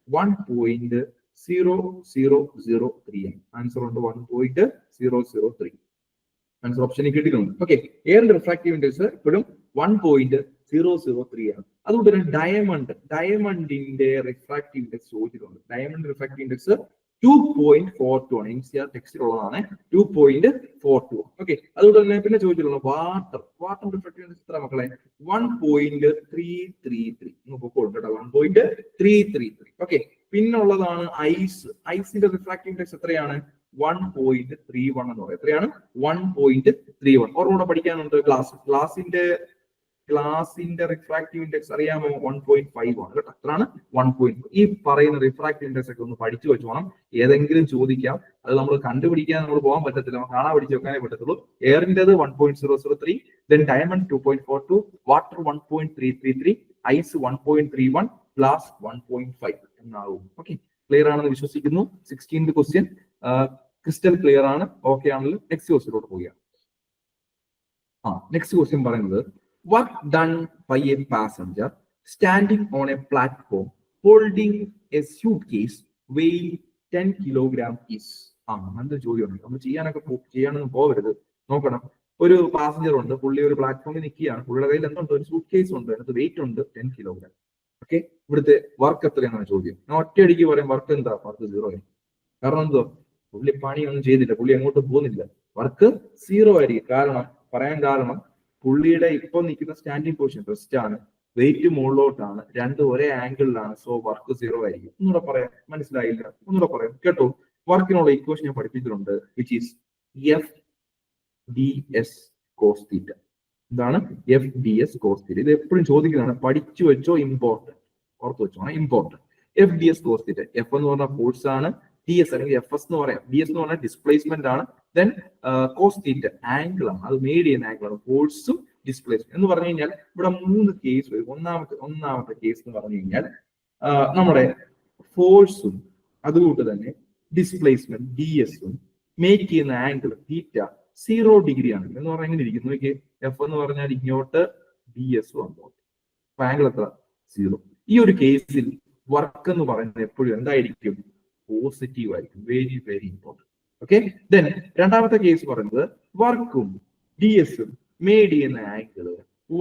1.0003 ആണ്. ആൻസർ ഉണ്ട് 1.003. ആൻസർ ഓപ്ഷനിൽ കിട്ടിയിട്ടുണ്ട്. ഓക്കെ, എയറിന്റെ റിഫ്രാക്റ്റീവ് ഇൻഡെക്സ് എപ്പോഴും 1.003 ആണ്. അതുകൊണ്ട് തന്നെ ഡയമണ്ടിന്റെ റിഫ്രാക്റ്റീവ് ഇൻഡെക്സ് ചോദിച്ചിട്ടുണ്ട്. ഡയമണ്ട് റിഫ്രാക്റ്റീവ് ഇൻഡെക്സ് 2.42 ആണ്. NCERT ടെക്സ്റ്റിലുള്ളതാണ് 2.42. ഓക്കെ, അതുകൊണ്ട് തന്നെ പിന്നെ ചോദിച്ചിട്ടുള്ള വാട്ടർ റിഫ്രാക്റ്റീവ് ഇൻഡെക്സ് എത്ര മക്കളെ? 1.333. 1.333. ഓക്കെ, പിന്നെ ഉള്ളതാണ് ഐസിന്റെ റിഫ്രാക്റ്റീവ് ഇൻഡെക്സ് എത്രയാണ്? 1.31 എന്ന് പറയും. എത്രയാണ്? 1.31. ഓർമ്മ പഠിക്കാനുണ്ട്. ഗ്ലാസിന്റെ റിഫ്രാക്റ്റീവ് ഇൻഡെക്സ് അറിയാമോ? 1.5 ആണ് കേട്ടോ. എത്രയാണ്? 1.5. ഈ പറയുന്ന റിഫ്രാക്റ്റീവ് ഇൻഡെക്സ് ഒക്കെ ഒന്ന് പഠിച്ചു വെച്ചോണം. ഏതെങ്കിലും ചോദിക്കാം, അത് നമ്മൾ കണ്ടുപിടിക്കാൻ നമ്മൾ പോകാൻ പറ്റത്തില്ല, നമ്മൾ കാണാൻ പഠിച്ചു വെക്കാനേ പറ്റത്തുള്ളൂ. എയറിന്റേത് 1.003, then diamond 2.42, water 1.333, ice 1.31, glass 1.5 എന്നാവും. ഓക്കെ, ക്ലിയർ ആണെന്ന് വിശ്വസിക്കുന്നു. 16th ക്വസ്റ്റ്യൻ ക്രിസ്റ്റൽ ക്ലിയർ ആണ്. ഓക്കെ ആണല്ലോ. നെക്സ്റ്റ് ക്വസ്റ്റ്യനിലോട്ട് പോവുകയാണ്. നെക്സ്റ്റ് ക്വസ്റ്റ്യൻ പറയുന്നത്, work done by a passenger standing on a platform holding a suitcase weighing 10 kilogram is. അങ്ങനത്തെ ചോദ്യമുണ്ട്. നമ്മൾ ചെയ്യാനൊന്നും പോകരുത്. നോക്കണം, ഒരു പാസഞ്ചർ ഉണ്ട്, പുള്ളി ഒരു പ്ലാറ്റ്ഫോമിൽ നിൽക്കുകയാണ്. പുള്ളിയുടെ കയ്യിൽ എന്തുണ്ട്? ഒരു സൂട്ട് കേസ് ഉണ്ട്, അതിനകത്ത് വെയിറ്റ് ഉണ്ട് 10 kilogram. ഓക്കെ, ഇവിടുത്തെ വർക്ക് എത്രയാണ് ചോദ്യം. ഞാൻ ഒറ്റയടിക്ക് പറയും വർക്ക് എന്താ? വർക്ക് 0 ആയിരിക്കും. കാരണം എന്തോ? പുള്ളി പണിയൊന്നും ചെയ്തില്ല, പുള്ളി അങ്ങോട്ട് പോകുന്നില്ല, വർക്ക് 0 ആയിരിക്കും. കാരണം പുള്ളിയുടെ ഇപ്പൊ നിൽക്കുന്ന സ്റ്റാൻഡിങ് പൊസിഷൻ റെസ്റ്റ് ആണ്, വെയിറ്റ് മുകളിലോട്ടാണ്, രണ്ടും ഒരേ ആംഗിളിലാണ്. സോ വർക്ക് 0 ആയിരിക്കും. ഒന്നുകൂടെ പറയാം, മനസ്സിലായില്ല? ഒന്നുകൂടെ പറയാം കേട്ടോ. വർക്കിനുള്ള ഇക്വേഷൻ ഞാൻ പഠിപ്പിച്ചിട്ടുണ്ട്, വിച്ച് ഈസ് FDS cos θ. എന്താണ് FDS cos θ? ഇത് എപ്പോഴും ചോദിക്കുന്നതാണ്, പഠിച്ചു വെച്ചോ, ഇമ്പോർട്ടന്റ്, ഓർത്ത് വെച്ചോ, ഇമ്പോർട്ടന്റ്. FDS cos θ. F എന്ന് പറഞ്ഞാൽ ഫോഴ്സ് ആണ്, TS അല്ലെങ്കിൽ FS എന്ന് പറയാം. DS എന്ന് പറഞ്ഞാൽ ഡിസ്പ്ലേസ്മെന്റ് ആണ്, ദെൻ cos θ ആംഗിൾ ആണ്, അത് മേഡ് ചെയ്യുന്ന ആംഗിൾ ആണ്, ഫോഴ്സും ഡിസ്പ്ലേസ്മെന്റ് എന്ന് പറഞ്ഞു കഴിഞ്ഞാൽ ഇവിടെ 3 കേസ് വരും. ഒന്നാമത്തെ കേസ് എന്ന് പറഞ്ഞു കഴിഞ്ഞാൽ നമ്മുടെ ഫോഴ്സും അതുകൊണ്ട് തന്നെ ഡിസ്പ്ലേസ്മെന്റ് DS-ഉം മേക്ക് ചെയ്യുന്ന ആംഗിൾ θ 0 ഡിഗ്രി ആണ് എന്ന് പറഞ്ഞാൽ എങ്ങനെ ഇരിക്കുന്നു? F എന്ന് പറഞ്ഞാൽ ഇങ്ങോട്ട്, DS-ഉം അങ്ങോട്ട്, അപ്പൊ ആംഗിൾ എത്ര? 0. ഈ ഒരു കേസിൽ വർക്ക് എന്ന് പറയുന്നത് എപ്പോഴും എന്തായിരിക്കും? പോസിറ്റീവ് ആയിരിക്കും. Very very important. Okay, then രണ്ടാമത്തെ കേസ് പറയുന്നത് വർക്കും DS-ഉം മേഡ് ചെയ്യുന്ന ആംഗിൾ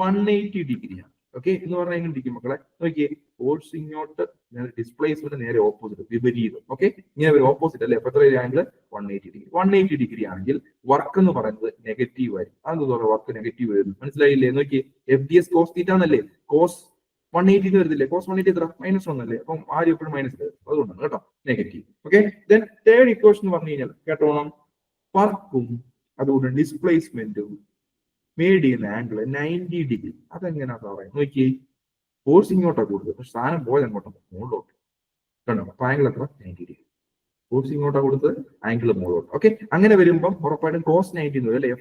180 ഡിഗ്രിയാണ്. ഓക്കെ എന്ന് പറഞ്ഞാൽ എങ്ങനെ ഇരിക്കും മക്കളെ? നോക്കിയേ, ഫോഴ്സ് ഇങ്ങോട്ട്, ഡിസ്പ്ലേസ്മെന്റ് നേരെ ഓപ്പോസിറ്റ്, വിപരീതം. ഓക്കെ, ഇങ്ങനെ ഒരു ഓപ്പോസിറ്റ് അല്ലേ? അപ്പൊ എത്ര ആംഗിൾ? 180 ഡിഗ്രി. 180 ഡിഗ്രി ആണെങ്കിൽ വർക്ക് എന്ന് പറയുന്നത് നെഗറ്റീവ് ആയിരിക്കും. അതെന്താ വർക്ക് നെഗറ്റീവ് വരുന്നു? മനസ്സിലായില്ലേ? നോക്കിയേ, FDS കോസ് തീറ്റ എന്നല്ലേ? കോസ് 180 വരുന്നില്ലേ? കോസ് 180 എത്ര? -1 അല്ലേ? അപ്പം ആരും എപ്പോഴും മൈനസ്, അതുകൊണ്ടാണ് കേട്ടോ negative. Okay, then third equation എന്ന് പറഞ്ഞു കഴിഞ്ഞാൽ കേട്ടോണം, വർക്കും അതുകൊണ്ട് ഡിസ്പ്ലേസ്മെന്റും മേഡ് ചെയ്യുന്ന ആംഗിൾ 90 ഡിഗ്രി. അതെങ്ങനെയാ പറയുന്നത്? നോക്കിയേ, ഫോഴ്സ് ഇങ്ങോട്ടാണ് കൂടുതൽ, പക്ഷെ സ്ഥാനം പോയത് അങ്ങോട്ടാണ്, മുകളിലോട്ട്. കണ്ടോ? അപ്പൊ ആംഗിൾ എത്ര? 90 ഡിഗ്രി. ഫോഴ്സ് ഇങ്ങോട്ടാണ് കൊടുത്തത്, ആംഗിൾ മുകളിലോട്ട്. ഓക്കെ, അങ്ങനെ വരുമ്പോൾ ഉറപ്പായിട്ടും കോസ് 90 എന്ന് വരും അല്ലെ?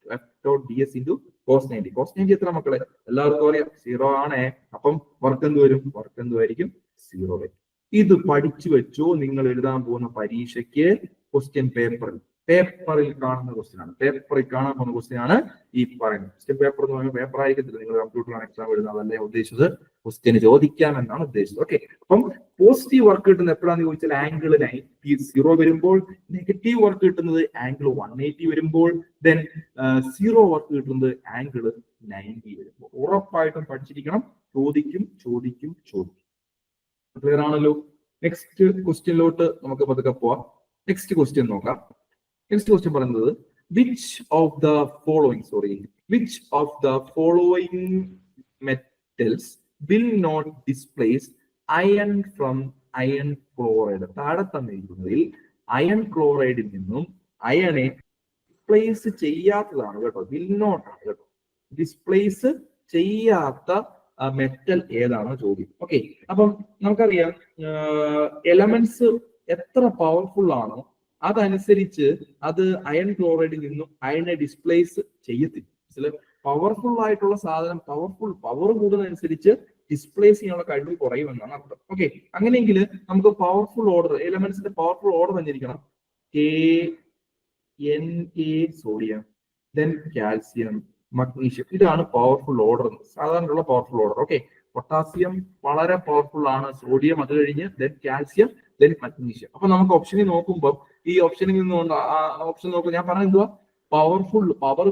F.ds into cos 90. കോസ് 90 എത്ര മക്കളെ? എല്ലാവർക്കും അറിയാം, 0 ആണേ. അപ്പം വർക്ക് എന്ത് വരും? വർക്ക് എന്തുമായിരിക്കും? 0 വരും. ഇത് പഠിച്ചു വെച്ചോ. നിങ്ങൾ എഴുതാൻ പോകുന്ന പരീക്ഷയ്ക്ക് ക്വസ്റ്റ്യൻ പേപ്പറിൽ കാണുന്ന ക്വസ്റ്റ്യൻ ആണ്. പേപ്പറിൽ കാണാൻ പോകുന്ന ക്വസ്റ്റ്യൻ ആണ് ഈ പറയുന്നത്. ക്വസ്റ്റ്യൻ പേപ്പർ എന്ന് പറയുമ്പോൾ പേപ്പർ ആയിരിക്കത്തില്ല, നിങ്ങൾ കമ്പ്യൂട്ടറിലാണ് എക്സാം എഴുതുന്നത്, അതല്ലേ ഉദ്ദേശിച്ചത്? ക്വസ്റ്റ്യൻ ചോദിക്കാമെന്നാണ് ഉദ്ദേശിച്ചത്. ഓക്കെ, അപ്പം പോസിറ്റീവ് വർക്ക് കിട്ടുന്നത് എപ്പോഴാന്ന് ചോദിച്ചാൽ ആംഗിൾ 0 വരുമ്പോൾ, നെഗറ്റീവ് വർക്ക് കിട്ടുന്നത് ആംഗിൾ 180 വരുമ്പോൾ, ദെൻ 0 വർക്ക് കിട്ടുന്നത് ആംഗിൾ 90 വരുമ്പോൾ. ഉറപ്പായിട്ടും പഠിച്ചിരിക്കണം. ചോദിക്കും. ക്ലിയർ ആണല്ലോ? നെക്സ്റ്റ് ക്വസ്റ്റ്യനിലോട്ട് നമുക്ക് പതുക്കെ പോവാം. നെക്സ്റ്റ് ക്വസ്റ്റ്യൻ നോക്കാം. നെക്സ്റ്റ് ക്വസ്റ്റ്യൻ പറയുന്നത്, which of the following metals will not displace iron from iron chloride? താഴെ തന്നിരിക്കുന്നതിൽ അയൺ ക്ലോറൈഡിൽ നിന്നും അയണെ ഡിസ്പ്ലേസ് ചെയ്യാത്തതാണ് കേട്ടോ, വിൽ നോട്ട് ആണ് കേട്ടോ. ഡിസ്പ്ലേസ് ചെയ്യാത്ത മെറ്റൽ ഏതാണോ ചോദ്യം. ഓക്കെ, അപ്പം നമുക്കറിയാം എലമെന്റ്സ് എത്ര പവർഫുൾ ആണോ അതനുസരിച്ച് അത് അയൺ ക്ലോറൈഡിൽ നിന്നും അയണെ ഡിസ്പ്ലേസ് ചെയ്യത്തില്ല. ചില പവർഫുൾ ആയിട്ടുള്ള സാധനം, പവർ കൂടുന്നതനുസരിച്ച് ഡിസ്പ്ലേസ് ചെയ്യാനുള്ള കഴിവ് കുറയുമെന്നാണ് അർത്ഥം. ഓക്കെ, അങ്ങനെയെങ്കിൽ നമുക്ക് പവർഫുൾ ഓർഡർ, എലമെന്റ്സിന്റെ പവർഫുൾ ഓർഡർ തന്നിരിക്കണം. Na sodium, then calcium, magnesium. ഇതാണ് പവർഫുൾ ഓർഡർ, സാധാരണയുള്ള പവർഫുൾ ഓർഡർ. ഓക്കെ, പൊട്ടാസ്യം വളരെ പവർഫുൾ ആണ്, സോഡിയം അത് കഴിഞ്ഞ്, ദെൻ കാൽസ്യം, ദെൻ മഗ്നീഷ്യം. അപ്പൊ നമുക്ക് ഓപ്ഷനിൽ നോക്കുമ്പോൾ ഈ ഓപ്ഷനിൽ നിന്നുകൊണ്ട് ഓപ്ഷൻ നോക്കുമ്പോൾ ഞാൻ പറഞ്ഞ എന്തുവാ? പവർ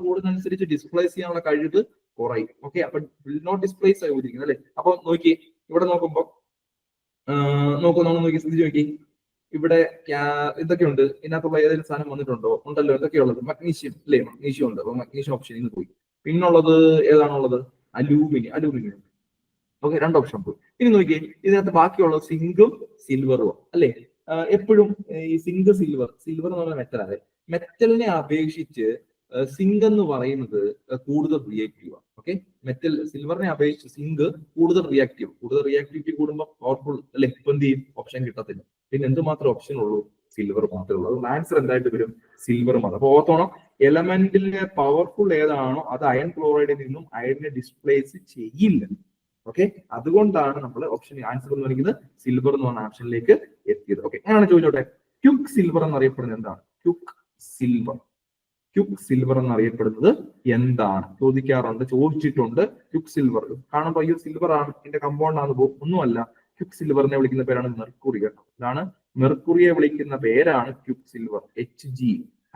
കൂടുന്നതനുസരിച്ച് ഡിസ്പ്ലേസ് ചെയ്യാനുള്ള കഴിവ് കുറയും. ഓക്കെ, അപ്പൊ വിൽ നോട്ട് ഡിസ്പ്ലേസ് ആയി പോയിരിക്കുന്നത് അല്ലെ? അപ്പൊ നോക്കി, ഇവിടെ നോക്കുമ്പോൾ നമ്മൾ ശ്രദ്ധിച്ച് നോക്കി, ഇവിടെ ഇതൊക്കെ ഉണ്ട്. ഇതിനകത്തുള്ള ഏതെങ്കിലും സാധനം വന്നിട്ടുണ്ടോ? ഉണ്ടല്ലോ. എന്തൊക്കെയുള്ളത്? മഗ്നീഷ്യം അല്ലേ? മഗ്നീഷ്യം ഉണ്ട്. അപ്പൊ മഗ്നീഷ്യം ഓപ്ഷനിൽ നിന്ന് പോയി. പിന്നുള്ളത് ഏതാണുള്ളത്? അലൂമിനിയം. ഓക്കെ, 2 ഓപ്ഷൻ പോയി. ഇനി നോക്കിയേ, ഇതിനകത്ത് ബാക്കിയുള്ളത് സിങ്കും സിൽവറും അല്ലെ? എപ്പോഴും ഈ സിങ്ക് സിൽവർ എന്ന് പറയുന്ന മെറ്റൽ അതെ, മെറ്റലിനെ അപേക്ഷിച്ച് സിങ്ക് എന്ന് പറയുന്നത് കൂടുതൽ റിയാക്റ്റീവ് ആണ്. ഓക്കെ, സിൽവറിനെ അപേക്ഷിച്ച് സിങ്ക് കൂടുതൽ റിയാക്ടിവിറ്റി കൂടുമ്പോൾ പവർഫുൾ അല്ലെ? ഇപ്പൊ എന്ത് ചെയ്യും? ഓപ്ഷൻ കിട്ടത്തില്ല. പിന്നെ എന്തുമാത്രം ഓപ്ഷൻ ഉള്ളൂ? സിൽവർ മാത്രമേ ഉള്ളൂ. അതുകൊണ്ട് ആൻസർ എന്തായിട്ട് വരും? സിൽവർ മാത്രം. അപ്പൊ ഓർത്തോണം, എലമെന്റിലെ പവർഫുൾ ഏതാണോ അത് അയൺ ക്ലോറൈഡിൽ നിന്നും അയണിനെ ഡിസ്പ്ലേസ് ചെയ്യില്ല. ഓക്കെ, അതുകൊണ്ടാണ് നമ്മൾ ഓപ്ഷൻ ആൻസർ എന്ന് പറയുന്നത് സിൽവർ എന്ന് പറഞ്ഞ ഓപ്ഷനിലേക്ക് എത്തിയത്. ഓക്കെ, അങ്ങനെയാണ് ചോദിച്ചോട്ടെ, ക്യുക്ക് സിൽവർ എന്നറിയപ്പെടുന്നത് എന്താണ്? ക്യുക്ക് സിൽവർ എന്നറിയപ്പെടുന്നത് എന്താണ്? ചോദിച്ചിട്ടുണ്ട്. ക്യുക്ക് സിൽവർ കാണുമ്പോൾ അയ്യോ സിൽവർ ആണ്, ഇതിന്റെ കമ്പൗണ്ട് ആണ് പോകും. ഒന്നുമല്ല, ക്യുക്ക് സിൽവറിനെ വിളിക്കുന്ന പേരാണ് മെർക്കുറി കേട്ടോ. ഇതാണ് മെർക്കുറിയെ വിളിക്കുന്ന പേരാണ് ക്യുക്ക് സിൽവർ. Hg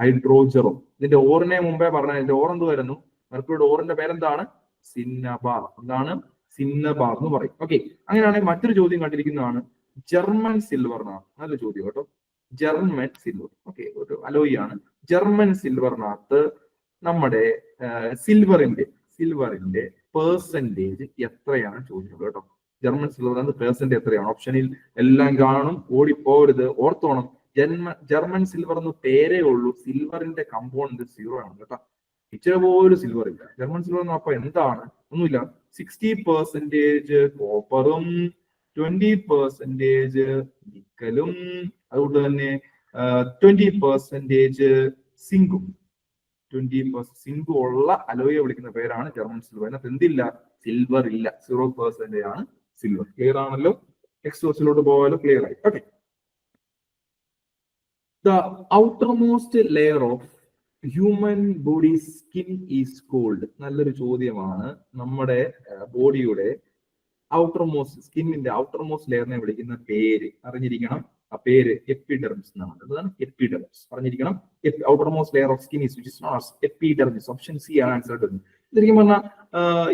ഹൈഡ്രോജറും. ഇതിന്റെ ഓറിനെ മുമ്പേ പറഞ്ഞ, ഇതിന്റെ ഓർ എന്ത് വരുന്നു? മെർക്കുറിയുടെ ഓറിന്റെ പേരെന്താണ്? സിന്നബാർ. എന്താണ്? സിന്നബാർ എന്ന് പറയും. ഓക്കെ, അങ്ങനെയാണെങ്കിൽ മറ്റൊരു ചോദ്യം കണ്ടിരിക്കുന്നതാണ് ജർമ്മൻ സിൽവറിനാണ്. നല്ല ചോദ്യം കേട്ടോ, ജർമ്മൻ സിൽവർ. ഓക്കെ, ഒരു അലോയി ആണ്. ജർമ്മൻ സിൽവറിനകത്ത് നമ്മുടെ സിൽവറിന്റെ പെർസെന്റേജ് എത്രയാണ് ചോദിച്ചത് കേട്ടോ. ജർമ്മൻ സിൽവറിനകത്ത് പെർസെന്റേജ് എത്രയാണ്? ഓപ്ഷനിൽ എല്ലാം കാണും, ഓടിപ്പോരുത്, ഓർത്തോണം. ജർമ്മൻ സിൽവർ എന്ന് പേരേ ഉള്ളൂ, സിൽവറിന്റെ കമ്പോണന്റ് 0 ആണ് കേട്ടോ. ഇച്ചിരി പോലും സിൽവർ ഇല്ല. ജർമ്മൻ സിൽവർ എന്ന് അപ്പൊ എന്താണ്? ഒന്നുമില്ല. 60% കോപ്പറും 20% നിക്കലും, അതുകൊണ്ട് തന്നെ 20% സിങ്കും. 20% സിങ്ക് ഉള്ള അലോയെ വിളിക്കുന്ന പേരാണ് ജർമ്മൻ സിൽവർ. അതിനകത്ത് എന്തില്ല? സിൽവർ ഇല്ല. 0% ആണ് സിൽവർ. ക്ലിയർ ആണല്ലോ? നെക്സ്റ്റ് ക്വസ്റ്റ്യനിലോട്ട് പോകാലോ? ക്ലിയർ ആയി. Okay, the outermost layer of human body skin is called. നല്ലൊരു ചോദ്യമാണ്. നമ്മുടെ ബോഡിയുടെ സ്കിന്നിന്റെ ഔട്ടർമോസ്റ്റ് ലെയറിനെ വിളിക്കുന്ന പേര് അറിഞ്ഞിരിക്കണം. ആ പേര് എപ്പിഡെർമിസ് എന്നാണ്. അതാണ് എപ്പിഡെർമിസ്. അറിഞ്ഞിരിക്കണം. Outermost layer of skin is epidermis. Option C ആണ് ആൻസർ. ശരിക്കും പറഞ്ഞാൽ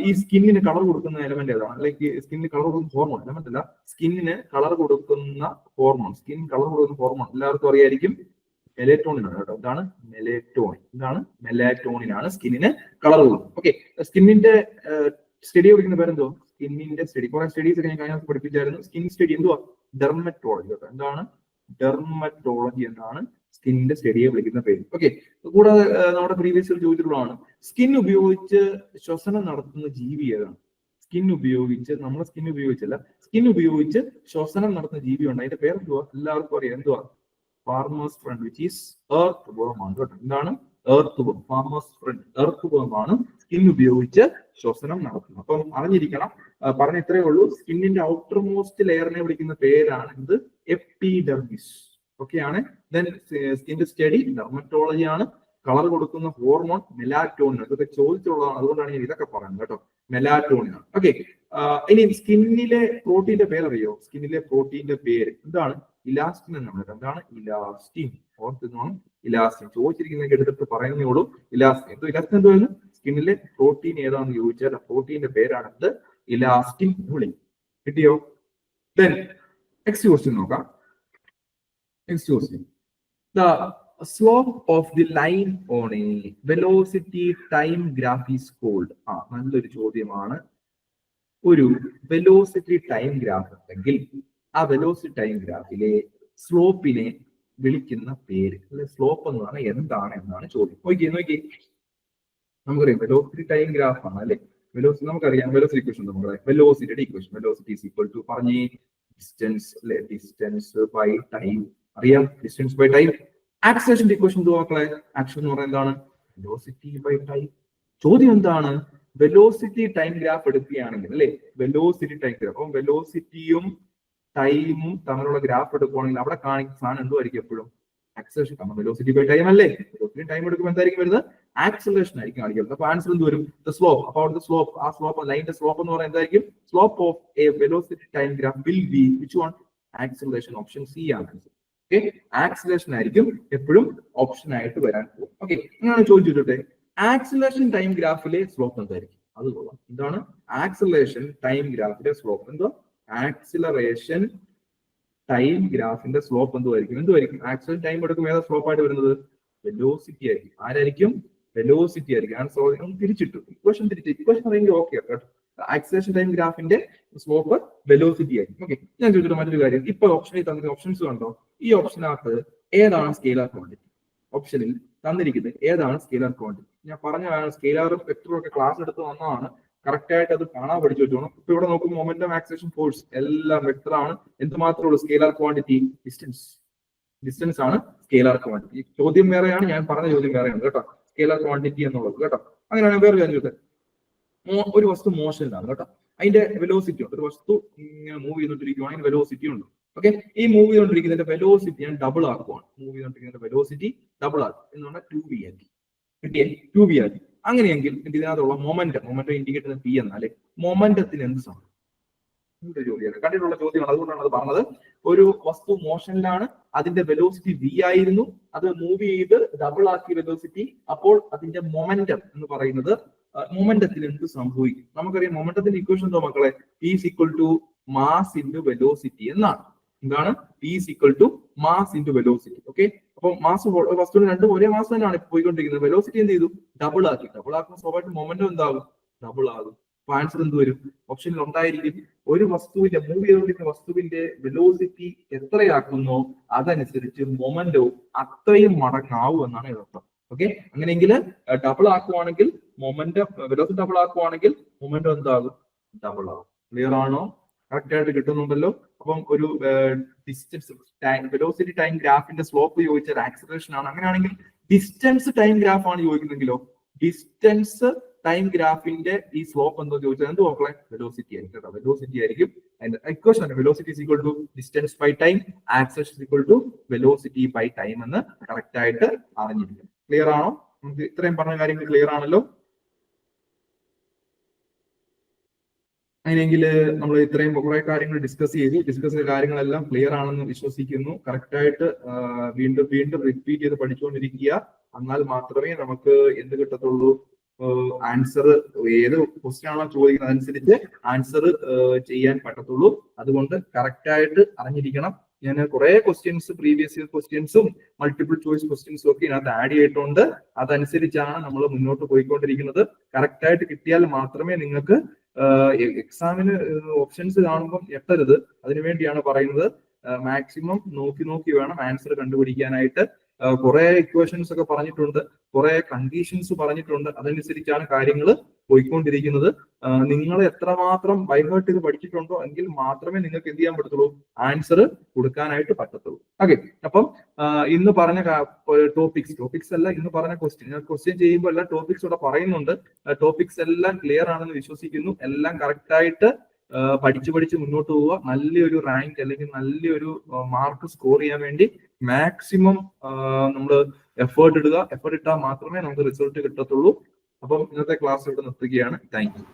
ഈ സ്കിന്നിന് കളർ കൊടുക്കുന്ന എലമെന്റ് ഏതാണ്? ലൈക്ക് സ്കിന്നിന് കളർ കൊടുക്കുന്ന ഹോർമോൺ എലമെന്റ് അല്ല, സ്കിന്നിന് കളർ കൊടുക്കുന്ന ഹോർമോൺ, സ്കിൻ കളർ കൊടുക്കുന്ന ഹോർമോൺ എല്ലാവർക്കും അറിയായിരിക്കും മെലറ്റോണിൻ ആണ് കേട്ടോ. ഇതാണ് മെലറ്റോണിൻ. ഇതാണ് മെലാറ്റോണിൻ ആണ് സ്കിന്നിന് കളർ കൊടുക്കുന്നത്. ഓക്കെ, സ്കിന്നിന്റെ സ്റ്റഡി പഠിക്കുന്ന പേരെന്തോ? സ്കിന്നിന്റെ സ്റ്റഡി. കുറെ സ്റ്റഡീസ് ഒക്കെ ഞാൻ കഴിഞ്ഞ പഠിപ്പിച്ചായിരുന്നു. സ്കിൻ സ്റ്റഡി എന്തുവാ? ഡെർമറ്റോളജി കേട്ടോ. എന്താണ്? ഡെർമറ്റോളജി എന്നാണ് സ്കിന്നിന്റെ സ്റ്റഡിയെ വിളിക്കുന്ന പേര്. ഓക്കെ, കൂടാതെ നമ്മുടെ പ്രീവിയസ് ചോദിച്ചിട്ടുള്ളതാണ്, സ്കിൻ ഉപയോഗിച്ച് ശ്വസനം നടത്തുന്ന ജീവി ഏതാണ്? സ്കിൻ ഉപയോഗിച്ച്, നമ്മളെ സ്കിൻ ഉപയോഗിച്ചല്ല, സ്കിൻ ഉപയോഗിച്ച് ശ്വസനം നടത്തുന്ന ജീവി ഉണ്ട്. അതിന്റെ പേരെന്തുവാ? എല്ലാവർക്കും അറിയാം. എന്തുവാ? Farmer's friend, which is earthworm ആണ് കേട്ടോ. എന്താണ്? Earthworm. Farmer's friend earthworm ആണ് സ്കിൻ ഉപയോഗിച്ച് ശ്വസനം നടത്തുന്നത്. അപ്പം അറിഞ്ഞിരിക്കണം. പറഞ്ഞ ഇത്രയേ ഉള്ളൂ. സ്കിന്നിന്റെ ഔട്ടർ മോസ്റ്റ് ലെയറിനെ വിളിക്കുന്ന പേരാണ് ഇത് എപ്പിഡെർമിസ്. ഓക്കെ ആണ്. ദെൻ സ്കിന്റെ സ്റ്റഡി ഡെർമറ്റോളജി ആണ്. കളർ കൊടുക്കുന്ന ഹോർമോൺ മെലാറ്റോണിൻ. ഇതൊക്കെ ചോദിച്ചുള്ളതാണ്, അതുകൊണ്ടാണ് ഞാൻ ഇതൊക്കെ പറയുന്നത് കേട്ടോ. മെലാറ്റോണിൻ ആണ്. ഓക്കെ, ഇനി സ്കിന്നിലെ പ്രോട്ടീന്റെ പേരറിയോ? സ്കിന്നിലെ പ്രോട്ടീന്റെ പേര് എന്താണ്? ഇലാസ്റ്റിൻ എന്നാണ്. എന്താണ്? ഇലാസ്റ്റിൻ. ഓർത്തിരുന്നോണം, ഇലാസ്റ്റിൻ. ചോദിച്ചിരിക്കുന്നതൊക്കെ എടുത്തിട്ട് പറയുന്നേ ഉള്ളൂ. ഇലാസ്റ്റിൻ. ഇലാസ്റ്റിൻ എന്തുവായിരുന്നു? സ്കിന്നിലെ പ്രോട്ടീൻ ഏതാണെന്ന് ചോദിച്ചാൽ ആ പ്രോട്ടീന്റെ പേരാണ് ഇത് ഇലാസ്റ്റിൻ വിളി. കിട്ടിയോ? ദെൻ നെക്സ്റ്റ് ക്വസ്റ്റ്യൻ നോക്കാം. Next question. The slope of the line on a velocity time graph is called. നല്ലൊരു ചോദ്യമാണ്. ഒരു വെലോസിറ്റി ടൈം ഗ്രാഫ് ഉണ്ടെങ്കിൽ ആ വെലോസിറ്റി ടൈം ഗ്രാഫിലെ സ്ലോപ്പിനെ വിളിക്കുന്ന പേര്, അല്ലെ സ്ലോപ്പ് എന്ന് പറഞ്ഞാൽ എന്താണ് എന്നാണ് ചോദ്യം. നോക്കി നമുക്കറിയാം വെലോസിറ്റി ടൈം ഗ്രാഫ് ആണ് അല്ലെ. വെലോസിറ്റി നമുക്കറിയാം. വെലോസിറ്റി ഇക്വേഷൻ നമുക്കറിയാം. വെലോസിറ്റിയുടെ equation, velocity is equal to പറഞ്ഞേ ഡിസ്റ്റൻസ് അല്ലെ, ഡിസ്റ്റൻസ് ബൈ ടൈം അറിയാം. Distance by time. ആക്സിലറേഷന്റെ ഇക്വേഷൻ എന്തുവാ മക്കളെ? ആക്ഷൻ എന്ന് പറയുന്നത് എന്താണ്? Velocity by time. ചോദ്യം എന്താണ്? വെലോസിറ്റി ടൈം ഗ്രാഫ് എടുക്കുകയാണെങ്കിൽ അല്ലെ, വെലോസിറ്റി ടൈം ഗ്രാഫ്, അപ്പം വെലോസിറ്റിയും ടൈമും തമ്മിലുള്ള ഗ്രാഫ് എടുക്കുകയാണെങ്കിൽ അവിടെ കാണിക്കുന്ന സാധനം എന്തുമായിരിക്കും എപ്പോഴും? ആക്സിലറേഷൻ. കാരണം വെലോസിറ്റി ബൈ ടൈം അല്ലേ. വെലോസിറ്റി ടൈം എടുക്കുമ്പോൾ എന്തായിരിക്കും വരുന്നത്? ആക്സിലറേഷൻ ആയിരിക്കും കാണിക്കുന്നത്. അപ്പൊ ആൻസർ എന്ത് വരും? The slope. അപ്പോൾ അവിടുത്തെ സ്ലോപ്പ്, ആ സ്ലോപ്പ് ലൈനിന്റെ സ്ലോപ്പ് എന്ന് പറയുന്നത് എന്തായിരിക്കും? Slope of A velocity time graph will be which one? Acceleration. Option C ആണ്. ഓക്കെ, ആക്സിലറേഷൻ ആയിരിക്കും എപ്പോഴും ഓപ്ഷൻ ആയിട്ട് വരാൻ പോകും. ഓക്കെ, അങ്ങനെയാണ് ചോദിച്ചിട്ടെ ആക്സിലറേഷൻ ടൈം ഗ്രാഫിലെ സ്ലോപ്പ് എന്തായിരിക്കും? അത് കൊള്ളാം. എന്താണ് ആക്സിലറേഷൻ ടൈം ഗ്രാഫിലെ സ്ലോപ്പ്? എന്തോ ആക്സിലറേഷൻ ടൈം ഗ്രാഫിന്റെ സ്ലോപ്പ് എന്തുമായിരിക്കും? ആക്സിലറേഷൻ ടൈം എടുക്കുമ്പോൾ ഏതാ സ്ലോപ്പ് ആയിട്ട് വരുന്നത്? വെലോസിറ്റി ആയിരിക്കും. ആരായിരിക്കും? വെലോസിറ്റി ആയിരിക്കും. ആൻസർ തിരിച്ചിട്ടു. ഇക്വേഷൻ അറിയെങ്കിൽ ഓക്കെ കേട്ടോ. ആക്സിലറേഷൻ ടൈം ഗ്രാഫിന്റെ സ്ലോപ്പ് വെലോസിറ്റി ആയിരിക്കും. ഓക്കെ, ഞാൻ ചോദിച്ചിട്ട് മറ്റൊരു കാര്യം. ഇപ്പൊ ഓപ്ഷനിൽ തന്നിട്ട് ഓപ്ഷൻസ് കണ്ടോ? ഈ ഓപ്ഷനകത്ത് ഏതാണ് സ്കെയിലർ ക്വാണ്ടിറ്റി? ഓപ്ഷനിൽ തന്നിരിക്കുന്നത് ഏതാണ് സ്കെയിലർ ക്വാണ്ടിറ്റി? ഞാൻ പറഞ്ഞതാണ് സ്കെയിലറും വെക്ടറും ഒക്കെ ക്ലാസ് എടുത്ത് വന്നതാണ്. കറക്റ്റ് ആയിട്ട് അത് കാണാൻ പഠിച്ചു വെച്ചോണം. ഇപ്പൊ ഇവിടെ നോക്കുമ്പോൾ മൊമെന്റം, ആക്സിലറേഷൻ, ഫോഴ്സ് എല്ലാം വെക്ടർ ആണ്. എന്ത് മാത്രമേ ഉള്ളൂ സ്കെയിലർ ക്വാണ്ടിറ്റി? ഡിസ്റ്റൻസ് ആണ് സ്കെയിലർ ക്വാണ്ടിറ്റി. ചോദ്യം വേറെയാണ്, ഞാൻ പറഞ്ഞ ചോദ്യം വേറെയാണ് കേട്ടോ. സ്കെയിലർ ക്വാണ്ടിറ്റി എന്നുള്ളത് കേട്ടോ. അങ്ങനെയാണ് വേറെ കാര്യം ചോദിച്ചത്. ഒരു വസ്തു മോഷനിലാണ് കേട്ടോ. അതിന്റെ വെലോസിറ്റി ഉണ്ട്. ഒരു വസ്തു ഇങ്ങനെ മൂവ് ചെയ്തോണ്ടിരിക്കുകയാണ്, അതിന് വെലോസിറ്റി ഉണ്ട്. ഓക്കെ, ഈ മൂവ് ചെയ്തോണ്ടിരിക്കുന്നതിന്റെ വെലോസിറ്റി ഞാൻ ഡബിൾ ആക്കുവാണ്. മൂവ് ചെയ്തോണ്ടിരിക്കുന്ന വെലോസിറ്റി ഡബിൾ ആക്കും എന്ന് പറഞ്ഞാൽ 2v ആക്കി. കിട്ടിയേ? 2v ആക്കി. അങ്ങനെയെങ്കിൽ ഇതിനകത്തുള്ള മൊമെന്റം ഇൻഡിക്കേറ്റ് ചെയ്യുന്ന പി എന്നാലേ മൊമെന്റത്തിന് എന്ത് സമയം? ചോദ്യമാണ്, കണ്ടിട്ടുള്ള ചോദ്യമാണ്. അതുകൊണ്ടാണ് അത് പറഞ്ഞത്. ഒരു വസ്തു മോഷനിലാണ്, അതിന്റെ വെലോസിറ്റി v ആയിരുന്നു, അത് മൂവ് ചെയ്ത് ഡബിൾ ആക്കി വെലോസിറ്റി. അപ്പോൾ അതിന്റെ മൊമെന്റം എന്ന് പറയുന്നത്, മൊമെന്റത്തിന് എന്ത് സംഭവിക്കും? നമുക്കറിയാം മൊമെന്റത്തിന്റെ ഇക്വേഷൻ എന്തോ മക്കളെ? P is equal to mass into velocity എന്നാണ്. എന്താണ്? P is equal to mass into velocity. Okay, അപ്പൊ മാസ് വസ്തുവിന് രണ്ടും ഒരേ മാസ് തന്നെയാണ് പോയിക്കൊണ്ടിരിക്കുന്നത്. വെലോസിറ്റി എന്ത് ചെയ്തു? ഡബിൾ ആക്കി. ഡബിൾ ആക്കുമ്പോൾ സ്വാഭാവികമായിട്ട് മൊമെന്റം എന്താകും? ഡബിൾ ആകും. അപ്പൊ ആൻസർ എന്ത് വരും? ഓപ്ഷനിൽ ഉണ്ടായിരിക്കും ഒരു വസ്തുവിന്റെ, മൂവ് ചെയ്തുകൊണ്ടിരിക്കുന്ന വസ്തുവിന്റെ വെലോസിറ്റി എത്രയാക്കുന്നോ അതനുസരിച്ച് മൊമെന്റവും അത്രയും മടങ്ങാവും എന്നാണ് ഇതിനർത്ഥം. ഓക്കെ, അങ്ങനെയെങ്കിൽ ഡബിൾ ആക്കുവാണെങ്കിൽ മൊമെന്റം, വെലോസിറ്റി ഡബിൾ ആക്കുവാണെങ്കിൽ മൊമെന്റം എന്താകും? ഡബിൾ ആകും. ക്ലിയർ ആണോ? കറക്റ്റ് ആയിട്ട് കിട്ടുന്നുണ്ടല്ലോ. അപ്പം ഒരു ഡിസ്റ്റൻസ് വെലോസിറ്റി ടൈം ഗ്രാഫിന്റെ സ്ലോപ്പ് ചോദിച്ചാൽ ആക്സിലറേഷൻ ആണ്. അങ്ങനെയാണെങ്കിൽ ഡിസ്റ്റൻസ് ടൈം ഗ്രാഫ് ആണ് ചോദിക്കുന്നെങ്കിലോ, ഡിസ്റ്റൻസ് ടൈം ഗ്രാഫിന്റെ ഈ സ്ലോപ്പ് എന്തോ ചോദിച്ചാൽ എന്ത് നോക്കളെ? വെലോസിറ്റി ആയിരിക്കും കേട്ടോ. വെലോസിറ്റി ആയിരിക്കും അതിന്റെ equation. Velocity is equal to distance by time, acceleration is equal to velocity by time എന്ന് കറക്റ്റ് ആയിട്ട് അറിഞ്ഞിരിക്കും. ക്ലിയർ ആണോ? നമുക്ക് ഇത്രയും പറഞ്ഞ കാര്യങ്ങൾ ക്ലിയർ ആണല്ലോ. അങ്ങനെയെങ്കിൽ നമ്മൾ ഇത്രയും കുറെ കാര്യങ്ങൾ ഡിസ്കസ് ചെയ്ത കാര്യങ്ങളെല്ലാം ക്ലിയർ ആണെന്ന് വിശ്വസിക്കുന്നു. കറക്റ്റ് ആയിട്ട് വീണ്ടും റിപ്പീറ്റ് ചെയ്ത് പഠിച്ചുകൊണ്ടിരിക്കുക. എന്നാൽ മാത്രമേ നമുക്ക് എന്ത് കിട്ടത്തുള്ളൂ? ആൻസർ ഏത് ക്വസ്റ്റ്യൻ ആണോ ചോദിക്കുന്നത് അതനുസരിച്ച് ആൻസർ ചെയ്യാൻ പറ്റത്തുള്ളൂ. അതുകൊണ്ട് കറക്റ്റ് ആയിട്ട് അറിഞ്ഞിരിക്കണം. ഞാൻ കുറെ ക്വസ്റ്റ്യൻസ് പ്രീവിയസ് ഇയർ ക്വസ്റ്റ്യൻസും മൾട്ടിപ്പിൾ ചോയ്സ് ക്വസ്റ്റ്യൻസും ഒക്കെ ഇതിനകത്ത് ആഡ് ചെയ്തിട്ടുണ്ട്. അതനുസരിച്ചാണ് നമ്മൾ മുന്നോട്ട് പോയിക്കൊണ്ടിരിക്കുന്നത്. കറക്റ്റ് ആയിട്ട് കിട്ടിയാൽ മാത്രമേ നിങ്ങൾക്ക് എക്സാമിന് ഓപ്ഷൻസ് കാണുമ്പോൾ എത്തരുത്. അതിനുവേണ്ടിയാണ് പറയുന്നത്. മാക്സിമം നോക്കി വേണം ആൻസർ കണ്ടുപിടിക്കാനായിട്ട്. കുറെ ഇക്വേഷൻസ് ഒക്കെ പറഞ്ഞിട്ടുണ്ട്, കുറെ കണ്ടീഷൻസ് പറഞ്ഞിട്ടുണ്ട്. അതനുസരിച്ചാണ് കാര്യങ്ങൾ പോയിക്കൊണ്ടിരിക്കുന്നത്. നിങ്ങൾ എത്രമാത്രം ബൈഹേർട്ട് ചെയ്ത് പഠിച്ചിട്ടുണ്ടോ എങ്കിൽ മാത്രമേ നിങ്ങൾക്ക് എന്ത് ചെയ്യാൻ പറ്റത്തുള്ളൂ, ആൻസർ കൊടുക്കാനായിട്ട് പറ്റത്തുള്ളൂ. ഓക്കെ, അപ്പം ഇന്ന് പറഞ്ഞ ടോപ്പിക്സ് അല്ല, ഇന്ന് പറഞ്ഞ ക്വസ്റ്റ്യൻ ചെയ്യുമ്പോൾ എല്ലാം ടോപ്പിക്സ് ഇവിടെ പറയുന്നുണ്ട്. ടോപ്പിക്സ് എല്ലാം ക്ലിയർ ആണെന്ന് വിശ്വസിക്കുന്നു. എല്ലാം കറക്റ്റ് ആയിട്ട് പഠിച്ച് മുന്നോട്ട് പോവുക. നല്ലൊരു റാങ്ക് അല്ലെങ്കിൽ നല്ലൊരു മാർക്ക് സ്കോർ ചെയ്യാൻ വേണ്ടി മാക്സിമം നമ്മൾ എഫേർട്ട് ഇടുക. എഫേർട്ട് ഇട്ടാൽ മാത്രമേ നമുക്ക് റിസൾട്ട് കിട്ടത്തുള്ളൂ. അപ്പം ഇന്നത്തെ ക്ലാസ് ഇവിടെ നിർത്തുകയാണ്. Thank you.